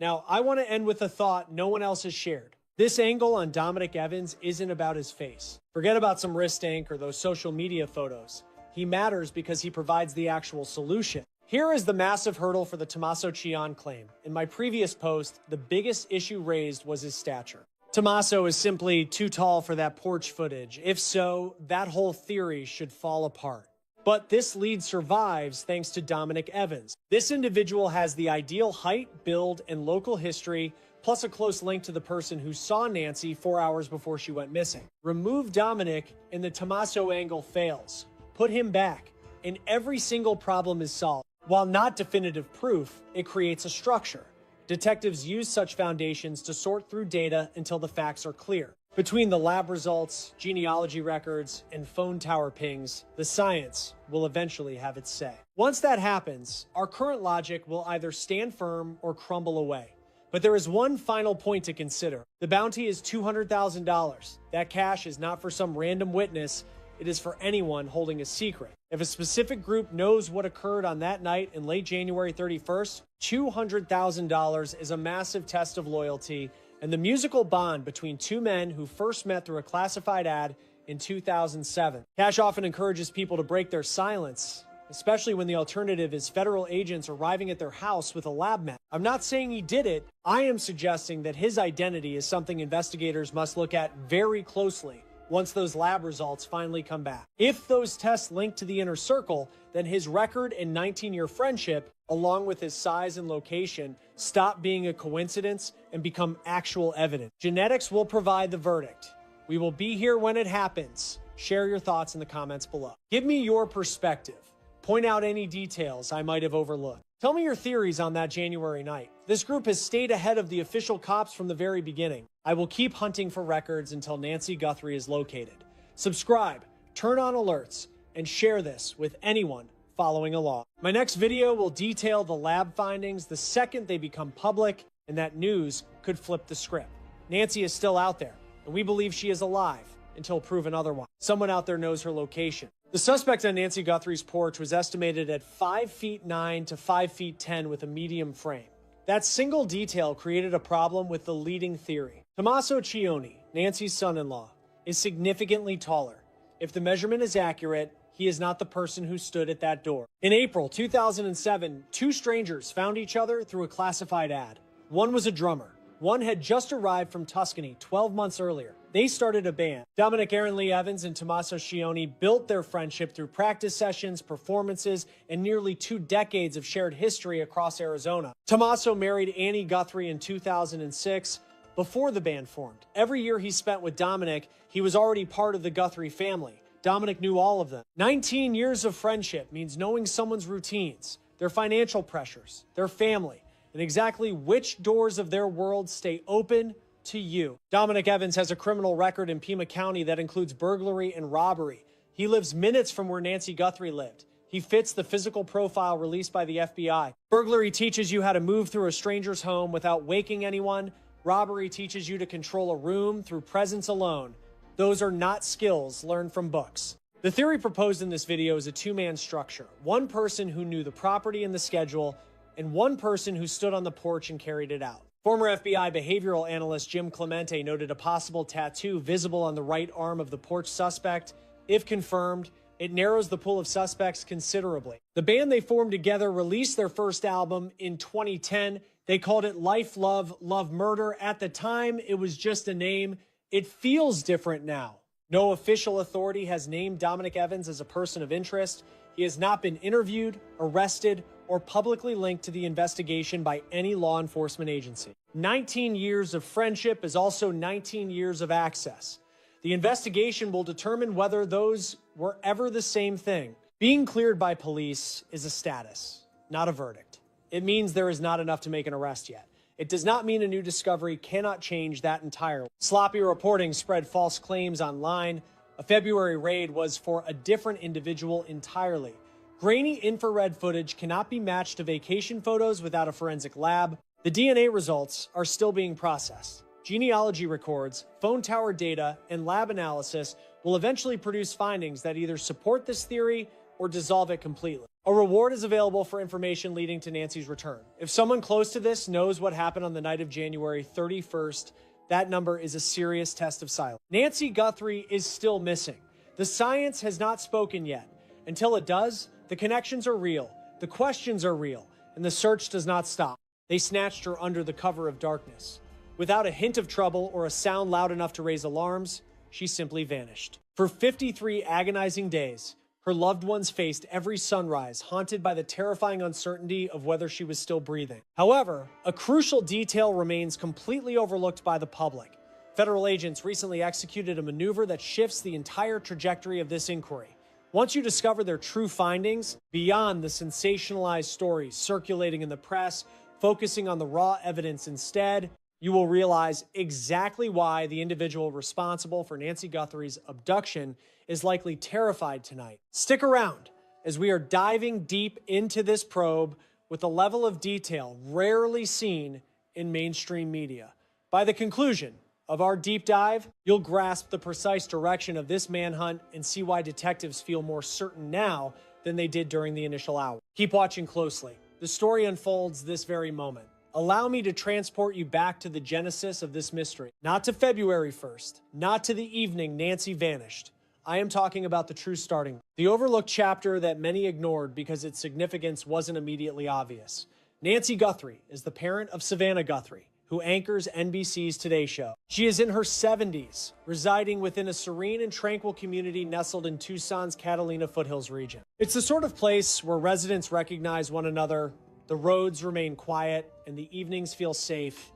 Now, I want to end with a thought no one else has shared. This angle on Dominic Evans isn't about his face. Forget about some wrist ink or those social media photos. He matters because he provides the actual solution. Here is the massive hurdle for the Tommaso Cioni claim. In my previous post, the biggest issue raised was his stature. Tommaso is simply too tall for that porch footage. If so, that whole theory should fall apart. But this lead survives thanks to Dominic Evans. This individual has the ideal height, build, and local history, plus a close link to the person who saw Nancy 4 hours before she went missing. Remove Dominic and the Tommaso angle fails. Put him back, and every single problem is solved. While not definitive proof, it creates a structure. Detectives use such foundations to sort through data until the facts are clear. Between the lab results, genealogy records, and phone tower pings, the science will eventually have its say. Once that happens, our current logic will either stand firm or crumble away. But there is one final point to consider. The bounty is $200,000. That cash is not for some random witness. It is for anyone holding a secret. If a specific group knows what occurred on that night in late January 31st, $200,000 is a massive test of loyalty and the musical bond between two men who first met through a classified ad in 2007. Cash often encourages people to break their silence, especially when the alternative is federal agents arriving at their house with a lab map. I'm not saying he did it. I am suggesting that his identity is something investigators must look at very closely once those lab results finally come back. If those tests link to the inner circle, then his record and 19-year friendship, along with his size and location, stop being a coincidence and become actual evidence. Genetics will provide the verdict. We will be here when it happens. Share your thoughts in the comments below. Give me your perspective. Point out any details I might have overlooked. Tell me your theories on that January night. This group has stayed ahead of the official cops from the very beginning. I will keep hunting for records until Nancy Guthrie is located. Subscribe, turn on alerts, and share this with anyone following along. My next video will detail the lab findings the second they become public, and that news could flip the script. Nancy is still out there, and we believe she is alive until proven otherwise. Someone out there knows her location. The suspect on Nancy Guthrie's porch was estimated at 5'9" to 5'10" with a medium frame. That single detail created a problem with the leading theory. Tommaso Cioni, Nancy's son-in-law, is significantly taller. If the measurement is accurate, he is not the person who stood at that door. In April 2007, two strangers found each other through a classified ad. One was a drummer. One had just arrived from Tuscany 12 months earlier. They started a band. Dominic Aaron Lee Evans and Tommaso Cioni built their friendship through practice sessions, performances, and nearly 2 decades of shared history across Arizona. Tommaso married Annie Guthrie in 2006 before the band formed. Every year he spent with Dominic, he was already part of the Guthrie family. Dominic knew all of them. 19 years of friendship means knowing someone's routines, their financial pressures, their family, and exactly which doors of their world stay open to you. Dominic Evans has a criminal record in Pima County that includes burglary and robbery. He lives minutes from where Nancy Guthrie lived. He fits the physical profile released by the FBI. Burglary teaches you how to move through a stranger's home without waking anyone. Robbery teaches you to control a room through presence alone. Those are not skills learned from books. The theory proposed in this video is a two-man structure. One person who knew the property and the schedule, and one person who stood on the porch and carried it out. Former FBI behavioral analyst Jim Clemente noted a possible tattoo visible on the right arm of the porch suspect. If confirmed, it narrows the pool of suspects considerably. The band they formed together released their first album in 2010. They called it Life, Love, Love, Murder. At the time, it was just a name. It feels different now. No official authority has named Dominic Evans as a person of interest. He has not been interviewed, arrested, or publicly linked to the investigation by any law enforcement agency. 19 years of friendship is also 19 years of access. The investigation will determine whether those were ever the same thing. Being cleared by police is a status, not a verdict. It means there is not enough to make an arrest yet. It does not mean a new discovery cannot change that entirely. Sloppy reporting spread false claims online. A February raid was for a different individual entirely. Grainy infrared footage cannot be matched to vacation photos without a forensic lab. The DNA results are still being processed. Genealogy records, phone tower data, and lab analysis will eventually produce findings that either support this theory or dissolve it completely. A reward is available for information leading to Nancy's return. If someone close to this knows what happened on the night of January 31st, that number is a serious test of silence. Nancy Guthrie is still missing. The science has not spoken yet. Until it does, the connections are real, the questions are real, and the search does not stop. They snatched her under the cover of darkness. Without a hint of trouble or a sound loud enough to raise alarms, she simply vanished. For 53 agonizing days, her loved ones faced every sunrise, haunted by the terrifying uncertainty of whether she was still breathing. However, a crucial detail remains completely overlooked by the public. Federal agents recently executed a maneuver that shifts the entire trajectory of this inquiry. Once you discover their true findings, beyond the sensationalized stories circulating in the press, focusing on the raw evidence instead, you will realize exactly why the individual responsible for Nancy Guthrie's abduction is likely terrified tonight. Stick around as we are diving deep into this probe with a level of detail rarely seen in mainstream media. By the conclusion of our deep dive, you'll grasp the precise direction of this manhunt and see why detectives feel more certain now than they did during the initial hour. Keep watching closely. The story unfolds this very moment. Allow me to transport you back to the genesis of this mystery. Not to February 1st, not to the evening Nancy vanished. I am talking about the true starting, the overlooked chapter that many ignored because its significance wasn't immediately obvious. Nancy Guthrie is the parent of Savannah Guthrie, who anchors NBC's Today Show. She is in her 70s, residing within a serene and tranquil community nestled in Tucson's Catalina foothills region. It's the sort of place where residents recognize one another, the roads remain quiet, and the evenings feel safe.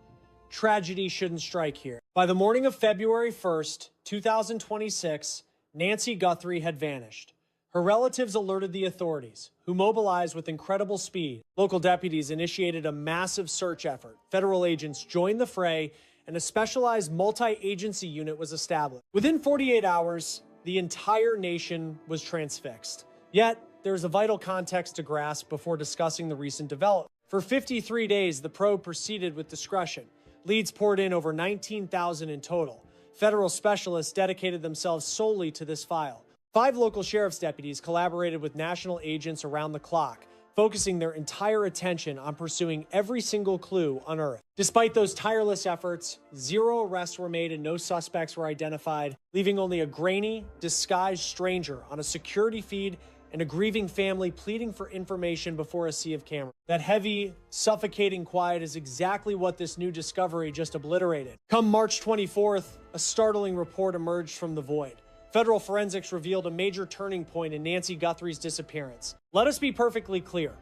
Tragedy shouldn't strike here. By the morning of February 1st, 2026, Nancy Guthrie had vanished. Her relatives alerted the authorities, who mobilized with incredible speed. Local deputies initiated a massive search effort. Federal agents joined the fray, and a specialized multi-agency unit was established. Within 48 hours, the entire nation was transfixed. Yet, there's a vital context to grasp before discussing the recent development. For 53 days, the probe proceeded with discretion. Leads poured in over 19,000 in total. Federal specialists dedicated themselves solely to this file. 5 local sheriff's deputies collaborated with national agents around the clock, focusing their entire attention on pursuing every single clue unearthed. Despite those tireless efforts, 0 arrests were made and no suspects were identified, leaving only a grainy, disguised stranger on a security feed and a grieving family pleading for information before a sea of cameras. That heavy, suffocating quiet is exactly what this new discovery just obliterated. Come March 24th, a startling report emerged from the void. Federal forensics revealed a major turning point in Nancy Guthrie's disappearance. Let us be perfectly clear.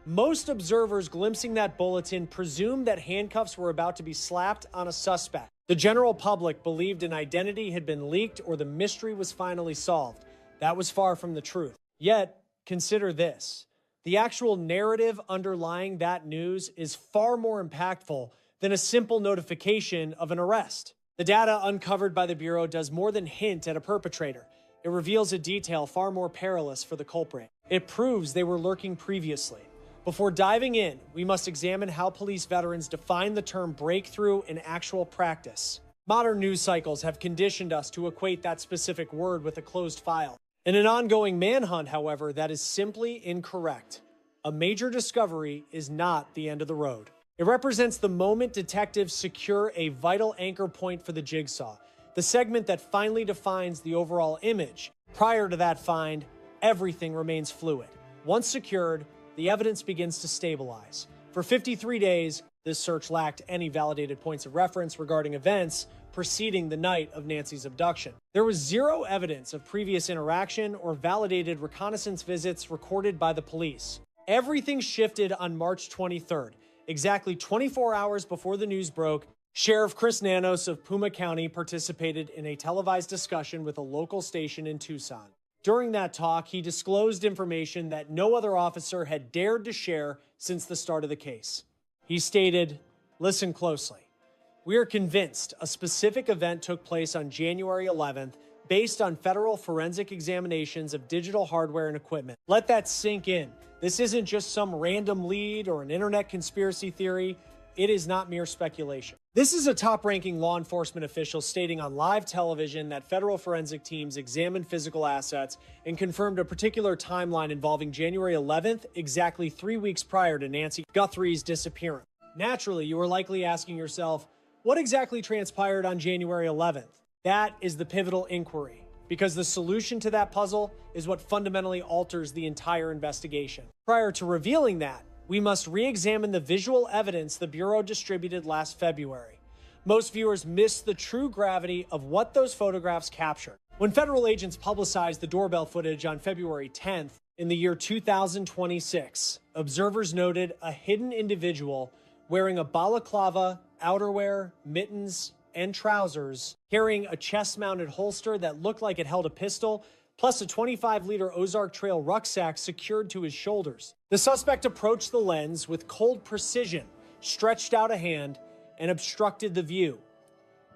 Most observers glimpsing that bulletin presumed that handcuffs were about to be slapped on a suspect. The general public believed an identity had been leaked or the mystery was finally solved. That was far from the truth. Yet, consider this. The actual narrative underlying that news is far more impactful than a simple notification of an arrest. The data uncovered by the Bureau does more than hint at a perpetrator. It reveals a detail far more perilous for the culprit. It proves they were lurking previously. Before diving in, we must examine how police veterans define the term breakthrough in actual practice. Modern news cycles have conditioned us to equate that specific word with a closed file. In an ongoing manhunt, however, that is simply incorrect. A major discovery is not the end of the road. It represents the moment detectives secure a vital anchor point for the jigsaw, the segment that finally defines the overall image. Prior to that find, everything remains fluid. Once secured, the evidence begins to stabilize. For 53 days, this search lacked any validated points of reference regarding events preceding the night of Nancy's abduction. There was zero evidence of previous interaction or validated reconnaissance visits recorded by the police. Everything shifted on March 23rd, exactly 24 hours before the news broke. Sheriff Chris Nanos of Puma County participated in a televised discussion with a local station in Tucson. During that talk, he disclosed information that no other officer had dared to share since the start of the case. He stated, "Listen closely. We are convinced a specific event took place on January 11th based on federal forensic examinations of digital hardware and equipment. Let that sink in. This isn't just some random lead or an internet conspiracy theory. It is not mere speculation." This is a top-ranking law enforcement official stating on live television that federal forensic teams examined physical assets and confirmed a particular timeline involving January 11th, exactly 3 weeks prior to Nancy Guthrie's disappearance. Naturally, you are likely asking yourself, what exactly transpired on January 11th? That is the pivotal inquiry, because the solution to that puzzle is what fundamentally alters the entire investigation. Prior to revealing that, we must re-examine the visual evidence the Bureau distributed last February. Most viewers miss the true gravity of what those photographs captured. When federal agents publicized the doorbell footage on February 10th in the year 2026, observers noted a hidden individual wearing a balaclava, outerwear, mittens, and trousers, carrying a chest-mounted holster that looked like it held a pistol, plus a 25-liter Ozark Trail rucksack secured to his shoulders. The suspect approached the lens with cold precision, stretched out a hand, and obstructed the view.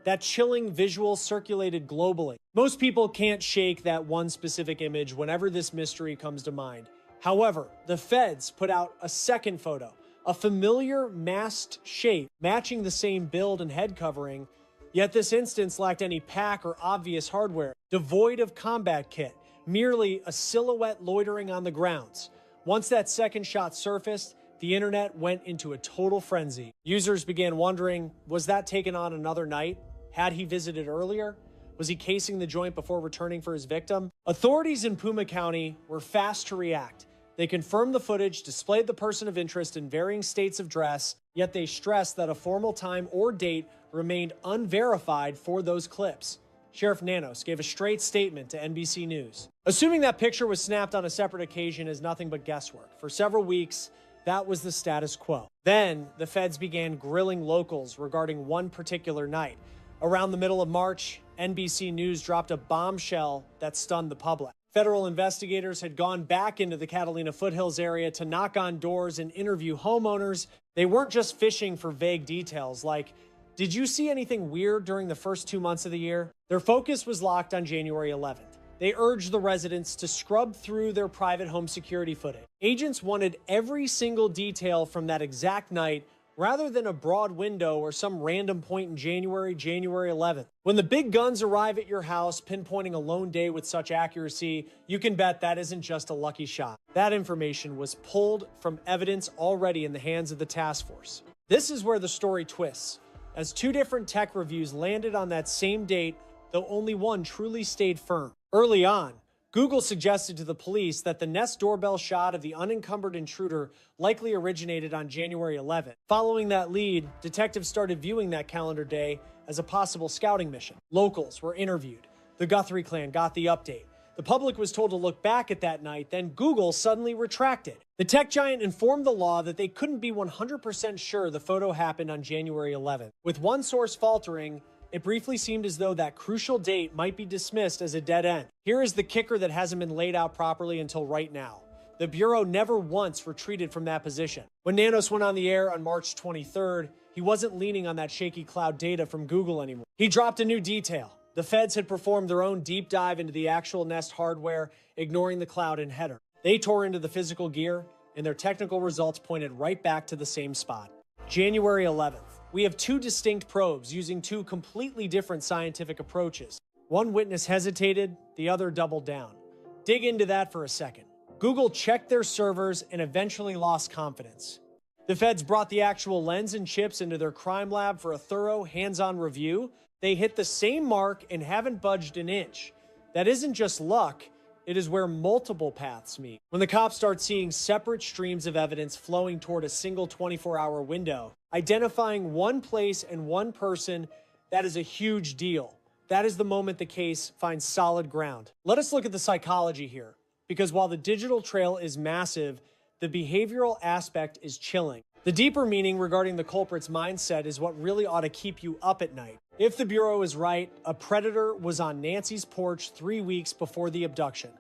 That chilling visual circulated globally. Most people can't shake that one specific image whenever this mystery comes to mind. However, the feds put out a second photo, a familiar masked shape matching the same build and head covering, yet this instance lacked any pack or obvious hardware, devoid of combat kit, merely a silhouette loitering on the grounds. Once that second shot surfaced, the internet went into a total frenzy. Users began wondering, was that taken on another night? Had he visited earlier? Was he casing the joint before returning for his victim? Authorities in Puma County were fast to react. They confirmed the footage, displayed the person of interest in varying states of dress, yet they stressed that a formal time or date remained unverified for those clips. Sheriff Nanos gave a straight statement to NBC News. Assuming that picture was snapped on a separate occasion is nothing but guesswork. For several weeks, that was the status quo. Then, the feds began grilling locals regarding one particular night. Around the middle of March, NBC News dropped a bombshell that stunned the public. Federal investigators had gone back into the Catalina foothills area to knock on doors and interview homeowners. They weren't just fishing for vague details like, did you see anything weird during the first 2 months of the year? Their focus was locked on January 11th. They urged the residents to scrub through their private home security footage. Agents wanted every single detail from that exact night rather than a broad window or some random point in January 11th. When the big guns arrive at your house, pinpointing a lone day with such accuracy, you can bet that isn't just a lucky shot. That information was pulled from evidence already in the hands of the task force. This is where the story twists, as 2 different tech reviews landed on that same date, though only one truly stayed firm. Early on, Google suggested to the police that the Nest doorbell shot of the unencumbered intruder likely originated on January 11th. Following that lead, detectives started viewing that calendar day as a possible scouting mission. Locals were interviewed. The Guthrie clan got the update. The public was told to look back at that night, then Google suddenly retracted. The tech giant informed the law that they couldn't be 100% sure the photo happened on January 11th. With one source faltering, it briefly seemed as though that crucial date might be dismissed as a dead end. Here is the kicker that hasn't been laid out properly until right now. The Bureau never once retreated from that position. When Nanos went on the air on March 23rd, he wasn't leaning on that shaky cloud data from Google anymore. He dropped a new detail. The feds had performed their own deep dive into the actual Nest hardware, ignoring the cloud and header. They tore into the physical gear, and their technical results pointed right back to the same spot. January 11th. We have two distinct probes using two completely different scientific approaches. One witness hesitated, the other doubled down. Dig into that for a second. Google checked their servers and eventually lost confidence. The feds brought the actual lens and chips into their crime lab for a thorough, hands-on review. They hit the same mark and haven't budged an inch. That isn't just luck, it is where multiple paths meet. When the cops start seeing separate streams of evidence flowing toward a single 24-hour window, identifying one place and one person, that is a huge deal. That is the moment the case finds solid ground. Let us look at the psychology here, because while the digital trail is massive, the behavioral aspect is chilling. The deeper meaning regarding the culprit's mindset is what really ought to keep you up at night. If the Bureau is right, a predator was on Nancy's porch 3 weeks before the abduction.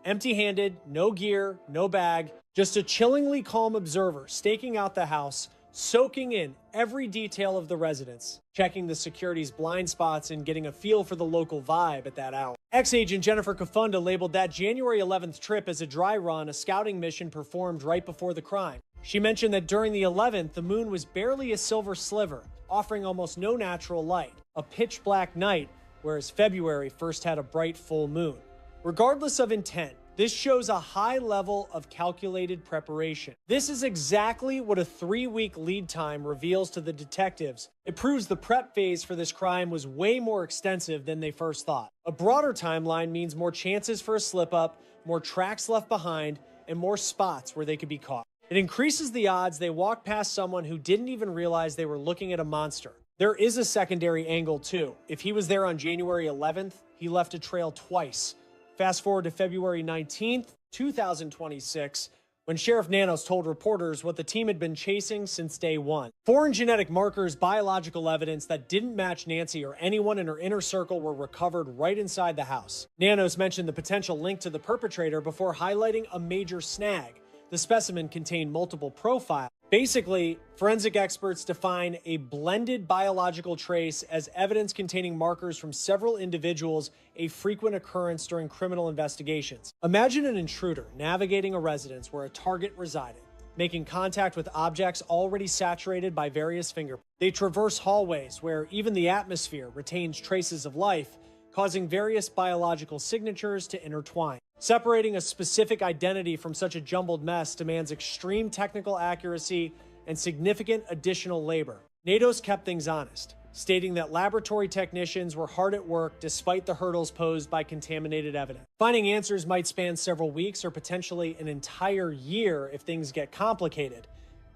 Empty-handed, no gear, no bag, just a chillingly calm observer staking out the house, soaking in every detail of the residence, checking the security's blind spots and getting a feel for the local vibe at that hour. Ex-agent Jennifer Kafunda labeled that January 11th trip as a dry run, a scouting mission performed right before the crime. She mentioned that during the 11th, the moon was barely a silver sliver, offering almost no natural light, a pitch black night, whereas February first had a bright full moon. Regardless of intent, this shows a high level of calculated preparation. This is exactly what a 3-week lead time reveals to the detectives. It proves the prep phase for this crime was way more extensive than they first thought. A broader timeline means more chances for a slip-up, more tracks left behind, and more spots where they could be caught. It increases the odds they walk past someone who didn't even realize they were looking at a monster. There is a secondary angle too. If he was there on January 11th, he left a trail twice. Fast forward to February 19th, 2026, when Sheriff Nanos told reporters what the team had been chasing since day one. Foreign genetic markers, biological evidence that didn't match Nancy or anyone in her inner circle were recovered right inside the house. Nanos mentioned the potential link to the perpetrator before highlighting a major snag. The specimen contained multiple profiles. Basically, forensic experts define a blended biological trace as evidence containing markers from several individuals, a frequent occurrence during criminal investigations. Imagine an intruder navigating a residence where a target resided, making contact with objects already saturated by various fingerprints. They traverse hallways where even the atmosphere retains traces of life, causing various biological signatures to intertwine. Separating a specific identity from such a jumbled mess demands extreme technical accuracy and significant additional labor. Nanos kept things honest, stating that laboratory technicians were hard at work despite the hurdles posed by contaminated evidence. Finding answers might span several weeks or potentially an entire year if things get complicated.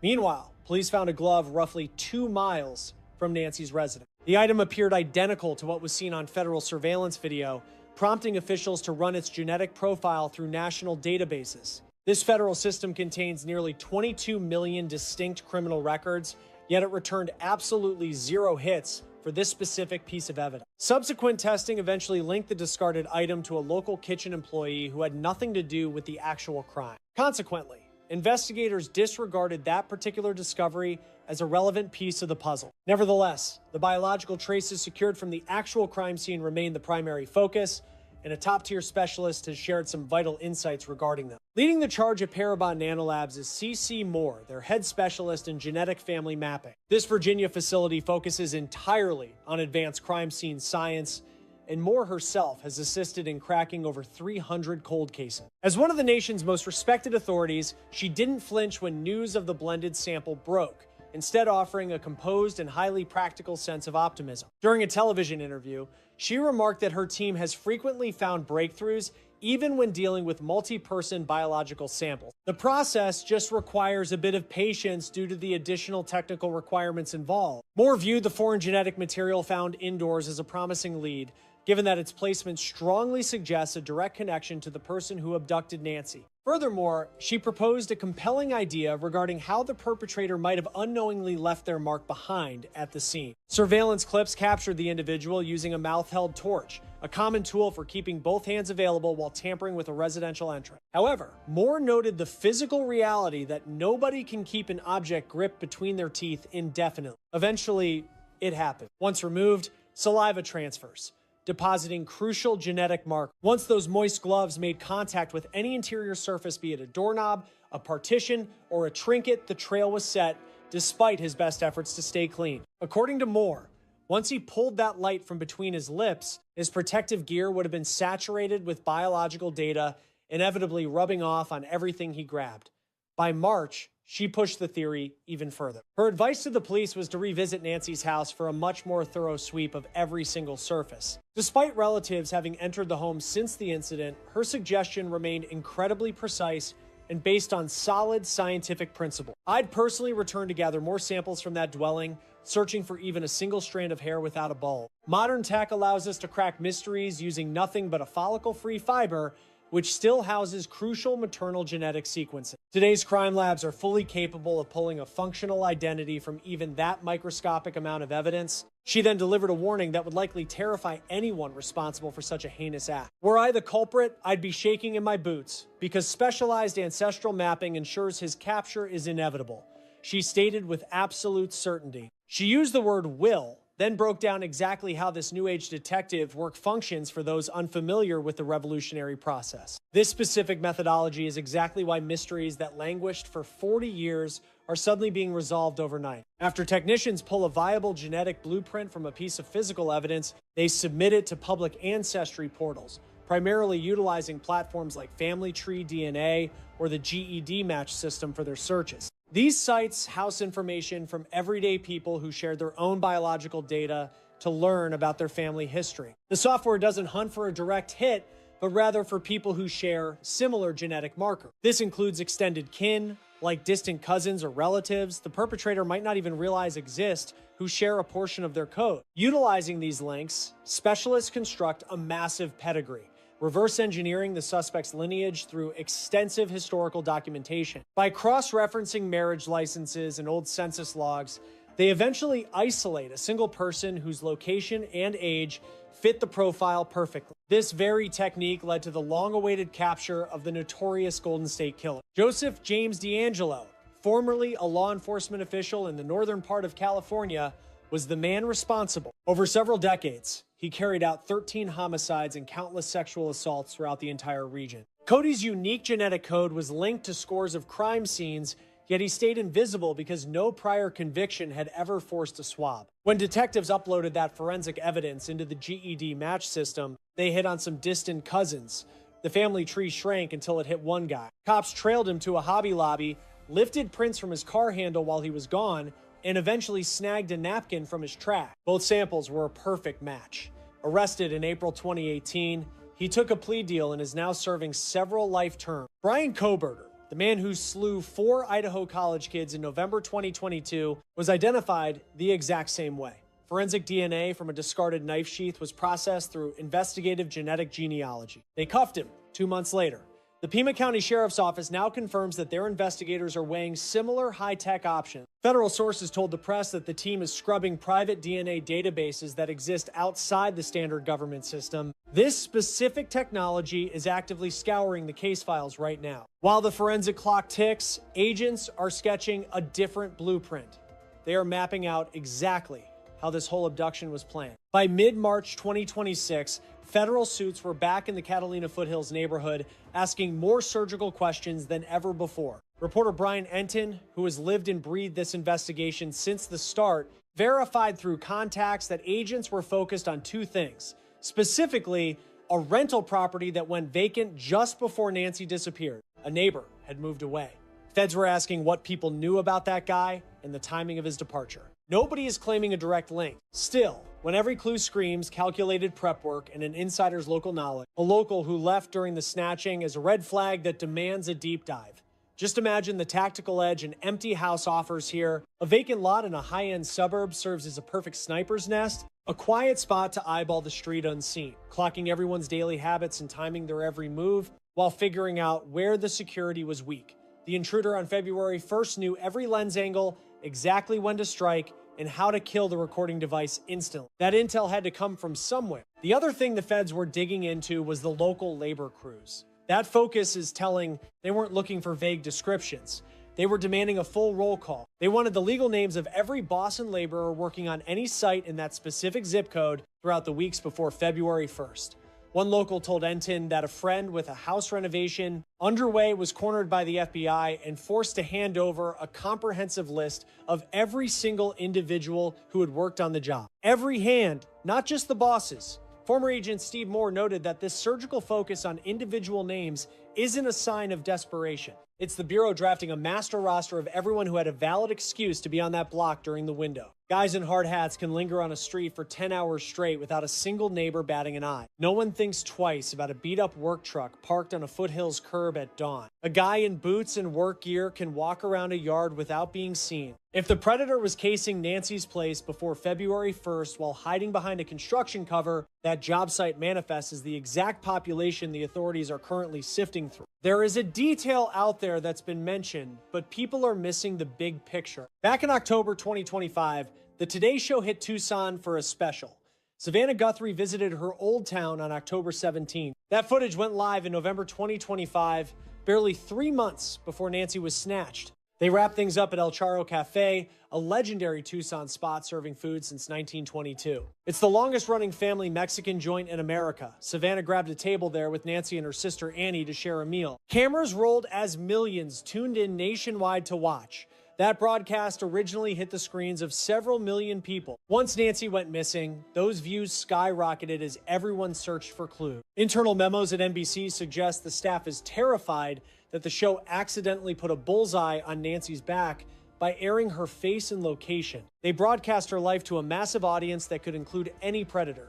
Meanwhile, police found a glove roughly 2 miles from Nancy's residence. The item appeared identical to what was seen on federal surveillance video, prompting officials to run its genetic profile through national databases. This federal system contains nearly 22 million distinct criminal records, yet it returned absolutely 0 hits for this specific piece of evidence. Subsequent testing eventually linked the discarded item to a local kitchen employee who had nothing to do with the actual crime. Consequently, investigators disregarded that particular discovery as a relevant piece of the puzzle. Nevertheless, the biological traces secured from the actual crime scene remain the primary focus, and a top-tier specialist has shared some vital insights regarding them. Leading the charge at Parabon Nanolabs is C.C. Moore, their head specialist in genetic family mapping. This Virginia facility focuses entirely on advanced crime scene science, and Moore herself has assisted in cracking over 300 cold cases. As one of the nation's most respected authorities, she didn't flinch when news of the blended sample broke, instead offering a composed and highly practical sense of optimism. During a television interview, she remarked that her team has frequently found breakthroughs even when dealing with multi-person biological samples. The process just requires a bit of patience due to the additional technical requirements involved. Moore viewed the foreign genetic material found indoors as a promising lead, given that its placement strongly suggests a direct connection to the person who abducted Nancy. Furthermore, she proposed a compelling idea regarding how the perpetrator might have unknowingly left their mark behind at the scene. Surveillance clips captured the individual using a mouth-held torch, a common tool for keeping both hands available while tampering with a residential entrance. However, Moore noted the physical reality that nobody can keep an object gripped between their teeth indefinitely. Eventually, it happened. Once removed, saliva transfers, depositing crucial genetic markers. Once those moist gloves made contact with any interior surface, be it a doorknob, a partition, or a trinket, the trail was set, despite his best efforts to stay clean. According to Moore, once he pulled that light from between his lips, his protective gear would have been saturated with biological data, inevitably rubbing off on everything he grabbed. By March, she pushed the theory even further. Her advice to the police was to revisit Nancy's house for a much more thorough sweep of every single surface. Despite relatives having entered the home since the incident, her suggestion remained incredibly precise and based on solid scientific principle. I'd personally return to gather more samples from that dwelling, searching for even a single strand of hair without a bulb. Modern tech allows us to crack mysteries using nothing but a follicle-free fiber, which still houses crucial maternal genetic sequencing. Today's crime labs are fully capable of pulling a functional identity from even that microscopic amount of evidence. She then delivered a warning that would likely terrify anyone responsible for such a heinous act. Were I the culprit, I'd be shaking in my boots, because specialized ancestral mapping ensures his capture is inevitable. She stated with absolute certainty. She used the word will, then broke down exactly how this New Age detective work functions for those unfamiliar with the revolutionary process. This specific methodology is exactly why mysteries that languished for 40 years are suddenly being resolved overnight. After technicians pull a viable genetic blueprint from a piece of physical evidence, they submit it to public ancestry portals, primarily utilizing platforms like Family Tree DNA or the GED match system for their searches. These sites house information from everyday people who shared their own biological data to learn about their family history. The software doesn't hunt for a direct hit, but rather for people who share similar genetic markers. This includes extended kin, like distant cousins or relatives the perpetrator might not even realize exist, who share a portion of their code. Utilizing these links, specialists construct a massive pedigree, reverse engineering the suspect's lineage through extensive historical documentation. By cross-referencing marriage licenses and old census logs, they eventually isolate a single person whose location and age fit the profile perfectly. This very technique led to the long-awaited capture of the notorious Golden State Killer. Joseph James DeAngelo, formerly a law enforcement official in the northern part of California, was the man responsible. Over several decades, he carried out 13 homicides and countless sexual assaults throughout the entire region. Cody's unique genetic code was linked to scores of crime scenes, yet he stayed invisible because no prior conviction had ever forced a swab. When detectives uploaded that forensic evidence into the GED match system, they hit on some distant cousins. The family tree shrank until it hit one guy. Cops trailed him to a Hobby Lobby, lifted prints from his car handle while he was gone, and eventually snagged a napkin from his track. Both samples were a perfect match. Arrested in April 2018, he took a plea deal and is now serving several life terms. Brian Kohberger, the man who slew 4 Idaho college kids in November 2022, was identified the exact same way. Forensic DNA from a discarded knife sheath was processed through investigative genetic genealogy. They cuffed him 2 months later. The Pima County Sheriff's Office now confirms that their investigators are weighing similar high-tech options. Federal sources told the press that the team is scrubbing private DNA databases that exist outside the standard government system. This specific technology is actively scouring the case files right now. While the forensic clock ticks, agents are sketching a different blueprint. They are mapping out exactly how this whole abduction was planned. By mid-March 2026, federal suits were back in the Catalina Foothills neighborhood, asking more surgical questions than ever before. Reporter Brian Enton, who has lived and breathed this investigation since the start, verified through contacts that agents were focused on 2 things. Specifically, a rental property that went vacant just before Nancy disappeared. A neighbor had moved away. Feds were asking what people knew about that guy and the timing of his departure. Nobody is claiming a direct link. Still, when every clue screams calculated prep work and an insider's local knowledge, a local who left during the snatching is a red flag that demands a deep dive. Just imagine the tactical edge an empty house offers here. A vacant lot in a high-end suburb serves as a perfect sniper's nest, a quiet spot to eyeball the street unseen, clocking everyone's daily habits and timing their every move while figuring out where the security was weak. The intruder on February 1st knew every lens angle, exactly when to strike, and how to kill the recording device instantly. That intel had to come from somewhere. The other thing the feds were digging into was the local labor crews. That focus is telling. They weren't looking for vague descriptions. They were demanding a full roll call. They wanted the legal names of every boss and laborer working on any site in that specific zip code throughout the weeks before February 1st. One local told Enton that a friend with a house renovation underway was cornered by the FBI and forced to hand over a comprehensive list of every single individual who had worked on the job. Every hand, not just the bosses. Former agent Steve Moore noted that this surgical focus on individual names isn't a sign of desperation. It's the Bureau drafting a master roster of everyone who had a valid excuse to be on that block during the window. Guys in hard hats can linger on a street for 10 hours straight without a single neighbor batting an eye. No one thinks twice about a beat-up work truck parked on a foothills curb at dawn. A guy in boots and work gear can walk around a yard without being seen. If the predator was casing Nancy's place before February 1st while hiding behind a construction cover, that job site manifests as the exact population the authorities are currently sifting through. There is a detail out there that's been mentioned, but people are missing the big picture. Back in October 2025, the Today Show hit Tucson for a special. Savannah Guthrie visited her old town on October 17th. That footage went live in November 2025, barely 3 months before Nancy was snatched. They wrapped things up at El Charro Cafe, a legendary Tucson spot serving food since 1922. It's the longest-running family Mexican joint in America. Savannah grabbed a table there with Nancy and her sister Annie to share a meal. Cameras rolled as millions tuned in nationwide to watch. That broadcast originally hit the screens of several million people. Once Nancy went missing, those views skyrocketed as everyone searched for clues. Internal memos at NBC suggest the staff is terrified that the show accidentally put a bullseye on Nancy's back by airing her face and location. They broadcast her life to a massive audience that could include any predator.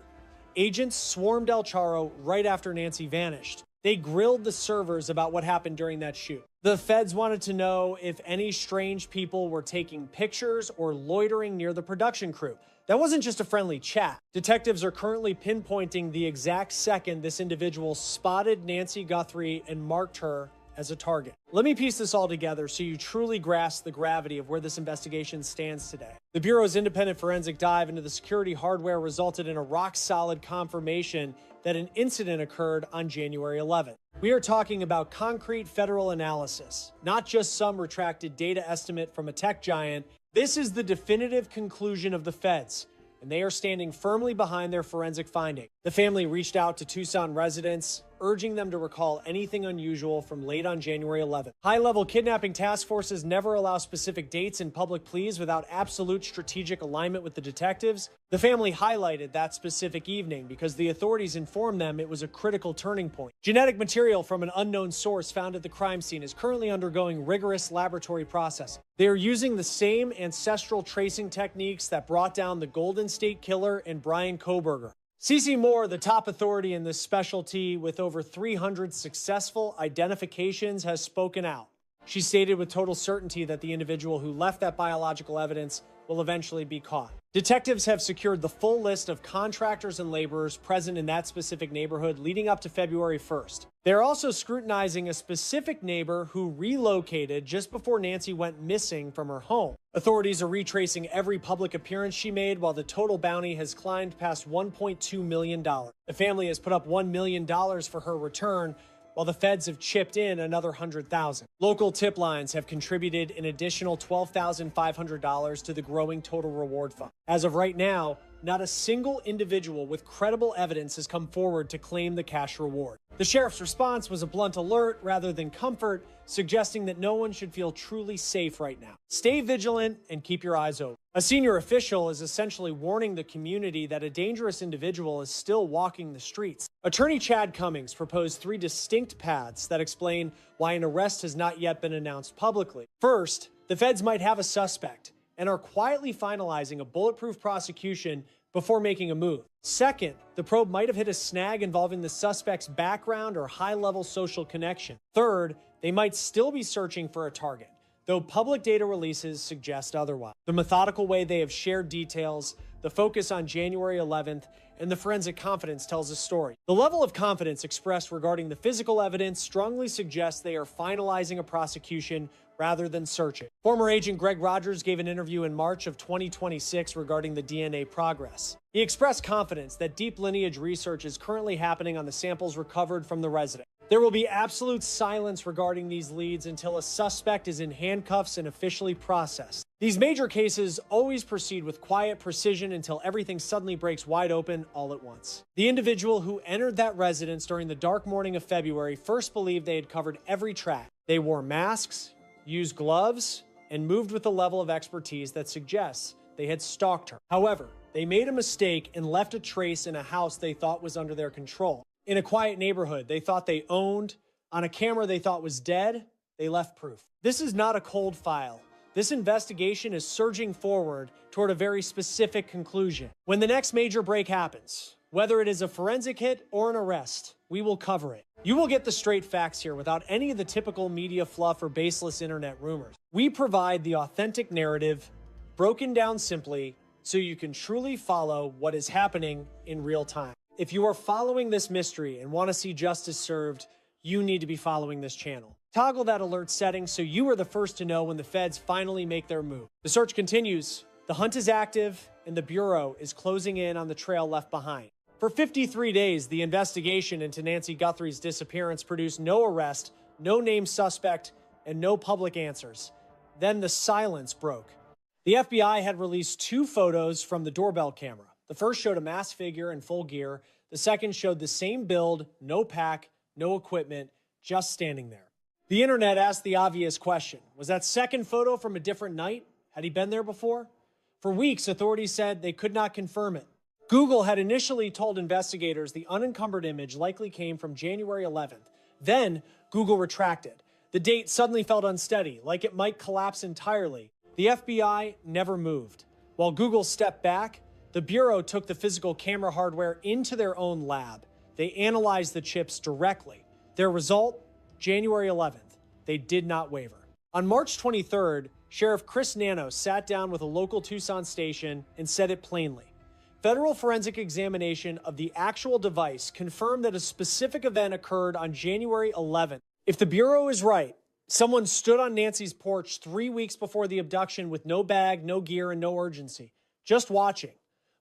Agents swarmed El Charro right after Nancy vanished. They grilled the servers about what happened during that shoot. The feds wanted to know if any strange people were taking pictures or loitering near the production crew. That wasn't just a friendly chat. Detectives are currently pinpointing the exact second this individual spotted Nancy Guthrie and marked her as a target. Let me piece this all together so you truly grasp the gravity of where this investigation stands today. The Bureau's independent forensic dive into the security hardware resulted in a rock-solid confirmation that an incident occurred on January 11th. We are talking about concrete federal analysis, not just some retracted data estimate from a tech giant. This is the definitive conclusion of the feds, and they are standing firmly behind their forensic finding. The family reached out to Tucson residents, urging them to recall anything unusual from late on January 11th. High-level kidnapping task forces never allow specific dates in public pleas without absolute strategic alignment with the detectives. The family highlighted that specific evening because the authorities informed them it was a critical turning point. Genetic material from an unknown source found at the crime scene is currently undergoing rigorous laboratory processing. They are using the same ancestral tracing techniques that brought down the Golden State Killer and Brian Kohberger. CeCe Moore, the top authority in this specialty with over 300 successful identifications, has spoken out. She stated with total certainty that the individual who left that biological evidence will eventually be caught. Detectives have secured the full list of contractors and laborers present in that specific neighborhood leading up to February 1st. They're also scrutinizing a specific neighbor who relocated just before Nancy went missing from her home. Authorities are retracing every public appearance she made, while the total bounty has climbed past $1.2 million. The family has put up $1 million for her return, while the feds have chipped in another $100,000. Local tip lines have contributed an additional $12,500 to the growing total reward fund. As of right now, not a single individual with credible evidence has come forward to claim the cash reward. The sheriff's response was a blunt alert rather than comfort, suggesting that no one should feel truly safe right now. Stay vigilant and keep your eyes open. A senior official is essentially warning the community that a dangerous individual is still walking the streets. Attorney Chad Cummings proposed 3 distinct paths that explain why an arrest has not yet been announced publicly. First, the feds might have a suspect and are quietly finalizing a bulletproof prosecution before making a move. Second, the probe might have hit a snag involving the suspect's background or high-level social connection. Third, they might still be searching for a target, though public data releases suggest otherwise. The methodical way they have shared details, the focus on January 11th, and the forensic confidence tells a story. The level of confidence expressed regarding the physical evidence strongly suggests they are finalizing a prosecution rather than searching. Former agent Greg Rogers gave an interview in March of 2026 regarding the DNA progress. He expressed confidence that deep lineage research is currently happening on the samples recovered from the resident. There will be absolute silence regarding these leads until a suspect is in handcuffs and officially processed. These major cases always proceed with quiet precision until everything suddenly breaks wide open all at once. The individual who entered that residence during the dark morning of February first believed they had covered every track. They wore masks, used gloves, and moved with a level of expertise that suggests they had stalked her. However, they made a mistake and left a trace in a house they thought was under their control. In a quiet neighborhood they thought they owned, on a camera they thought was dead, they left proof. This is not a cold file. This investigation is surging forward toward a very specific conclusion. When the next major break happens, whether it is a forensic hit or an arrest, we will cover it. You will get the straight facts here without any of the typical media fluff or baseless internet rumors. We provide the authentic narrative, broken down simply, so you can truly follow what is happening in real time. If you are following this mystery and want to see justice served, you need to be following this channel. Toggle that alert setting so you are the first to know when the feds finally make their move. The search continues, the hunt is active, and the Bureau is closing in on the trail left behind. For 53 days, the investigation into Nancy Guthrie's disappearance produced no arrest, no named suspect, and no public answers. Then the silence broke. The FBI had released 2 photos from the doorbell camera. The first showed a masked figure in full gear. The second showed the same build, no pack, no equipment, just standing there. The internet asked the obvious question. Was that second photo from a different night? Had he been there before? For weeks, authorities said they could not confirm it. Google had initially told investigators the unencumbered image likely came from January 11th. Then, Google retracted. The date suddenly felt unsteady, like it might collapse entirely. The FBI never moved. While Google stepped back, the Bureau took the physical camera hardware into their own lab. They analyzed the chips directly. Their result? January 11th. They did not waver. On March 23rd, Sheriff Chris Nanos sat down with a local Tucson station and said it plainly. Federal forensic examination of the actual device confirmed that a specific event occurred on January 11th. If the Bureau is right, someone stood on Nancy's porch 3 weeks before the abduction with no bag, no gear, and no urgency, just watching,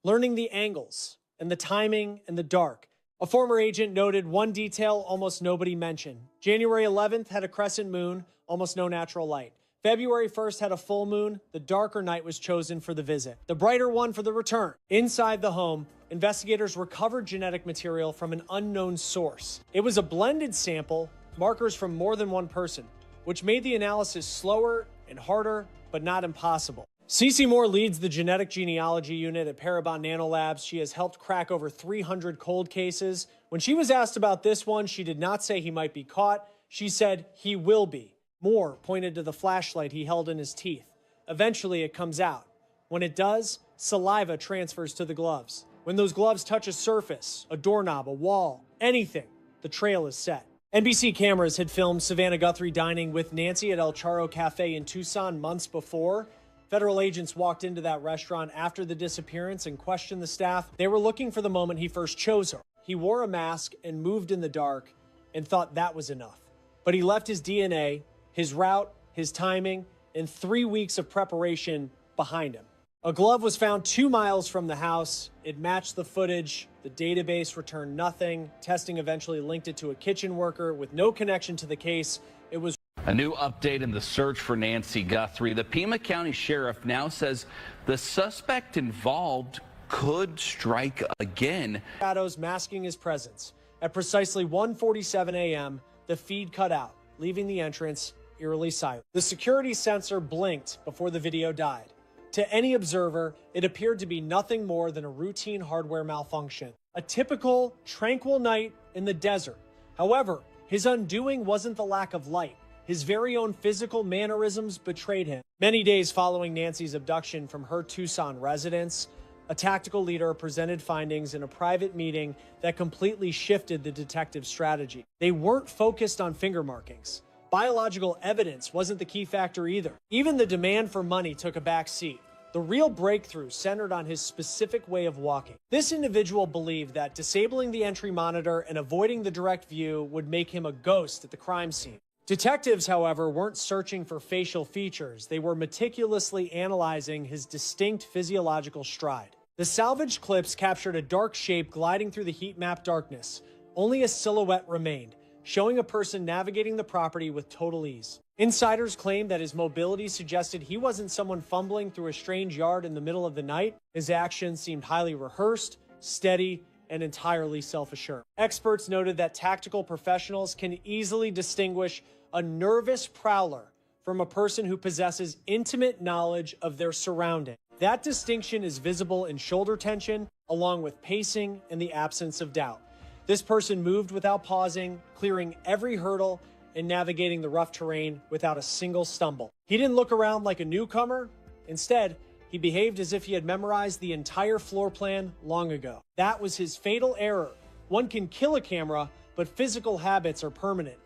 learning the angles and the timing and the dark. A former agent noted one detail almost nobody mentioned. January 11th had a crescent moon, almost no natural light. February 1st had a full moon. The darker night was chosen for the visit, the brighter one for the return. Inside the home, investigators recovered genetic material from an unknown source. It was a blended sample, markers from more than one person, which made the analysis slower and harder, but not impossible. Cece Moore leads the genetic genealogy unit at Parabon Nanolabs. She has helped crack over 300 cold cases. When she was asked about this one, she did not say he might be caught. She said he will be. Moore pointed to the flashlight he held in his teeth. Eventually, it comes out. When it does, saliva transfers to the gloves. When those gloves touch a surface, a doorknob, a wall, anything, the trail is set. NBC cameras had filmed Savannah Guthrie dining with Nancy at El Charro Cafe in Tucson months before. Federal agents walked into that restaurant after the disappearance and questioned the staff. They were looking for the moment he first chose her. He wore a mask and moved in the dark and thought that was enough. But he left his DNA, his route, his timing, and 3 weeks of preparation behind him. A glove was found 2 miles from the house. It matched the footage. The database returned nothing. Testing eventually linked it to a kitchen worker with no connection to the case. It was a new update in the search for Nancy Guthrie. The Pima County Sheriff now says the suspect involved could strike again. Shadows masking his presence. At precisely 1:47 a.m., the feed cut out, leaving the entrance eerily silent. The security sensor blinked before the video died. To any observer, it appeared to be nothing more than a routine hardware malfunction. A typical, tranquil night in the desert. However, his undoing wasn't the lack of light. His very own physical mannerisms betrayed him. Many days following Nancy's abduction from her Tucson residence, A tactical leader presented findings in a private meeting that completely shifted the detective's strategy. They weren't focused on finger markings. Biological evidence wasn't the key factor either. Even the demand for money took a back seat. The real breakthrough centered on his specific way of walking. This individual believed that disabling the entry monitor and avoiding the direct view would make him a ghost at the crime scene. Detectives, however, weren't searching for facial features. They were meticulously analyzing his distinct physiological stride. The salvaged clips captured a dark shape gliding through the heat-map darkness. Only a silhouette remained, showing a person navigating the property with total ease. Insiders claimed that his mobility suggested he wasn't someone fumbling through a strange yard in the middle of the night. His actions seemed highly rehearsed, steady, and entirely self-assured. Experts noted that tactical professionals can easily distinguish a nervous prowler from a person who possesses intimate knowledge of their surroundings. That distinction is visible in shoulder tension, along with pacing and the absence of doubt. This person moved without pausing, clearing every hurdle and navigating the rough terrain without a single stumble. He didn't look around like a newcomer. Instead, he behaved as if he had memorized the entire floor plan long ago. That was his fatal error. One can kill a camera, but physical habits are permanent.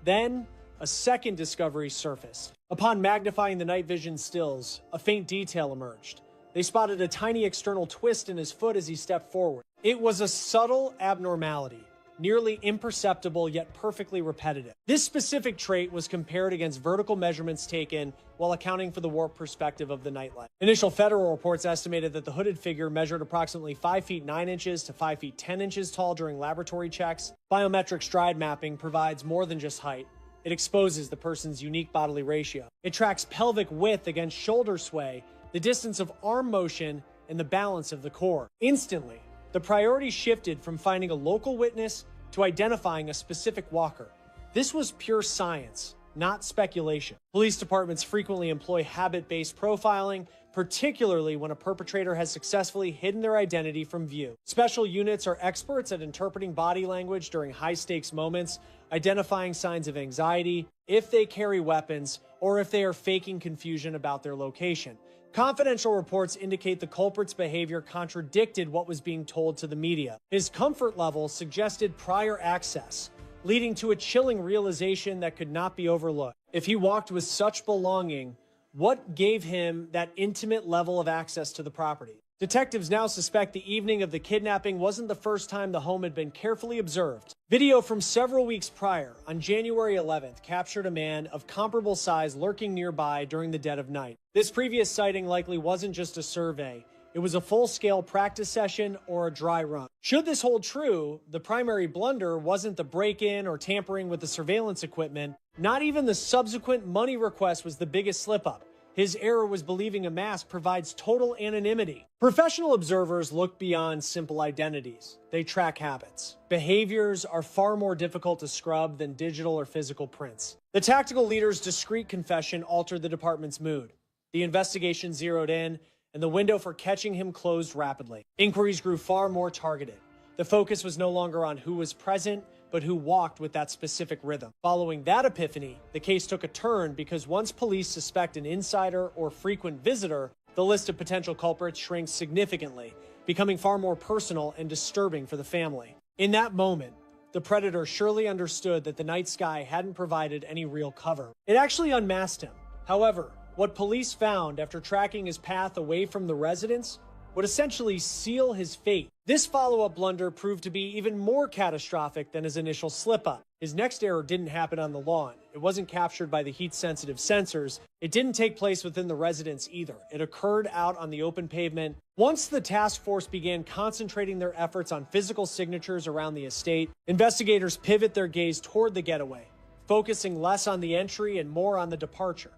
Then, a second discovery surfaced. Upon magnifying the night vision stills, a faint detail emerged. They spotted a tiny external twist in his foot as he stepped forward. It was a subtle abnormality, nearly imperceptible yet perfectly repetitive. This specific trait was compared against vertical measurements taken while accounting for the warped perspective of the nightlight. Initial federal reports estimated that the hooded figure measured approximately 5 feet 9 inches to 5 feet 10 inches tall during laboratory checks. Biometric stride mapping provides more than just height. It exposes the person's unique bodily ratio. It tracks pelvic width against shoulder sway, the distance of arm motion, and the balance of the core. Instantly, the priority shifted from finding a local witness to identifying a specific walker. This was pure science, not speculation. Police departments frequently employ habit-based profiling, particularly when a perpetrator has successfully hidden their identity from view. Special units are experts at interpreting body language during high-stakes moments, identifying signs of anxiety, if they carry weapons, or if they are faking confusion about their location. Confidential reports indicate the culprit's behavior contradicted what was being told to the media. His comfort level suggested prior access, leading to a chilling realization that could not be overlooked. If he walked with such belonging, what gave him that intimate level of access to the property? Detectives now suspect the evening of the kidnapping wasn't the first time the home had been carefully observed. Video from several weeks prior, on January 11th, captured a man of comparable size lurking nearby during the dead of night. This previous sighting likely wasn't just a survey. It was a full-scale practice session or a dry run. Should this hold true, the primary blunder wasn't the break-in or tampering with the surveillance equipment. Not even the subsequent money request was the biggest slip-up. His error was believing a mask provides total anonymity. Professional observers look beyond simple identities. They track habits. Behaviors are far more difficult to scrub than digital or physical prints. The tactical leader's discreet confession altered the department's mood. The investigation zeroed in, and the window for catching him closed rapidly. Inquiries grew far more targeted. The focus was no longer on who was present, but who walked with that specific rhythm. Following that epiphany, the case took a turn because once police suspect an insider or frequent visitor, the list of potential culprits shrinks significantly, becoming far more personal and disturbing for the family. In that moment, the predator surely understood that the night sky hadn't provided any real cover. It actually unmasked him. However, what police found after tracking his path away from the residence would essentially seal his fate. This follow-up blunder proved to be even more catastrophic than his initial slip-up. His next error didn't happen on the lawn. It wasn't captured by the heat-sensitive sensors. It didn't take place within the residence either. It occurred out on the open pavement. Once the task force began concentrating their efforts on physical signatures around the estate, investigators pivot their gaze toward the getaway, focusing less on the entry and more on the departure.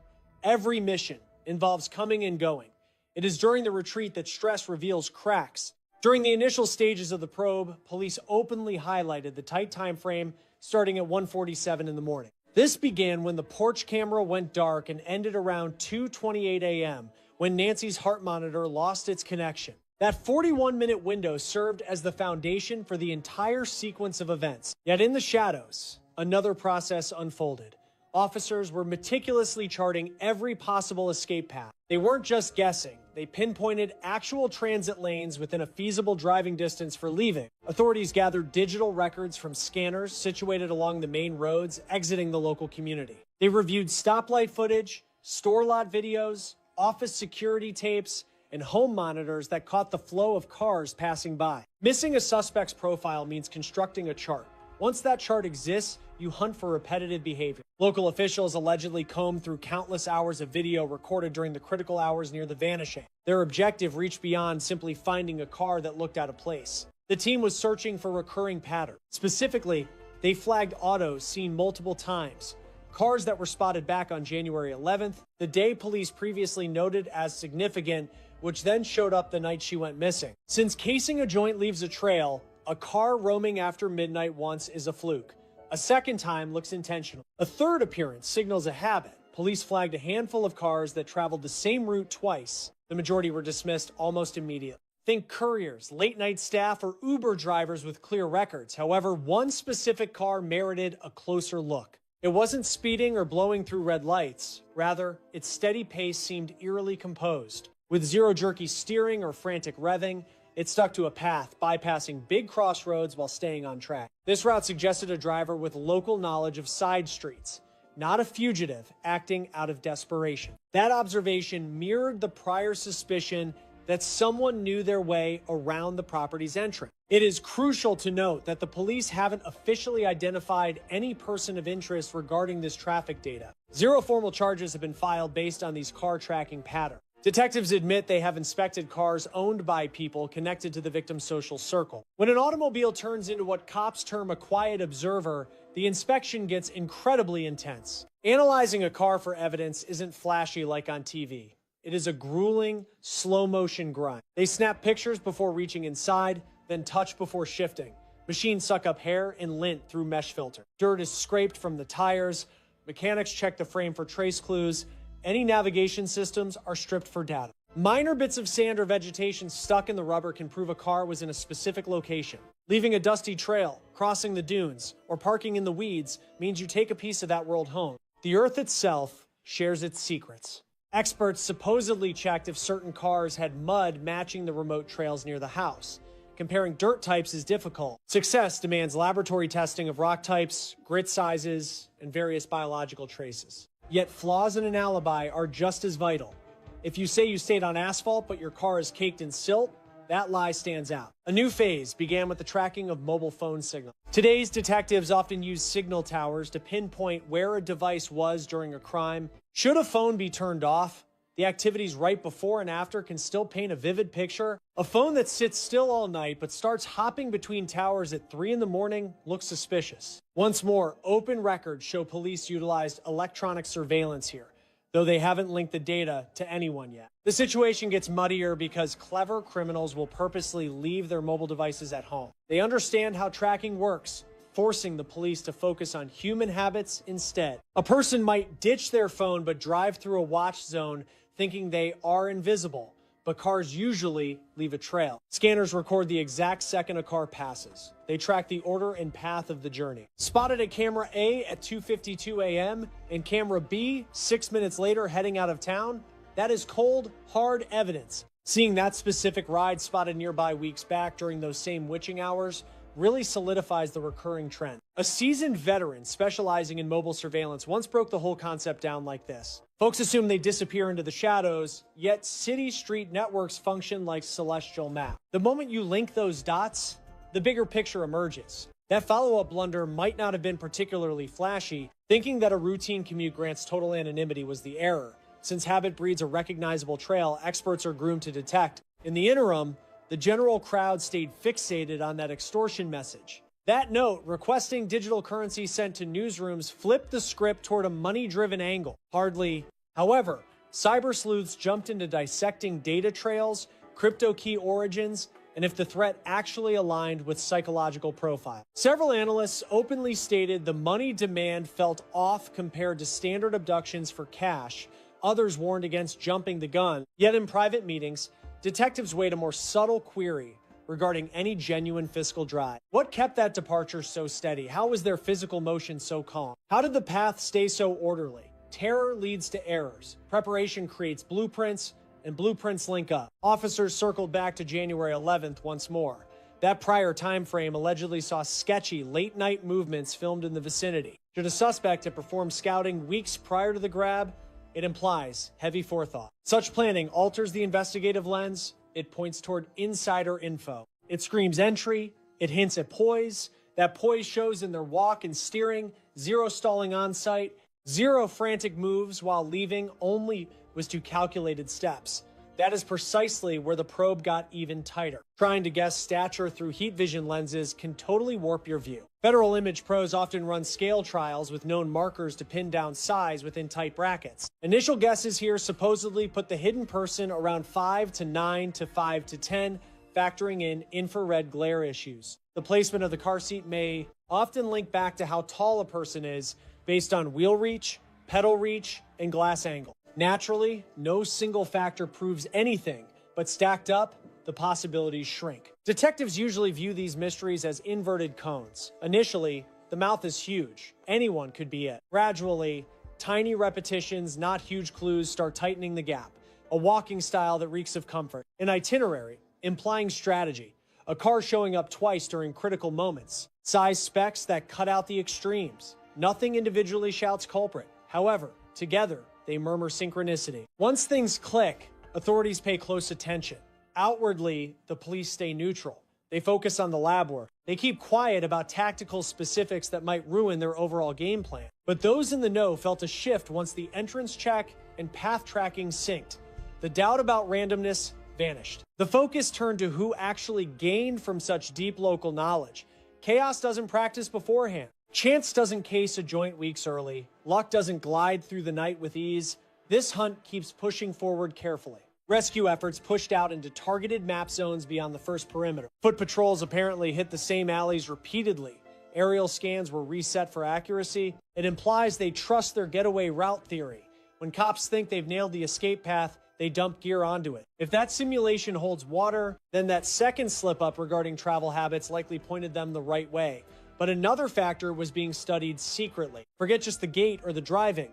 Every mission involves coming and going. It is during the retreat that stress reveals cracks. During the initial stages of the probe, police openly highlighted the tight time frame starting at 1:47 in the morning. This began when the porch camera went dark and ended around 2:28 a.m. when Nancy's heart monitor lost its connection. That 41-minute window served as the foundation for the entire sequence of events. Yet in the shadows, another process unfolded. Officers were meticulously charting every possible escape path. They weren't just guessing. They pinpointed actual transit lanes within a feasible driving distance for leaving. Authorities gathered digital records from scanners situated along the main roads exiting the local community. They reviewed stoplight footage, store lot videos, office security tapes, and home monitors that caught the flow of cars passing by. Missing a suspect's profile means constructing a chart. Once that chart exists, you hunt for repetitive behavior. Local officials allegedly combed through countless hours of video recorded during the critical hours near the vanishing. Their objective reached beyond simply finding a car that looked out of place. The team was searching for recurring patterns. Specifically, they flagged autos seen multiple times, cars that were spotted back on January 11th, the day police previously noted as significant, which then showed up the night she went missing. Since casing a joint leaves a trail, a car roaming after midnight once is a fluke. A second time looks intentional. A third appearance signals a habit. Police flagged a handful of cars that traveled the same route twice. The majority were dismissed almost immediately. Think couriers, late-night staff, or Uber drivers with clear records. However, one specific car merited a closer look. It wasn't speeding or blowing through red lights. Rather, its steady pace seemed eerily composed. With zero jerky steering or frantic revving, it stuck to a path, bypassing big crossroads while staying on track. This route suggested a driver with local knowledge of side streets, not a fugitive acting out of desperation. That observation mirrored the prior suspicion that someone knew their way around the property's entrance. It is crucial to note that the police haven't officially identified any person of interest regarding this traffic data. Zero formal charges have been filed based on these car tracking patterns. Detectives admit they have inspected cars owned by people connected to the victim's social circle. When an automobile turns into what cops term a quiet observer, the inspection gets incredibly intense. Analyzing a car for evidence isn't flashy like on TV. It is a grueling, slow-motion grind. They snap pictures before reaching inside, then touch before shifting. Machines suck up hair and lint through mesh filter. Dirt is scraped from the tires. Mechanics check the frame for trace clues. Any navigation systems are stripped for data. Minor bits of sand or vegetation stuck in the rubber can prove a car was in a specific location. Leaving a dusty trail, crossing the dunes, or parking in the weeds means you take a piece of that world home. The earth itself shares its secrets. Experts supposedly checked if certain cars had mud matching the remote trails near the house. Comparing dirt types is difficult. Success demands laboratory testing of rock types, grit sizes, and various biological traces. Yet flaws in an alibi are just as vital. If you say you stayed on asphalt but your car is caked in silt, that lie stands out. A new phase began with the tracking of mobile phone signals. Today's detectives often use signal towers to pinpoint where a device was during a crime. Should a phone be turned off, the activities right before and after can still paint a vivid picture. A phone that sits still all night but starts hopping between towers at 3 in the morning looks suspicious. Once more, open records show police utilized electronic surveillance here, though they haven't linked the data to anyone yet. The situation gets muddier because clever criminals will purposely leave their mobile devices at home. They understand how tracking works, forcing the police to focus on human habits instead. A person might ditch their phone but drive through a watch zone thinking they are invisible, but cars usually leave a trail. Scanners record the exact second a car passes. They track the order and path of the journey. Spotted at camera A at 2:52 a.m. and camera B 6 minutes later heading out of town, that is cold, hard evidence. Seeing that specific ride spotted nearby weeks back during those same witching hours really solidifies the recurring trend. A seasoned veteran specializing in mobile surveillance once broke the whole concept down like this. Folks assume they disappear into the shadows, yet city street networks function like celestial maps. The moment you link those dots, the bigger picture emerges. That follow-up blunder might not have been particularly flashy. Thinking that a routine commute grants total anonymity was the error. Since habit breeds a recognizable trail, experts are groomed to detect. In the interim, the general crowd stayed fixated on that extortion message. That note, requesting digital currency sent to newsrooms, flipped the script toward a money-driven angle. Hardly. However, cyber sleuths jumped into dissecting data trails, crypto key origins, and if the threat actually aligned with psychological profile. Several analysts openly stated the money demand felt off compared to standard abductions for cash. Others warned against jumping the gun. Yet in private meetings, detectives weighed a more subtle query. regarding any genuine fiscal drive. What kept that departure so steady? How was their physical motion so calm? How did the path stay so orderly? Terror leads to errors. Preparation creates blueprints, and blueprints link up. Officers circled back to January 11th once more. That prior time frame allegedly saw sketchy late-night movements filmed in the vicinity. Should a suspect have performed scouting weeks prior to the grab, it implies heavy forethought. Such planning alters the investigative lens. It points toward insider info. It screams entry. It hints at poise. That poise shows in their walk and steering. Zero stalling on site. Zero frantic moves while leaving. Only was 2 calculated steps. That is precisely where the probe got even tighter. Trying to guess stature through heat vision lenses can totally warp your view. Federal image pros often run scale trials with known markers to pin down size within tight brackets. Initial guesses here supposedly put the hidden person around 5 to 9 to 5 to 10, factoring in infrared glare issues. The placement of the car seat may often link back to how tall a person is based on wheel reach, pedal reach, and glass angle. Naturally, no single factor proves anything, but stacked up, the possibilities shrink. Detectives usually view these mysteries as inverted cones. Initially, the mouth is huge. Anyone could be it. Gradually, tiny repetitions, not huge clues, start tightening the gap. A walking style that reeks of comfort. An itinerary, implying strategy. A car showing up twice during critical moments. Size specs that cut out the extremes. Nothing individually shouts culprit. However, together, they murmur synchronicity. Once things click, authorities pay close attention. Outwardly, the police stay neutral. They focus on the lab work. They keep quiet about tactical specifics that might ruin their overall game plan. But those in the know felt a shift once the entrance check and path tracking synced. The doubt about randomness vanished. The focus turned to who actually gained from such deep local knowledge. Chaos doesn't practice beforehand. Chance doesn't case a joint weeks early. Luck doesn't glide through the night with ease. This hunt keeps pushing forward carefully. Rescue efforts pushed out into targeted map zones beyond the first perimeter. Foot patrols apparently hit the same alleys repeatedly. Aerial scans were reset for accuracy. It implies they trust their getaway route theory. When cops think they've nailed the escape path, they dump gear onto it. If that simulation holds water, then that second slip-up regarding travel habits likely pointed them the right way. But another factor was being studied secretly. Forget just the gait or the driving.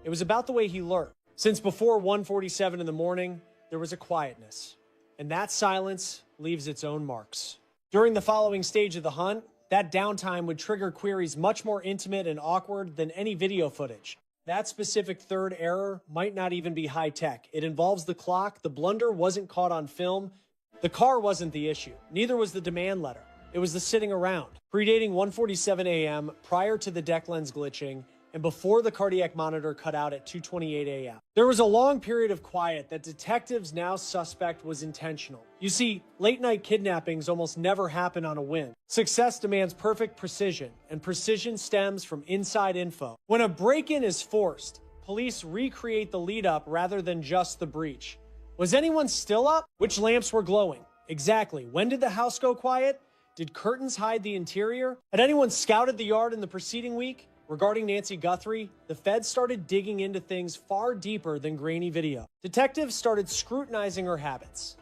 It was about the way he lurked. Since before 1:47 in the morning, there was a quietness. And that silence leaves its own marks. During the following stage of the hunt, that downtime would trigger queries much more intimate and awkward than any video footage. That specific third error might not even be high-tech. It involves the clock. The blunder wasn't caught on film. The car wasn't the issue. Neither was the demand letter. It was the sitting around. Predating 1:47 a.m., prior to the deck lens glitching, and before the cardiac monitor cut out at 2:28 a.m. There was a long period of quiet that detectives now suspect was intentional. You see, late-night kidnappings almost never happen on a whim. Success demands perfect precision, and precision stems from inside info. When a break-in is forced, police recreate the lead-up rather than just the breach. Was anyone still up? Which lamps were glowing? Exactly. When did the house go quiet? Did curtains hide the interior? Had anyone scouted the yard in the preceding week? Regarding Nancy Guthrie, the feds started digging into things far deeper than grainy video. Detectives started scrutinizing her habits.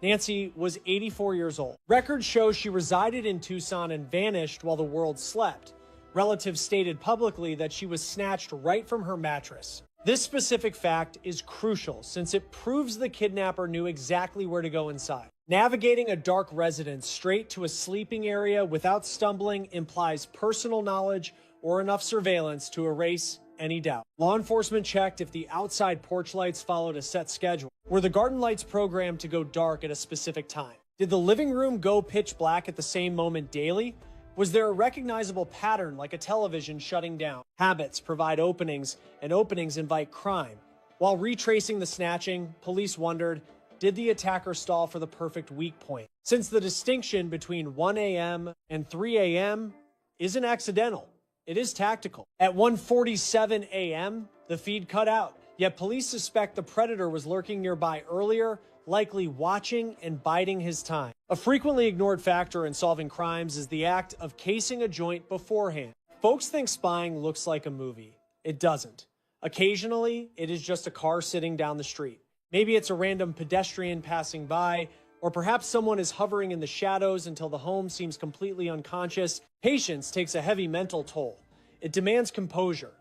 Nancy was 84 years old. Records show she resided in Tucson and vanished while the world slept. Relatives stated publicly that she was snatched right from her mattress. This specific fact is crucial since it proves the kidnapper knew exactly where to go inside. Navigating a dark residence straight to a sleeping area without stumbling implies personal knowledge or enough surveillance to erase any doubt. Law enforcement checked if the outside porch lights followed a set schedule. Were the garden lights programmed to go dark at a specific time? Did the living room go pitch black at the same moment daily? Was there a recognizable pattern like a television shutting down? Habits provide openings, and openings invite crime. While retracing the snatching, police wondered, did the attacker stall for the perfect weak point? Since the distinction between 1 a.m. and 3 a.m. isn't accidental, it is tactical. At 1:47 a.m., the feed cut out, yet police suspect the predator was lurking nearby earlier, likely watching and biding his time. A frequently ignored factor in solving crimes is the act of casing a joint beforehand. Folks think spying looks like a movie. It doesn't. Occasionally, it is just a car sitting down the street. Maybe it's a random pedestrian passing by, Or perhaps someone is hovering in the shadows until the home seems completely unconscious. Patience takes a heavy mental toll. It demands composure.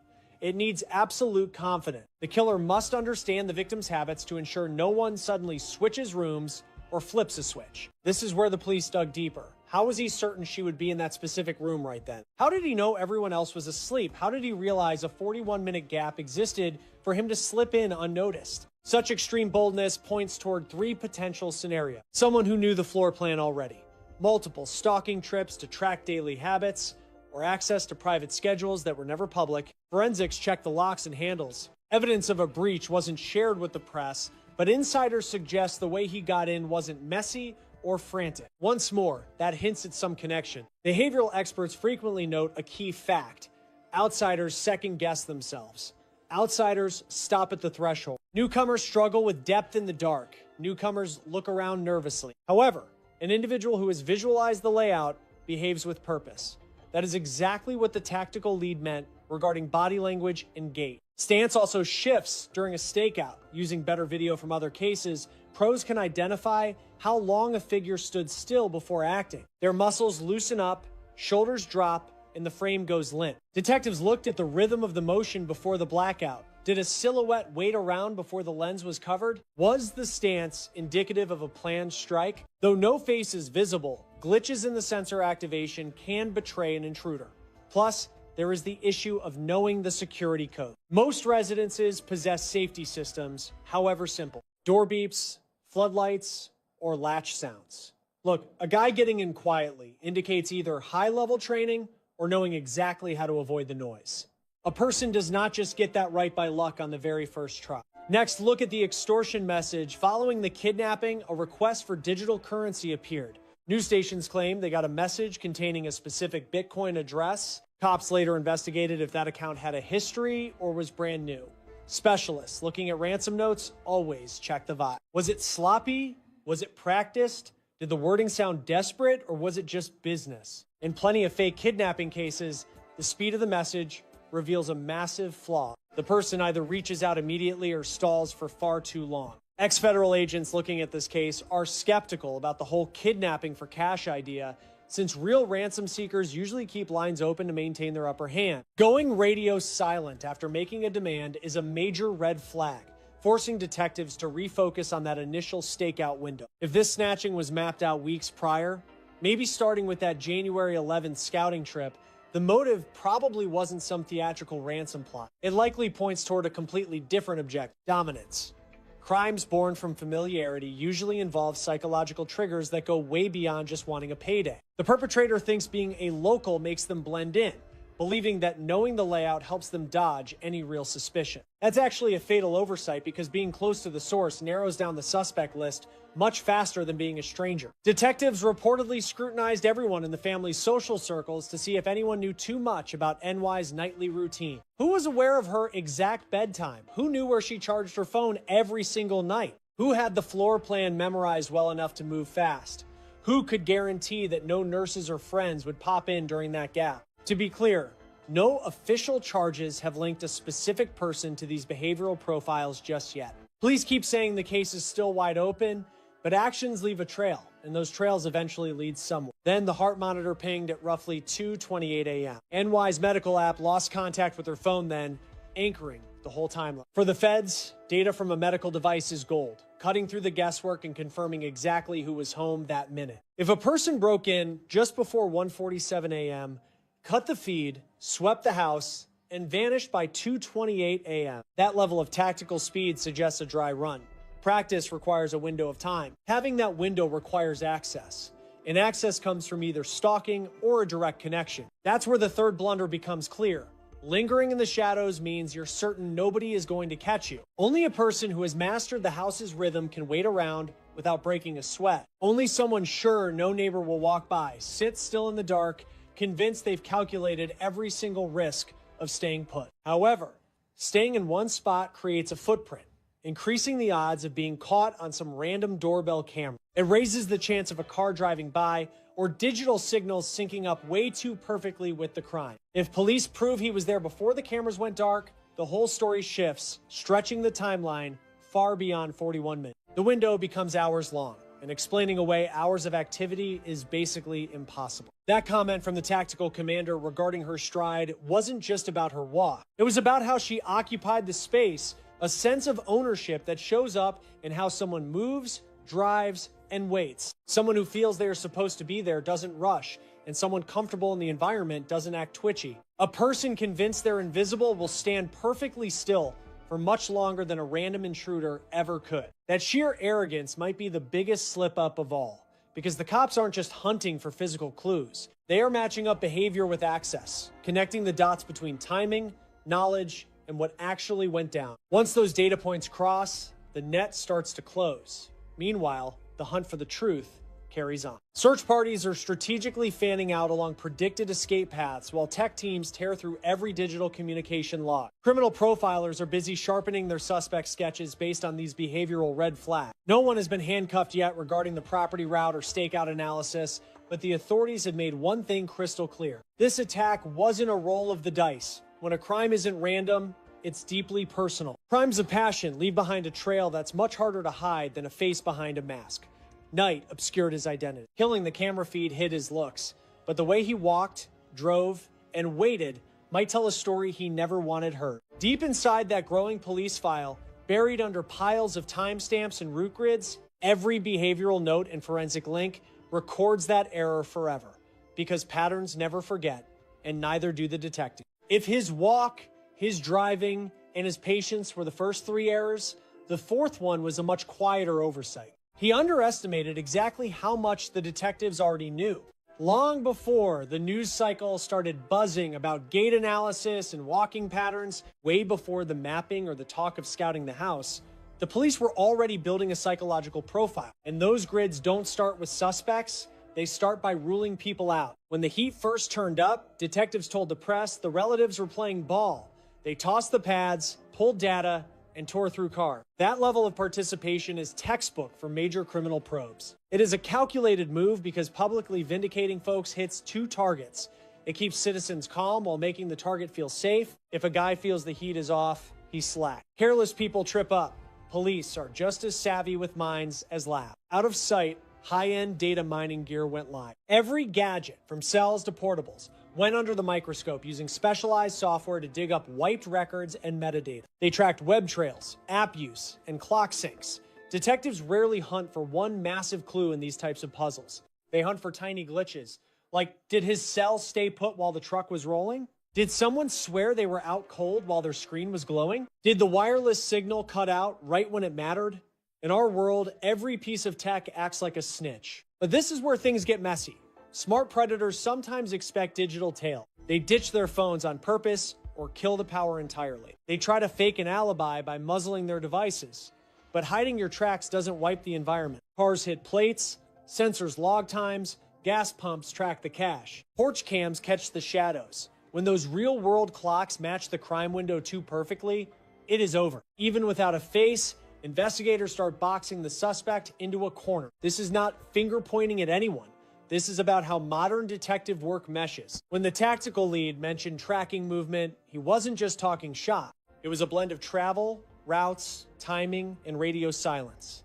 It needs absolute confidence. The killer must understand the victim's habits to ensure no one suddenly switches rooms or flips a switch. This is where the police dug deeper. How was he certain she would be in that specific room right then? How did he know everyone else was asleep? How did he realize a 41-minute gap existed for him to slip in unnoticed? Such extreme boldness points toward three potential scenarios. Someone who knew the floor plan already, multiple stalking trips to track daily habits, or access to private schedules that were never public. Forensics checked the locks and handles. Evidence of a breach wasn't shared with the press, but insiders suggest the way he got in wasn't messy or frantic. Once more, that hints at some connection. Behavioral experts frequently note a key fact. Outsiders second-guess themselves. Outsiders stop at the threshold. Newcomers struggle with depth in the dark. Newcomers look around nervously. However, an individual who has visualized the layout behaves with purpose. That is exactly what the tactical lead meant regarding body language and gait. Stance also shifts during a stakeout. Using better video from other cases, pros can identify how long a figure stood still before acting. Their muscles loosen up, shoulders drop, and the frame goes limp. Detectives looked at the rhythm of the motion before the blackout. Did a silhouette wait around before the lens was covered? Was the stance indicative of a planned strike? Though no face is visible, glitches in the sensor activation can betray an intruder. Plus, there is the issue of knowing the security code. Most residences possess safety systems, however simple. Door beeps, floodlights, or latch sounds. Look, a guy getting in quietly indicates either high-level training or knowing exactly how to avoid the noise. A person does not just get that right by luck on the very first try. Next, look at the extortion message. Following the kidnapping, a request for digital currency appeared. News stations claim they got a message containing a specific Bitcoin address. Cops later investigated if that account had a history or was brand new. Specialists looking at ransom notes always check the vibe. Was it sloppy? Was it practiced? Did the wording sound desperate, or was it just business? In plenty of fake kidnapping cases, the speed of the message reveals a massive flaw. The person either reaches out immediately or stalls for far too long. Ex-federal agents looking at this case are skeptical about the whole kidnapping for cash idea, since real ransom seekers usually keep lines open to maintain their upper hand. Going radio silent after making a demand is a major red flag, forcing detectives to refocus on that initial stakeout window. If this snatching was mapped out weeks prior, maybe starting with that January 11th scouting trip, the motive probably wasn't some theatrical ransom plot. It likely points toward a completely different objective: dominance. Crimes born from familiarity usually involve psychological triggers that go way beyond just wanting a payday. The perpetrator thinks being a local makes them blend in, believing that knowing the layout helps them dodge any real suspicion. That's actually a fatal oversight, because being close to the source narrows down the suspect list much faster than being a stranger. Detectives reportedly scrutinized everyone in the family's social circles to see if anyone knew too much about NY's nightly routine. Who was aware of her exact bedtime? Who knew where she charged her phone every single night? Who had the floor plan memorized well enough to move fast? Who could guarantee that no nurses or friends would pop in during that gap? To be clear, no official charges have linked a specific person to these behavioral profiles just yet. Police keep saying the case is still wide open, but actions leave a trail, and those trails eventually lead somewhere. Then the heart monitor pinged at roughly 2:28 a.m. NY's medical app lost contact with her phone then, anchoring the whole timeline. For the feds, data from a medical device is gold, cutting through the guesswork and confirming exactly who was home that minute. If a person broke in just before 1:47 a.m., cut the feed, swept the house, and vanished by 2:28 a.m., that level of tactical speed suggests a dry run. Practice requires a window of time. Having that window requires access. And access comes from either stalking or a direct connection. That's where the third blunder becomes clear. Lingering in the shadows means you're certain nobody is going to catch you. Only a person who has mastered the house's rhythm can wait around without breaking a sweat. Only someone sure no neighbor will walk by, sit still in the dark, convinced they've calculated every single risk of staying put. However, staying in one spot creates a footprint, increasing the odds of being caught on some random doorbell camera. It raises the chance of a car driving by or digital signals syncing up way too perfectly with the crime. If police prove he was there before the cameras went dark, the whole story shifts, stretching the timeline far beyond 41 minutes. The window becomes hours long, and explaining away hours of activity is basically impossible. That comment from the tactical commander regarding her stride wasn't just about her walk. It was about how she occupied the space, a sense of ownership that shows up in how someone moves, drives, and waits. Someone who feels they are supposed to be there doesn't rush, and someone comfortable in the environment doesn't act twitchy. A person convinced they're invisible will stand perfectly still for much longer than a random intruder ever could. That sheer arrogance might be the biggest slip up of all, because the cops aren't just hunting for physical clues. They are matching up behavior with access, connecting the dots between timing, knowledge, and what actually went down. Once those data points cross, the net starts to close. Meanwhile, the hunt for the truth carries on. Search parties are strategically fanning out along predicted escape paths while tech teams tear through every digital communication log. Criminal profilers are busy sharpening their suspect sketches based on these behavioral red flags. No one has been handcuffed yet regarding the property route or stakeout analysis, but the authorities have made one thing crystal clear. This attack wasn't a roll of the dice. When a crime isn't random, it's deeply personal. Crimes of passion leave behind a trail that's much harder to hide than a face behind a mask. Night obscured his identity. Killing the camera feed hid his looks, but the way he walked, drove, and waited might tell a story he never wanted heard. Deep inside that growing police file, buried under piles of timestamps and root grids, every behavioral note and forensic link records that error forever, because patterns never forget, and neither do the detectives. If his walk, his driving, and his patience were the first three errors, the fourth one was a much quieter oversight. He underestimated exactly how much the detectives already knew. Long before the news cycle started buzzing about gait analysis and walking patterns, way before the mapping or the talk of scouting the house, the police were already building a psychological profile. And those grids don't start with suspects, they start by ruling people out. When the heat first turned up, detectives told the press the relatives were playing ball. They tossed the pads, pulled data, and tore through cars. That level of participation is textbook for major criminal probes. It is a calculated move because publicly vindicating folks hits two targets. It keeps citizens calm while making the target feel safe. If a guy feels the heat is off, he's slack. Careless people trip up. Police are just as savvy with minds as labs. Out of sight, high-end data mining gear went live. Every gadget, from cells to portables, went under the microscope using specialized software to dig up wiped records and metadata. They tracked web trails, app use, and clock syncs. Detectives rarely hunt for one massive clue in these types of puzzles. They hunt for tiny glitches, like did his cell stay put while the truck was rolling? Did someone swear they were out cold while their screen was glowing? Did the wireless signal cut out right when it mattered? In our world, every piece of tech acts like a snitch. But this is where things get messy. Smart predators sometimes expect digital tail. They ditch their phones on purpose or kill the power entirely. They try to fake an alibi by muzzling their devices. But hiding your tracks doesn't wipe the environment. Cars hit plates, sensors log times, gas pumps track the cache. Porch cams catch the shadows. When those real-world clocks match the crime window too perfectly, it is over. Even without a face, investigators start boxing the suspect into a corner. This is not finger-pointing at anyone. This is about how modern detective work meshes. When the tactical lead mentioned tracking movement, he wasn't just talking shot. It was a blend of travel, routes, timing, and radio silence.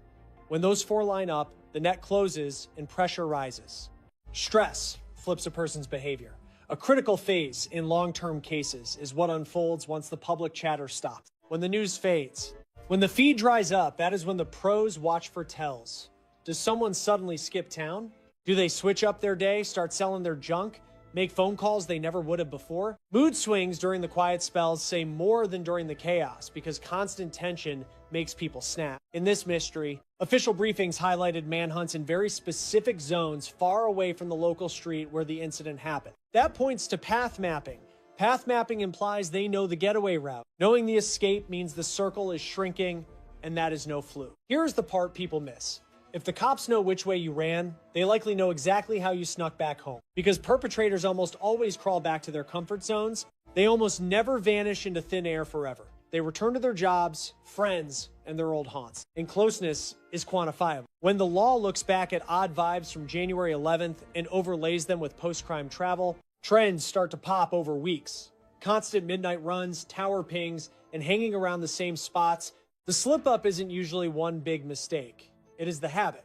When those four line up, the net closes and pressure rises. Stress flips a person's behavior. A critical phase in long-term cases is what unfolds once the public chatter stops. When the news fades. When the feed dries up, that is when the pros watch for tells. Does someone suddenly skip town? Do they switch up their day, start selling their junk, make phone calls they never would have before? Mood swings during the quiet spells say more than during the chaos because constant tension makes people snap. In this mystery, official briefings highlighted manhunts in very specific zones far away from the local street where the incident happened. That points to path mapping. Path mapping implies they know the getaway route. Knowing the escape means the circle is shrinking, and that is no fluke. Here's the part people miss. If the cops know which way you ran, they likely know exactly how you snuck back home. Because perpetrators almost always crawl back to their comfort zones, they almost never vanish into thin air forever. They return to their jobs, friends, and their old haunts. And closeness is quantifiable. When the law looks back at odd vibes from January 11th and overlays them with post-crime travel, trends start to pop over weeks. Constant midnight runs, tower pings, and hanging around the same spots. The slip-up isn't usually one big mistake. It is the habit.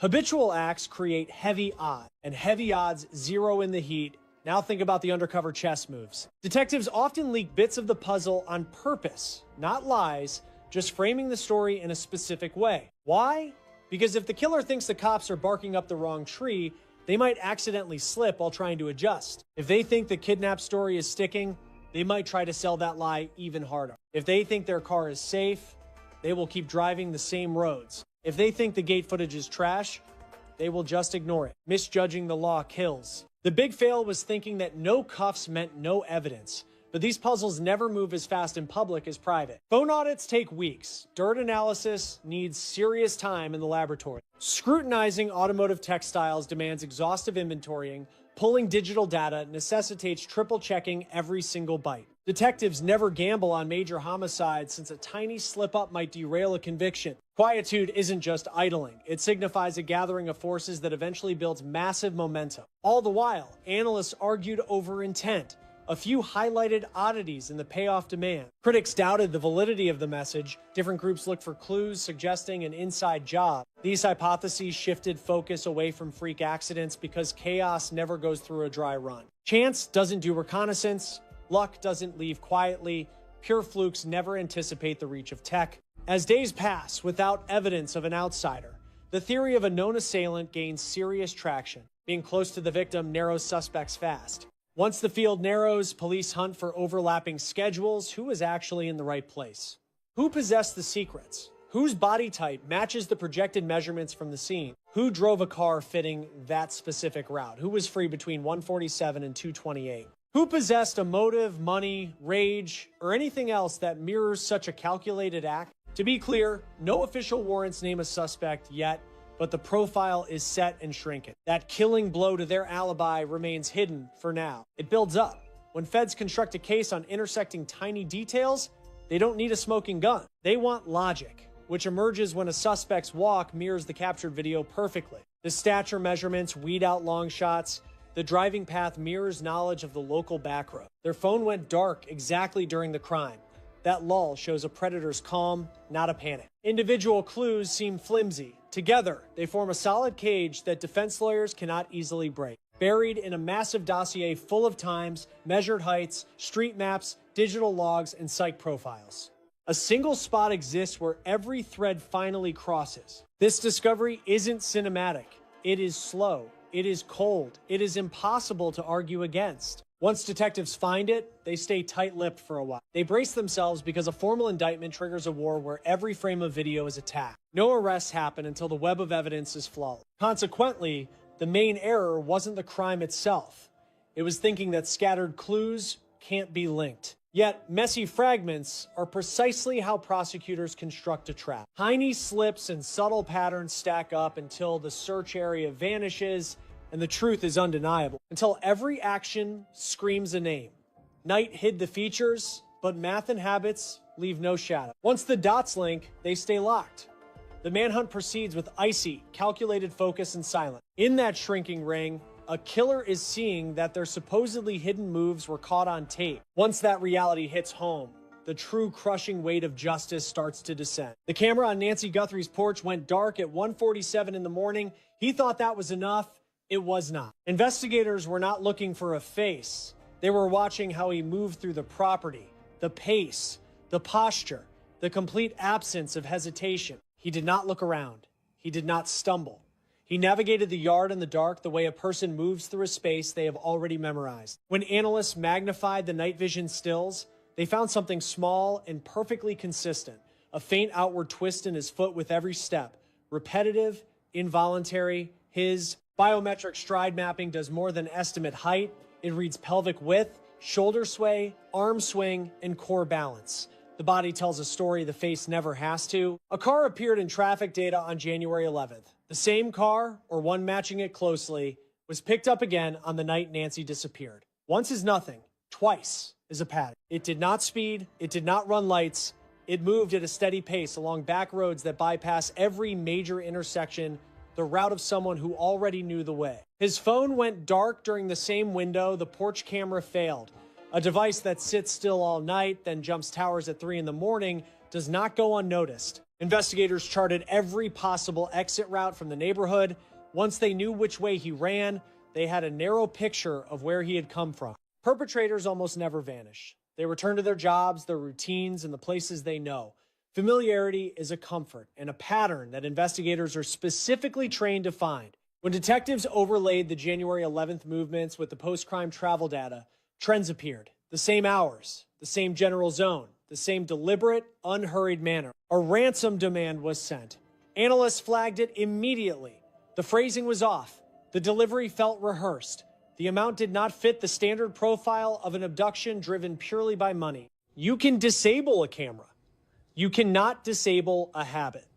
Habitual acts create heavy odds, and heavy odds zero in the heat. Now think about the undercover chess moves. Detectives often leak bits of the puzzle on purpose, not lies, just framing the story in a specific way. Why? Because if the killer thinks the cops are barking up the wrong tree, they might accidentally slip while trying to adjust. If they think the kidnap story is sticking, they might try to sell that lie even harder. If they think their car is safe, they will keep driving the same roads. If they think the gate footage is trash, they will just ignore it. Misjudging the law kills. The big fail was thinking that no cuffs meant no evidence. But these puzzles never move as fast in public as private. Phone audits take weeks. Dirt analysis needs serious time in the laboratory. Scrutinizing automotive textiles demands exhaustive inventorying. Pulling digital data necessitates triple checking every single byte. Detectives never gamble on major homicides since a tiny slip-up might derail a conviction. Quietude isn't just idling. It signifies a gathering of forces that eventually builds massive momentum. All the while, analysts argued over intent. A few highlighted oddities in the payoff demand. Critics doubted the validity of the message. Different groups looked for clues suggesting an inside job. These hypotheses shifted focus away from freak accidents because chaos never goes through a dry run. Chance doesn't do reconnaissance. Luck doesn't leave quietly. Pure flukes never anticipate the reach of tech. As days pass without evidence of an outsider, the theory of a known assailant gains serious traction. Being close to the victim narrows suspects fast. Once the field narrows, police hunt for overlapping schedules. Who is actually in the right place? Who possessed the secrets? Whose body type matches the projected measurements from the scene? Who drove a car fitting that specific route? Who was free between 147 and 228? Who possessed a motive, money, rage, or anything else that mirrors such a calculated act? To be clear, no official warrants name a suspect yet, but the profile is set and shrinking. That killing blow to their alibi remains hidden for now. It builds up. When feds construct a case on intersecting tiny details, they don't need a smoking gun. They want logic, which emerges when a suspect's walk mirrors the captured video perfectly. The stature measurements weed out long shots. The driving path mirrors knowledge of the local back road. Their phone went dark exactly during the crime. That lull shows a predator's calm, not a panic. Individual clues seem flimsy. Together, they form a solid cage that defense lawyers cannot easily break. Buried in a massive dossier full of times, measured heights, street maps, digital logs, and psych profiles. A single spot exists where every thread finally crosses. This discovery isn't cinematic. It is slow. It is cold. It is impossible to argue against. Once detectives find it, they stay tight-lipped for a while. They brace themselves because a formal indictment triggers a war where every frame of video is attacked. No arrests happen until the web of evidence is flawless. Consequently, the main error wasn't the crime itself. It was thinking that scattered clues can't be linked. Yet, messy fragments are precisely how prosecutors construct a trap. Tiny slips and subtle patterns stack up until the search area vanishes and the truth is undeniable. Until every action screams a name. Night hid the features, but math and habits leave no shadow. Once the dots link, they stay locked. The manhunt proceeds with icy, calculated focus and silence. In that shrinking ring, a killer is seeing that their supposedly hidden moves were caught on tape. Once that reality hits home, the true crushing weight of justice starts to descend. The camera on Nancy Guthrie's porch went dark at 1:47 in the morning. He thought that was enough. It was not. Investigators were not looking for a face. They were watching how he moved through the property, the pace, the posture, the complete absence of hesitation. He did not look around. He did not stumble. He navigated the yard in the dark the way a person moves through a space they have already memorized. When analysts magnified the night vision stills, they found something small and perfectly consistent, a faint outward twist in his foot with every step, repetitive, involuntary. His biometric stride mapping does more than estimate height. It reads pelvic width, shoulder sway, arm swing, and core balance. The body tells a story the face never has to. A car appeared in traffic data on January 11th. The same car, or one matching it closely, was picked up again on the night Nancy disappeared. Once is nothing. Twice is a pattern. It did not speed. It did not run lights. It moved at a steady pace along back roads that bypass every major intersection, the route of someone who already knew the way. His phone went dark during the same window. The porch camera failed. A device that sits still all night, then jumps towers at 3 in the morning, does not go unnoticed. Investigators charted every possible exit route from the neighborhood. Once they knew which way he ran, they had a narrow picture of where he had come from. Perpetrators almost never vanish. They return to their jobs, their routines, and the places they know. Familiarity is a comfort and a pattern that investigators are specifically trained to find. When detectives overlaid the January 11th movements with the post-crime travel data, trends appeared. The same hours, the same general zone, the same deliberate, unhurried manner. A ransom demand was sent. Analysts flagged it immediately. The phrasing was off. The delivery felt rehearsed. The amount did not fit the standard profile of an abduction driven purely by money. You can disable a camera. You cannot disable a habit.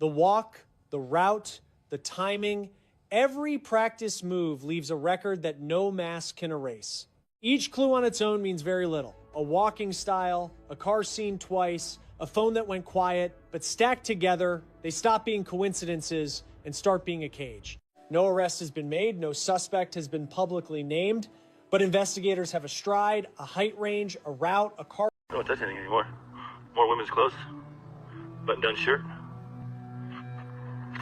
The walk, the route, the timing, every practice move leaves a record that no mask can erase. Each clue on its own means very little. A walking style, a car seen twice, a phone that went quiet, but stacked together, they stop being coincidences and start being a cage. No arrest has been made, no suspect has been publicly named, but investigators have a stride, a height range, a route, a car. I don't touch anything anymore. More women's clothes, button-down shirt.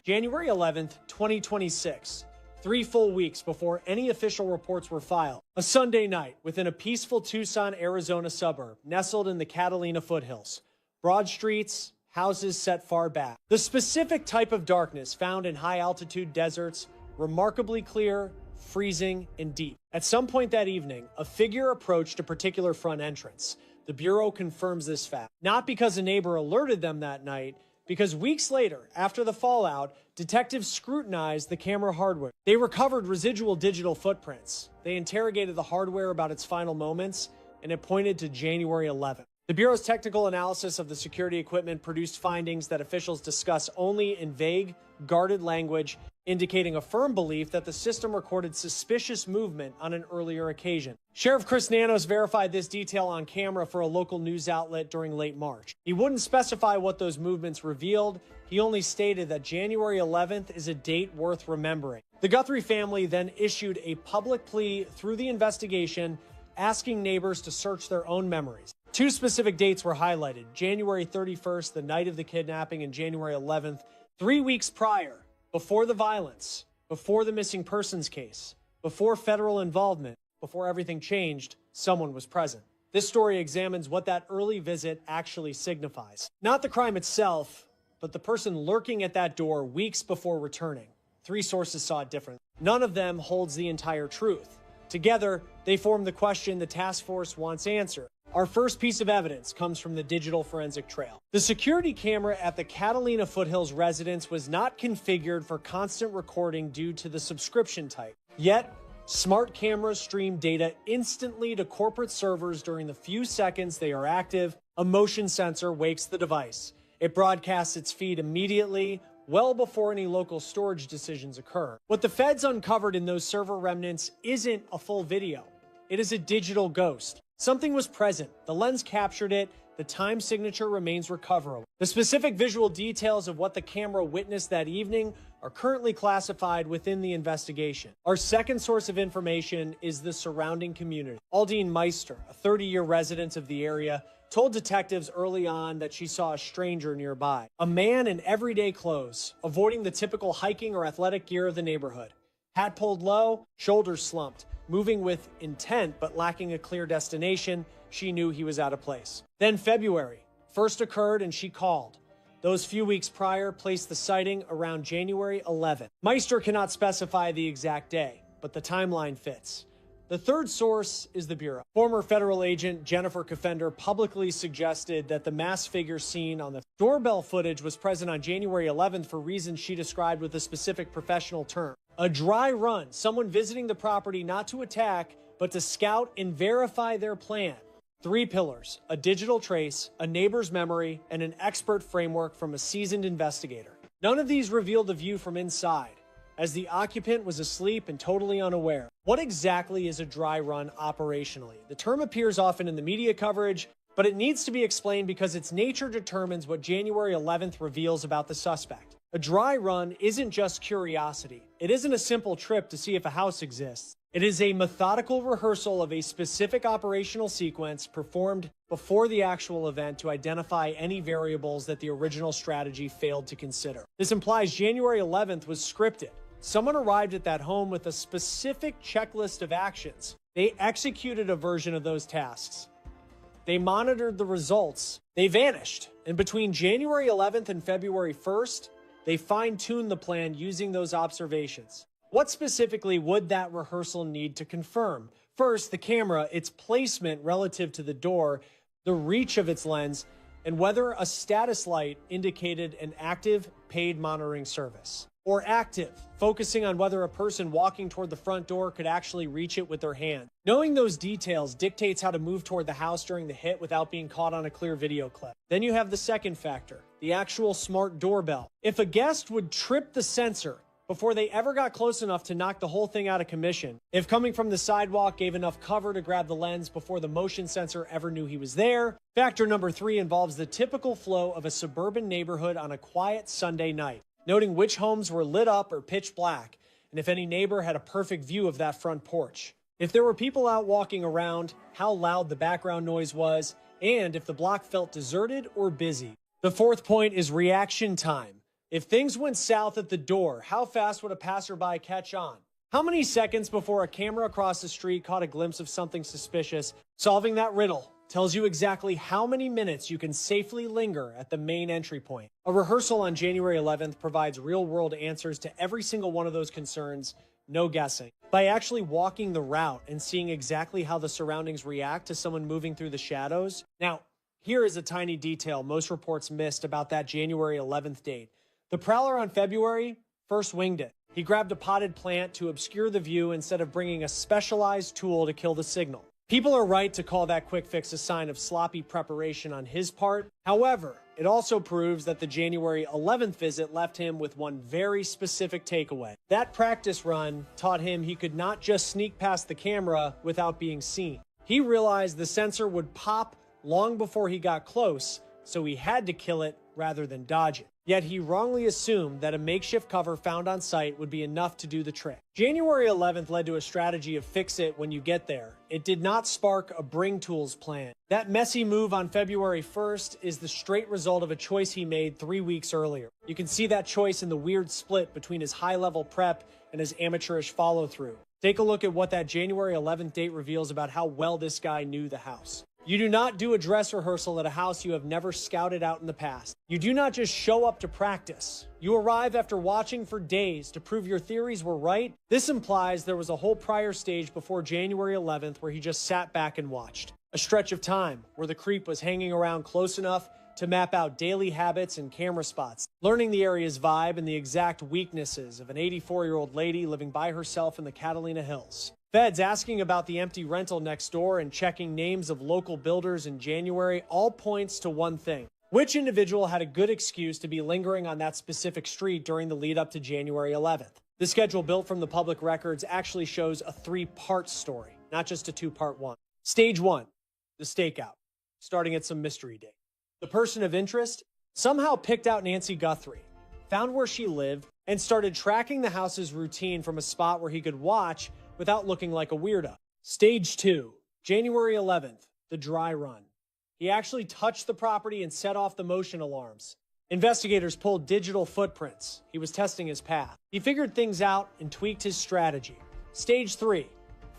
January 11th, 2026. 3 full weeks before any official reports were filed. A Sunday night within a peaceful Tucson, Arizona suburb nestled in the Catalina foothills. Broad streets, houses set far back. The specific type of darkness found in high-altitude deserts, remarkably clear, freezing, and deep. At some point that evening, a figure approached a particular front entrance. The Bureau confirms this fact, not because a neighbor alerted them that night, because weeks later, after the fallout, detectives scrutinized the camera hardware. They recovered residual digital footprints. They interrogated the hardware about its final moments, and it pointed to January 11th. The Bureau's technical analysis of the security equipment produced findings that officials discuss only in vague, guarded language, indicating a firm belief that the system recorded suspicious movement on an earlier occasion. Sheriff Chris Nanos verified this detail on camera for a local news outlet during late March. He wouldn't specify what those movements revealed. He only stated that January 11th is a date worth remembering. The Guthrie family then issued a public plea through the investigation, asking neighbors to search their own memories. 2 specific dates were highlighted: January 31st, the night of the kidnapping, and January 11th, 3 weeks prior, before the violence, before the missing persons case, before federal involvement, before everything changed, someone was present. This story examines what that early visit actually signifies. Not the crime itself, but the person lurking at that door weeks before returning. 3 sources saw it differently. None of them holds the entire truth. Together, they form the question the task force wants answered. Our first piece of evidence comes from the digital forensic trail. The security camera at the Catalina Foothills residence was not configured for constant recording due to the subscription type. Yet, smart cameras stream data instantly to corporate servers during the few seconds they are active. A motion sensor wakes the device. It broadcasts its feed immediately, well before any local storage decisions occur. What the feds uncovered in those server remnants isn't a full video. It is a digital ghost. Something was present. The lens captured it. The time signature remains recoverable. The specific visual details of what the camera witnessed that evening are currently classified within the investigation. Our second source of information is the surrounding community. Aldine Meister, a 30-year resident of the area, told detectives early on that she saw a stranger nearby. A man in everyday clothes, avoiding the typical hiking or athletic gear of the neighborhood. Hat pulled low, shoulders slumped. Moving with intent but lacking a clear destination, she knew he was out of place. Then February first occurred and she called. Those few weeks prior placed the sighting around January 11th. Meister cannot specify the exact day, but the timeline fits. The third source is the Bureau. Former federal agent Jennifer Kofender publicly suggested that the masked figure seen on the doorbell footage was present on January 11th for reasons she described with a specific professional term. A dry run, someone visiting the property not to attack, but to scout and verify their plan. 3 pillars: a digital trace, a neighbor's memory, and an expert framework from a seasoned investigator. None of these revealed the view from inside, as the occupant was asleep and totally unaware. What exactly is a dry run operationally? The term appears often in the media coverage, but it needs to be explained because its nature determines what January 11th reveals about the suspect. A dry run isn't just curiosity. It isn't a simple trip to see if a house exists. It is a methodical rehearsal of a specific operational sequence performed before the actual event to identify any variables that the original strategy failed to consider. This implies January 11th was scripted. Someone arrived at that home with a specific checklist of actions. They executed a version of those tasks. They monitored the results. They vanished. And between January 11th and February 1st, they fine-tuned the plan using those observations. What specifically would that rehearsal need to confirm? First, the camera, its placement relative to the door, the reach of its lens, and whether a status light indicated an active paid monitoring service. Or active, focusing on whether a person walking toward the front door could actually reach it with their hand. Knowing those details dictates how to move toward the house during the hit without being caught on a clear video clip. Then you have the second factor, the actual smart doorbell. If a guest would trip the sensor before they ever got close enough to knock the whole thing out of commission, if coming from the sidewalk gave enough cover to grab the lens before the motion sensor ever knew he was there. Factor number 3 involves the typical flow of a suburban neighborhood on a quiet Sunday night, noting which homes were lit up or pitch black, and if any neighbor had a perfect view of that front porch. If there were people out walking around, how loud the background noise was, and if the block felt deserted or busy. The fourth point is reaction time. If things went south at the door, how fast would a passerby catch on? How many seconds before a camera across the street caught a glimpse of something suspicious? Solving that riddle tells you exactly how many minutes you can safely linger at the main entry point. A rehearsal on January 11th provides real-world answers to every single one of those concerns, no guessing. By actually walking the route and seeing exactly how the surroundings react to someone moving through the shadows. Now, here is a tiny detail most reports missed about that January 11th date. The prowler on February first winged it. He grabbed a potted plant to obscure the view instead of bringing a specialized tool to kill the signal. People are right to call that quick fix a sign of sloppy preparation on his part. However, it also proves that the January 11th visit left him with one very specific takeaway. That practice run taught him he could not just sneak past the camera without being seen. He realized the sensor would pop long before he got close, so he had to kill it rather than dodge it. Yet he wrongly assumed that a makeshift cover found on site would be enough to do the trick. January 11th led to a strategy of fix it when you get there. It did not spark a bring tools plan. That messy move on February 1st is the straight result of a choice he made 3 weeks earlier. You can see that choice in the weird split between his high-level prep and his amateurish follow-through. Take a look at what that January 11th date reveals about how well this guy knew the house. You do not do a dress rehearsal at a house you have never scouted out in the past. You do not just show up to practice. You arrive after watching for days to prove your theories were right. This implies there was a whole prior stage before January 11th where he just sat back and watched. A stretch of time where the creep was hanging around close enough to map out daily habits and camera spots, learning the area's vibe and the exact weaknesses of an 84-year-old lady living by herself in the Catalina Hills. Feds asking about the empty rental next door and checking names of local builders in January all points to one thing. Which individual had a good excuse to be lingering on that specific street during the lead up to January 11th? The schedule built from the public records actually shows a 3-part story, not just a 2-part one. Stage 1, the stakeout, starting at some mystery date. The person of interest somehow picked out Nancy Guthrie, found where she lived, and started tracking the house's routine from a spot where he could watch without looking like a weirdo. Stage 2, January 11th, the dry run. He actually touched the property and set off the motion alarms. Investigators pulled digital footprints. He was testing his path. He figured things out and tweaked his strategy. Stage 3,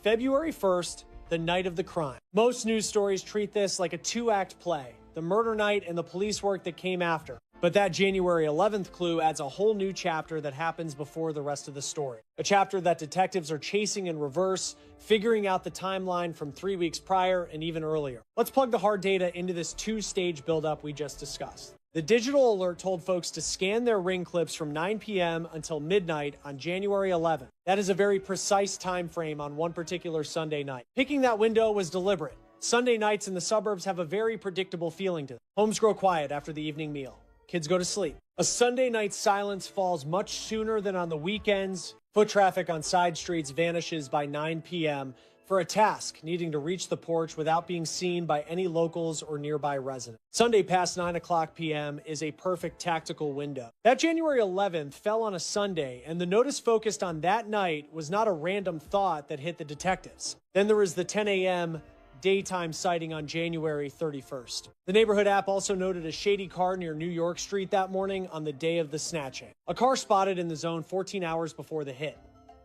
February 1st, the night of the crime. Most news stories treat this like a 2-act play, the murder night and the police work that came after. But that January 11th clue adds a whole new chapter that happens before the rest of the story. A chapter that detectives are chasing in reverse, figuring out the timeline from 3 weeks prior and even earlier. Let's plug the hard data into this 2-stage buildup we just discussed. The digital alert told folks to scan their ring clips from 9 p.m. until midnight on January 11th. That is a very precise time frame on one particular Sunday night. Picking that window was deliberate. Sunday nights in the suburbs have a very predictable feeling to them. Homes grow quiet after the evening meal. Kids go to sleep. A Sunday night silence falls much sooner than on the weekends. Foot traffic on side streets vanishes by 9 p.m. for a task needing to reach the porch without being seen by any locals or nearby residents. Sunday past 9 o'clock p.m. is a perfect tactical window. That January 11th fell on a Sunday, and the notice focused on that night was not a random thought that hit the detectives. Then there was the 10 a.m. daytime sighting on January 31st. The neighborhood app also noted a shady car near New York Street that morning on the day of the snatching. A car spotted in the zone 14 hours before the hit.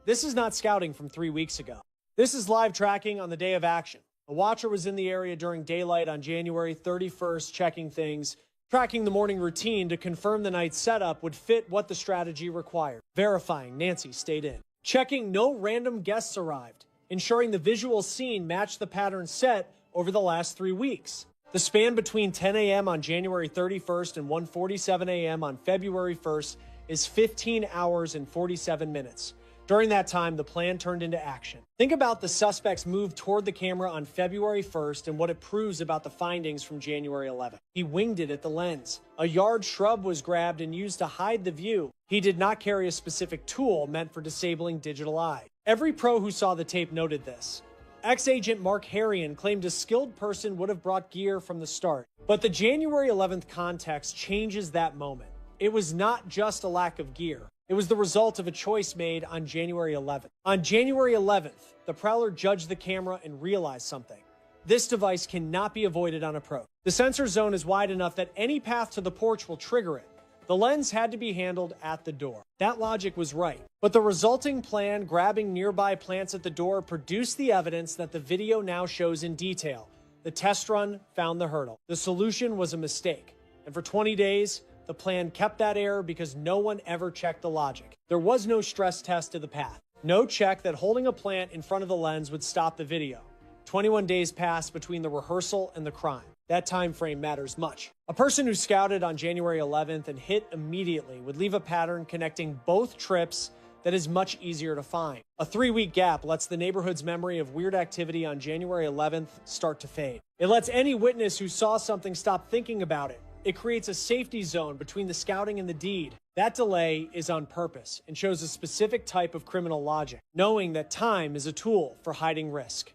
This is not scouting from 3 weeks ago. This is live tracking on the day of action. A watcher was in the area during daylight on January 31st, checking things, tracking the morning routine to confirm the night's setup would fit what the strategy required. Verifying Nancy stayed in. Checking no random guests arrived, ensuring the visual scene matched the pattern set over the last 3 weeks. The span between 10 a.m. on January 31st and 1:47 a.m. on February 1st is 15 hours and 47 minutes. During that time, the plan turned into action. Think about the suspect's move toward the camera on February 1st and what it proves about the findings from January 11th. He winged it at the lens. A yard shrub was grabbed and used to hide the view. He did not carry a specific tool meant for disabling digital eye. Every pro who saw the tape noted this. Ex-agent Mark Harrion claimed a skilled person would have brought gear from the start. But the January 11th context changes that moment. It was not just a lack of gear. It was the result of a choice made on January 11th. On January 11th, the prowler judged the camera and realized something. This device cannot be avoided on approach. The sensor zone is wide enough that any path to the porch will trigger it. The lens had to be handled at the door. That logic was right. But the resulting plan, grabbing nearby plants at the door, produced the evidence that the video now shows in detail. The test run found the hurdle. The solution was a mistake. And for 20 days, the plan kept that error because no one ever checked the logic. There was no stress test to the path. No check that holding a plant in front of the lens would stop the video. 21 days passed between the rehearsal and the crime. That time frame matters much. A person who scouted on January 11th and hit immediately would leave a pattern connecting both trips that is much easier to find. A 3-week gap lets the neighborhood's memory of weird activity on January 11th start to fade. It lets any witness who saw something stop thinking about it. It creates a safety zone between the scouting and the deed. That delay is on purpose and shows a specific type of criminal logic, knowing that time is a tool for hiding risk.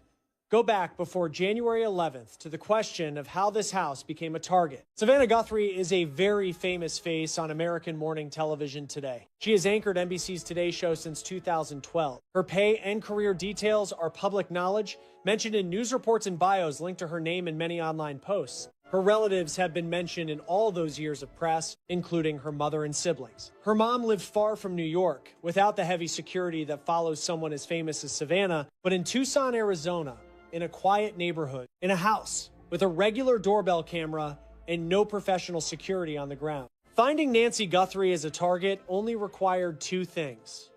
Go back before January 11th to the question of how this house became a target. Savannah Guthrie is a very famous face on American morning television today. She has anchored NBC's Today Show since 2012. Her pay and career details are public knowledge, mentioned in news reports and bios linked to her name in many online posts. Her relatives have been mentioned in all those years of press, including her mother and siblings. Her mom lived far from New York, without the heavy security that follows someone as famous as Savannah, but in Tucson, Arizona, in a quiet neighborhood, in a house, with a regular doorbell camera and no professional security on the ground. Finding Nancy Guthrie as a target only required 2 things: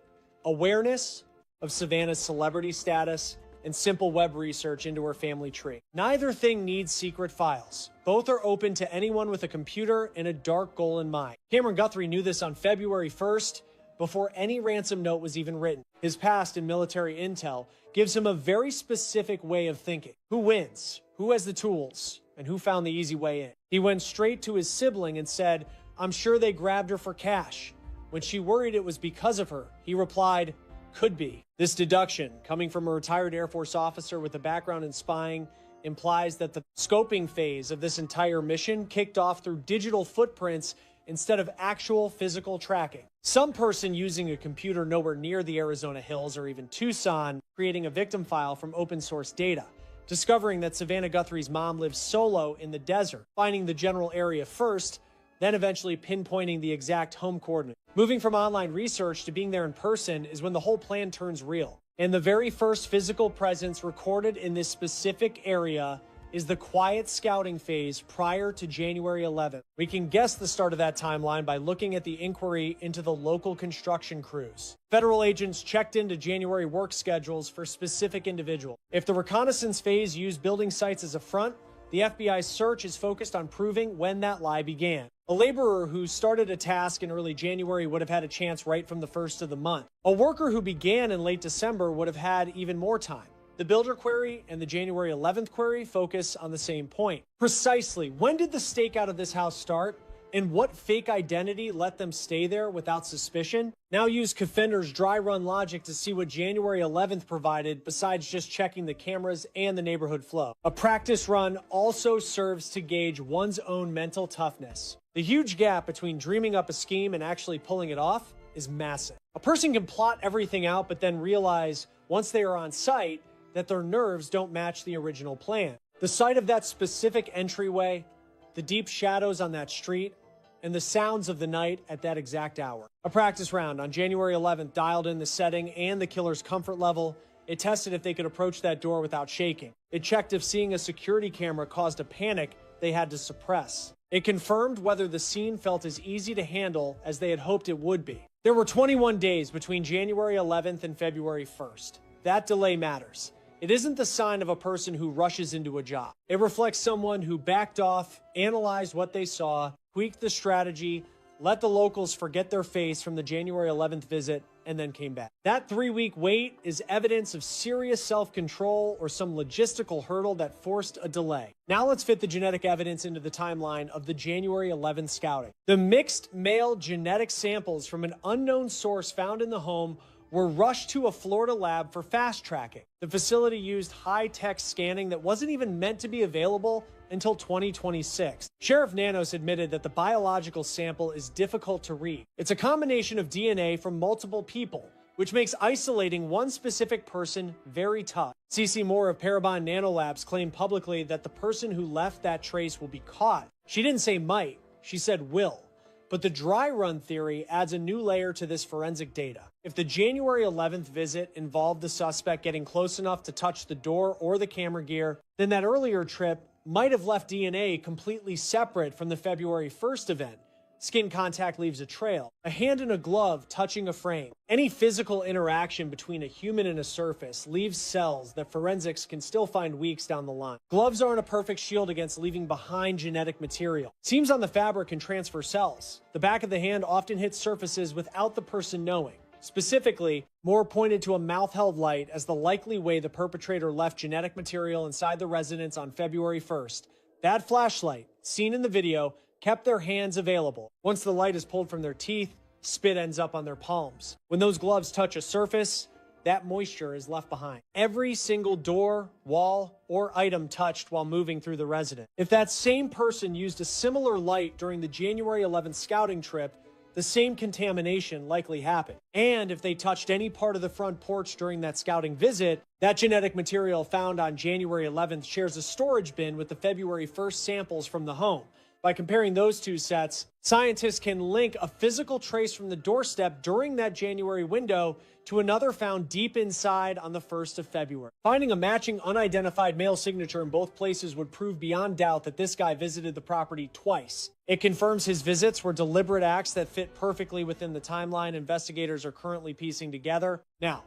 awareness of Savannah's celebrity status and simple web research into her family tree. Neither thing needs secret files. Both are open to anyone with a computer and a dark goal in mind. Cameron Guthrie knew this on February 1st before any ransom note was even written. His past in military intel gives him a very specific way of thinking. Who wins? Who has the tools? And who found the easy way in? He went straight to his sibling and said, "I'm sure they grabbed her for cash." When she worried it was because of her, he replied, "Could be." This deduction, coming from a retired Air Force officer with a background in spying, implies that the scoping phase of this entire mission kicked off through digital footprints instead of actual physical tracking. Some person using a computer nowhere near the Arizona hills or even Tucson, creating a victim file from open source data, discovering that Savannah Guthrie's mom lives solo in the desert, finding the general area first, then eventually pinpointing the exact home coordinate. Moving from online research to being there in person is when the whole plan turns real. And the very first physical presence recorded in this specific area is the quiet scouting phase prior to January 11th. We can guess the start of that timeline by looking at the inquiry into the local construction crews. Federal agents checked into January work schedules for specific individuals. If the reconnaissance phase used building sites as a front, the FBI's search is focused on proving when that lie began. A laborer who started a task in early January would have had a chance right from the first of the month. A worker who began in late December would have had even more time. The builder query and the January 11th query focus on the same point. Precisely, when did the stakeout of this house start? And what fake identity let them stay there without suspicion? Now use Defender's dry run logic to see what January 11th provided besides just checking the cameras and the neighborhood flow. A practice run also serves to gauge one's own mental toughness. The huge gap between dreaming up a scheme and actually pulling it off is massive. A person can plot everything out but then realize once they are on site that their nerves don't match the original plan. The sight of that specific entryway, the deep shadows on that street, and the sounds of the night at that exact hour. A practice round on January 11th dialed in the setting and the killer's comfort level. It tested if they could approach that door without shaking. It checked if seeing a security camera caused a panic they had to suppress. It confirmed whether the scene felt as easy to handle as they had hoped it would be. There were 21 days between January 11th and February 1st. That delay matters. It isn't the sign of a person who rushes into a job. It reflects someone who backed off, analyzed what they saw, tweaked the strategy, let the locals forget their face from the January 11th visit, and then came back. That 3-week wait is evidence of serious self-control or some logistical hurdle that forced a delay. Now let's fit the genetic evidence into the timeline of the January 11th scouting. The mixed male genetic samples from an unknown source found in the home were rushed to a Florida lab for fast tracking. The facility used high-tech scanning that wasn't even meant to be available until 2026. Sheriff Nanos admitted that the biological sample is difficult to read. It's a combination of DNA from multiple people, which makes isolating one specific person very tough. CeCe Moore of Parabon Nanolabs claimed publicly that the person who left that trace will be caught. She didn't say might, she said will. But the dry run theory adds a new layer to this forensic data. If the January 11th visit involved the suspect getting close enough to touch the door or the camera gear, then that earlier trip might have left DNA completely separate from the February 1st event. Skin contact leaves a trail. A hand in a glove touching a frame. Any physical interaction between a human and a surface leaves cells that forensics can still find weeks down the line. Gloves aren't a perfect shield against leaving behind genetic material. Seams on the fabric can transfer cells. The back of the hand often hits surfaces without the person knowing. Specifically, Moore pointed to a mouth-held light as the likely way the perpetrator left genetic material inside the residence on February 1st. That flashlight, seen in the video, kept their hands available. Once the light is pulled from their teeth, spit ends up on their palms. When those gloves touch a surface, that moisture is left behind. Every single door, wall, or item touched while moving through the residence. If that same person used a similar light during the January 11th scouting trip, the same contamination likely happened. And if they touched any part of the front porch during that scouting visit, that genetic material found on January 11th shares a storage bin with the February 1st samples from the home. By comparing those two sets, scientists can link a physical trace from the doorstep during that January window to another found deep inside on the 1st of February. Finding a matching unidentified male signature in both places would prove beyond doubt that this guy visited the property twice. It confirms his visits were deliberate acts that fit perfectly within the timeline investigators are currently piecing together. Now,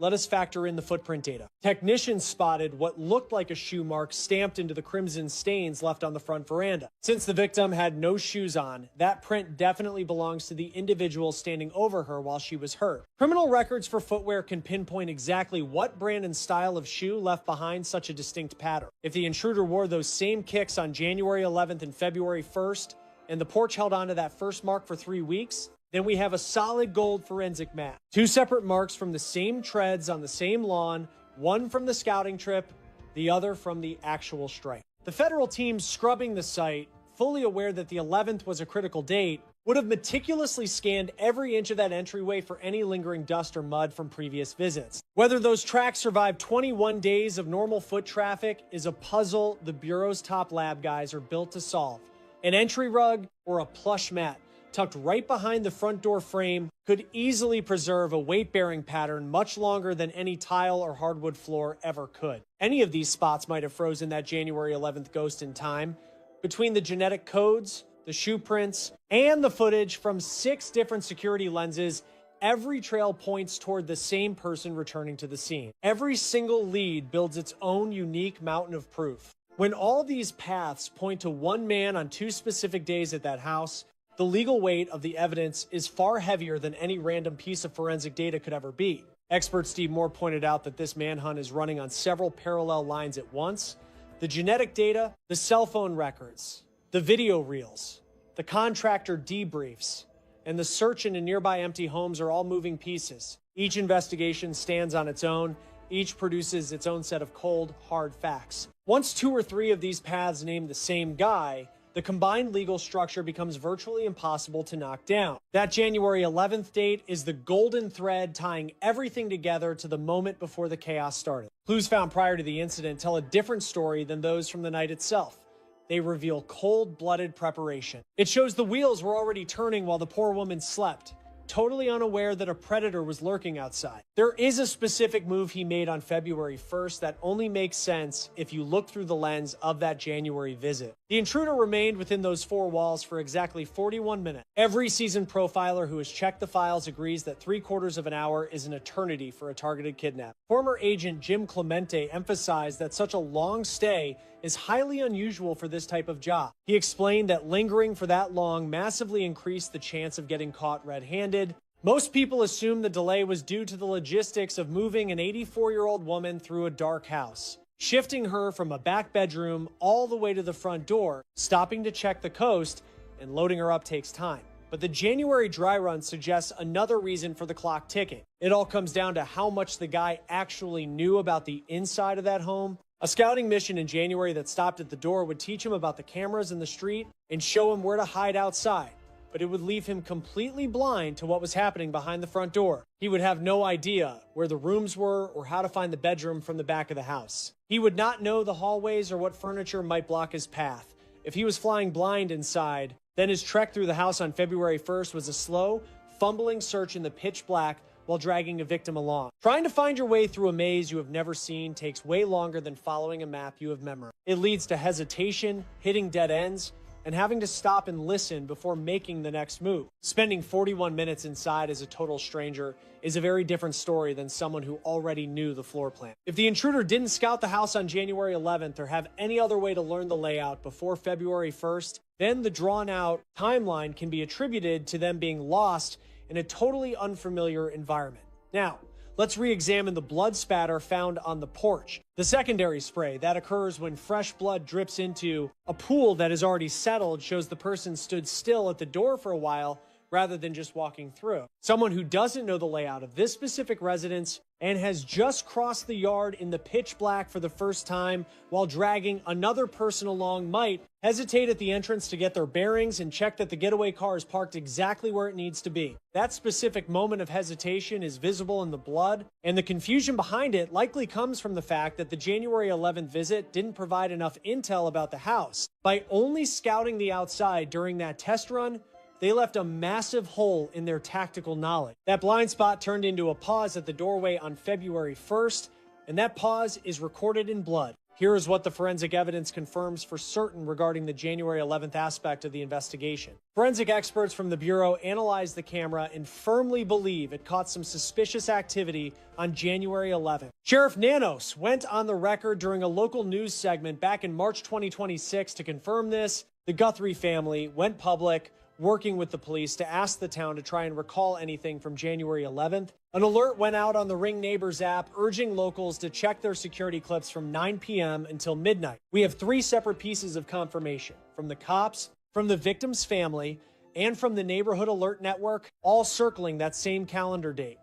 let us factor in the footprint data. Technicians spotted what looked like a shoe mark stamped into the crimson stains left on the front veranda. Since the victim had no shoes on, that print definitely belongs to the individual standing over her while she was hurt. Criminal records for footwear can pinpoint exactly what brand and style of shoe left behind such a distinct pattern. If the intruder wore those same kicks on January 11th and February 1st, and the porch held onto that first mark for 3 weeks, then we have a solid gold forensic match. 2 separate marks from the same treads on the same lawn, one from the scouting trip, the other from the actual strike. The federal team scrubbing the site, fully aware that the 11th was a critical date, would have meticulously scanned every inch of that entryway for any lingering dust or mud from previous visits. Whether those tracks survived 21 days of normal foot traffic is a puzzle the Bureau's top lab guys are built to solve. An entry rug or a plush mat tucked right behind the front door frame could easily preserve a weight-bearing pattern much longer than any tile or hardwood floor ever could. Any of these spots might have frozen that January 11th ghost in time. Between the genetic codes, the shoe prints, and the footage from 6 different security lenses, every trail points toward the same person returning to the scene. Every single lead builds its own unique mountain of proof. When all these paths point to one man on 2 specific days at that house, the legal weight of the evidence is far heavier than any random piece of forensic data could ever be. Expert Steve Moore pointed out that this manhunt is running on several parallel lines at once. The genetic data, the cell phone records, the video reels, The contractor debriefs, and the search in nearby empty homes are all moving pieces. Each investigation stands on its own. Each produces its own set of cold, hard facts. Once 2 or 3 of these paths name the same guy, the combined legal structure becomes virtually impossible to knock down. That January 11th date is the golden thread tying everything together to the moment before the chaos started. Clues found prior to the incident tell a different story than those from the night itself. They reveal cold-blooded preparation. It shows the wheels were already turning while the poor woman slept, totally unaware that a predator was lurking outside. There is a specific move he made on February 1st that only makes sense if you look through the lens of that January visit. The intruder remained within those 4 walls for exactly 41 minutes. Every seasoned profiler who has checked the files agrees that 3/4 of an hour is an eternity for a targeted kidnap. Former agent Jim Clemente emphasized that such a long stay is highly unusual for this type of job. He explained that lingering for that long massively increased the chance of getting caught red-handed. Most people assume the delay was due to the logistics of moving an 84-year-old woman through a dark house, shifting her from a back bedroom all the way to the front door. Stopping to check the coast and loading her up takes time. But the January dry run suggests another reason for the clock ticking. It all comes down to how much the guy actually knew about the inside of that home. A scouting mission in January that stopped at the door would teach him about the cameras in the street and show him where to hide outside, but it would leave him completely blind to what was happening behind the front door. He would have no idea where the rooms were or how to find the bedroom from the back of the house. He would not know the hallways or what furniture might block his path. If he was flying blind inside, then his trek through the house on February 1st was a slow, fumbling search in the pitch black while dragging a victim along. Trying to find your way through a maze you have never seen takes way longer than following a map you have memorized. It leads to hesitation, hitting dead ends, and having to stop and listen before making the next move. Spending 41 minutes inside as a total stranger is a very different story than someone who already knew the floor plan. If the intruder didn't scout the house on January 11th or have any other way to learn the layout before February 1st, then the drawn-out timeline can be attributed to them being lost in a totally unfamiliar environment. Now, let's re-examine the blood spatter found on the porch. The secondary spray that occurs when fresh blood drips into a pool that is already settled shows the person stood still at the door for a while rather than just walking through. Someone who doesn't know the layout of this specific residence and has just crossed the yard in the pitch black for the first time while dragging another person along might hesitate at the entrance to get their bearings and check that the getaway car is parked exactly where it needs to be. That specific moment of hesitation is visible in the blood, and the confusion behind it likely comes from the fact that the January 11th visit didn't provide enough intel about the house. By only scouting the outside during that test run, they left a massive hole in their tactical knowledge. That blind spot turned into a pause at the doorway on February 1st, and that pause is recorded in blood. Here is what the forensic evidence confirms for certain regarding the January 11th aspect of the investigation. Forensic experts from the Bureau analyzed the camera and firmly believe it caught some suspicious activity on January 11th. Sheriff Nanos went on the record during a local news segment back in March 2026 to confirm this. The Guthrie family went public, working with the police to ask the town to try and recall anything from January 11th. An alert went out on the Ring Neighbors app urging locals to check their security clips from 9 p.m. until midnight. We have 3 separate pieces of confirmation from the cops, from the victim's family, and from the Neighborhood Alert Network, all circling that same calendar date.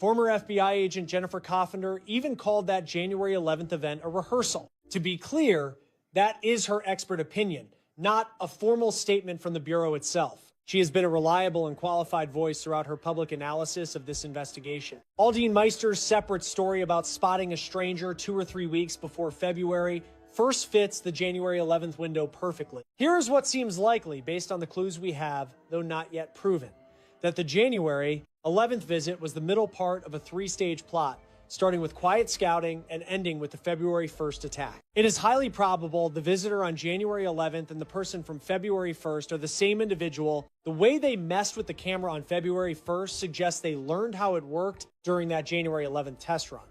Former FBI agent Jennifer Coffender even called that January 11th event a rehearsal. To be clear, that is her expert opinion, not a formal statement from the Bureau itself. She has been a reliable and qualified voice throughout her public analysis of this investigation. Aldine Meister's separate story about spotting a stranger 2 or 3 weeks before February first fits the January 11th window perfectly. Here is what seems likely based on the clues we have, though not yet proven, that the January 11th visit was the middle part of a 3-stage plot, starting with quiet scouting and ending with the February 1st attack. It is highly probable the visitor on January 11th and the person from February 1st are the same individual. The way they messed with the camera on February 1st suggests they learned how it worked during that January 11th test run.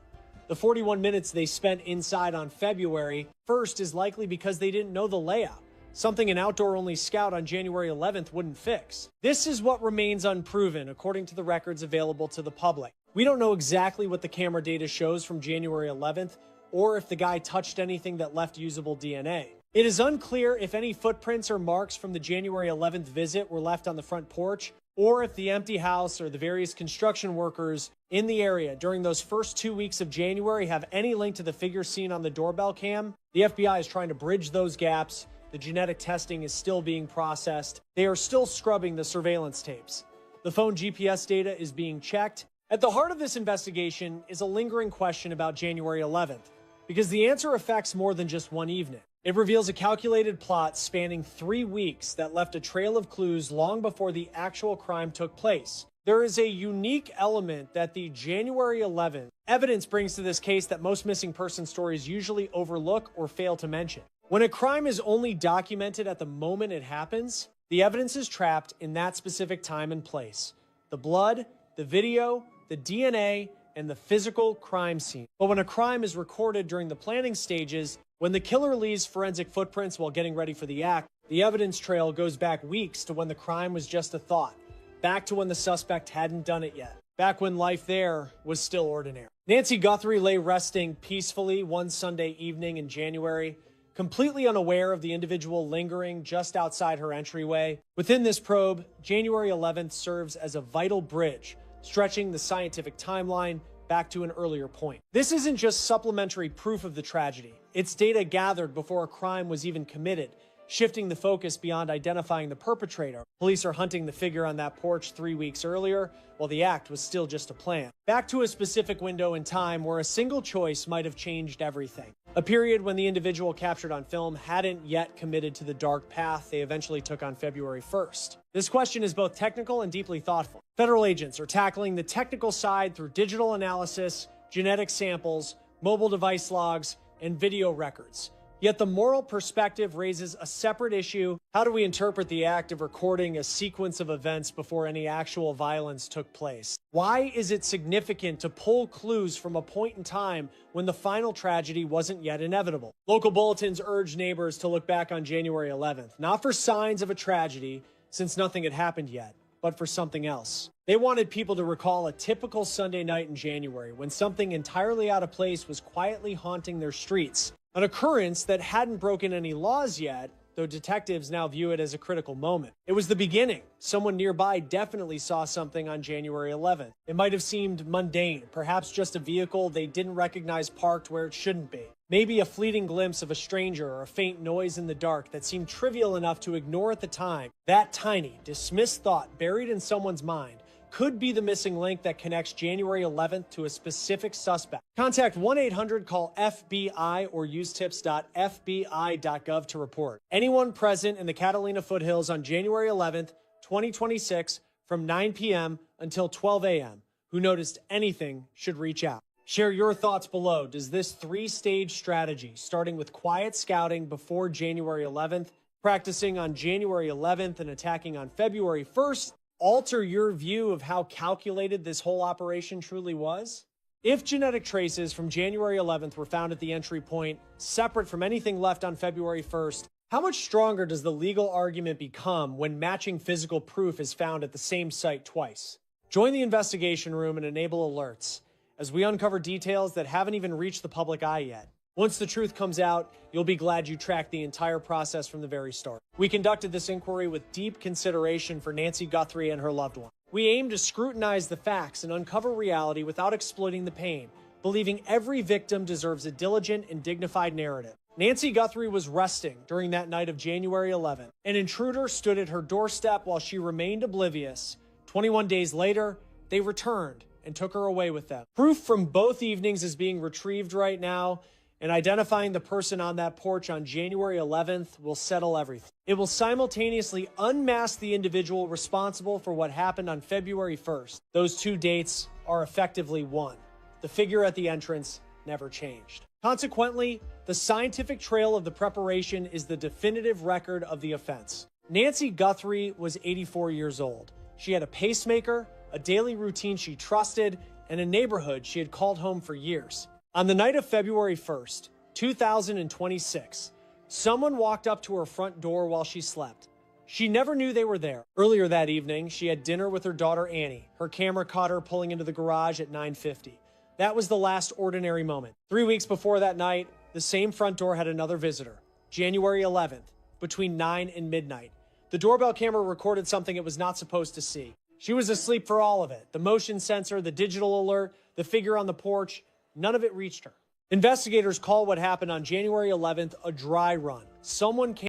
The 41 minutes they spent inside on February 1st is likely because they didn't know the layout, something an outdoor-only scout on January 11th wouldn't fix. This is what remains unproven according to the records available to the public. We don't know exactly what the camera data shows from January 11th or if the guy touched anything that left usable DNA. It is unclear if any footprints or marks from the January 11th visit were left on the front porch, or if the empty house or the various construction workers in the area during those first 2 weeks of January have any link to the figure seen on the doorbell cam. The FBI is trying to bridge those gaps. The genetic testing is still being processed. They are still scrubbing the surveillance tapes. The phone GPS data is being checked. At the heart of this investigation is a lingering question about January 11th, because the answer affects more than just one evening. It reveals a calculated plot spanning 3 weeks that left a trail of clues long before the actual crime took place. There is a unique element that the January 11th evidence brings to this case that most missing person stories usually overlook or fail to mention. When a crime is only documented at the moment it happens, the evidence is trapped in that specific time and place. The blood, the video, the DNA, and the physical crime scene. But when a crime is recorded during the planning stages, when the killer leaves forensic footprints while getting ready for the act, the evidence trail goes back weeks to when the crime was just a thought, back to when the suspect hadn't done it yet, back when life there was still ordinary. Nancy Guthrie lay resting peacefully one Sunday evening in January, completely unaware of the individual lingering just outside her entryway. Within this probe, January 11th serves as a vital bridge, stretching the scientific timeline back to an earlier point. This isn't just supplementary proof of the tragedy. It's data gathered before a crime was even committed, shifting the focus beyond identifying the perpetrator. Police are hunting the figure on that porch 3 weeks earlier, while the act was still just a plan. Back to a specific window in time where a single choice might have changed everything. A period when the individual captured on film hadn't yet committed to the dark path they eventually took on February 1st. This question is both technical and deeply thoughtful. Federal agents are tackling the technical side through digital analysis, genetic samples, mobile device logs, and video records. Yet the moral perspective raises a separate issue. How do we interpret the act of recording a sequence of events before any actual violence took place? Why is it significant to pull clues from a point in time when the final tragedy wasn't yet inevitable? Local bulletins urge neighbors to look back on January 11th, not for signs of a tragedy, since nothing had happened yet, but for something else. They wanted people to recall a typical Sunday night in January when something entirely out of place was quietly haunting their streets. An occurrence that hadn't broken any laws yet, though detectives now view it as a critical moment. It was the beginning. Someone nearby definitely saw something on January 11th. It might have seemed mundane, perhaps just a vehicle they didn't recognize parked where it shouldn't be. Maybe a fleeting glimpse of a stranger or a faint noise in the dark that seemed trivial enough to ignore at the time. That tiny, dismissed thought buried in someone's mind could be the missing link that connects January 11th to a specific suspect. Contact 1-800-CALL-FBI or use tips.fbi.gov to report. Anyone present in the Catalina foothills on January 11th, 2026 from 9 p.m. until 12 a.m. who noticed anything should reach out. Share your thoughts below. Does this 3-stage strategy, starting with quiet scouting before January 11th, practicing on January 11th and attacking on February 1st, alter your view of how calculated this whole operation truly was? If genetic traces from January 11th were found at the entry point, separate from anything left on February 1st, how much stronger does the legal argument become when matching physical proof is found at the same site twice? Join the investigation room and enable alerts as we uncover details that haven't even reached the public eye yet. Once the truth comes out, you'll be glad you tracked the entire process from the very start. We conducted this inquiry with deep consideration for Nancy Guthrie and her loved one. We aim to scrutinize the facts and uncover reality without exploiting the pain, believing every victim deserves a diligent and dignified narrative. Nancy Guthrie was resting during that night of January 11th. An intruder stood at her doorstep while she remained oblivious. 21 days later, they returned and took her away with them. Proof from both evenings is being retrieved right now, and identifying the person on that porch on January 11th will settle everything. It will simultaneously unmask the individual responsible for what happened on February 1st. Those two dates are effectively one. The figure at the entrance never changed. Consequently, the scientific trail of the preparation is the definitive record of the offense. Nancy Guthrie was 84 years old. She had a pacemaker, a daily routine she trusted, and a neighborhood she had called home for years. On the night of February 1st, 2026, someone walked up to her front door while she slept. She never knew they were there. Earlier that evening, she had dinner with her daughter Annie. Her camera caught her pulling into the garage at 9:50. That was the last ordinary moment. 3 weeks before that night, the same front door had another visitor. January 11th, between 9 and midnight. The doorbell camera recorded something it was not supposed to see. She was asleep for all of it. The motion sensor, the digital alert, the figure on the porch, none of it reached her. Investigators call what happened on January 11th a dry run. Someone came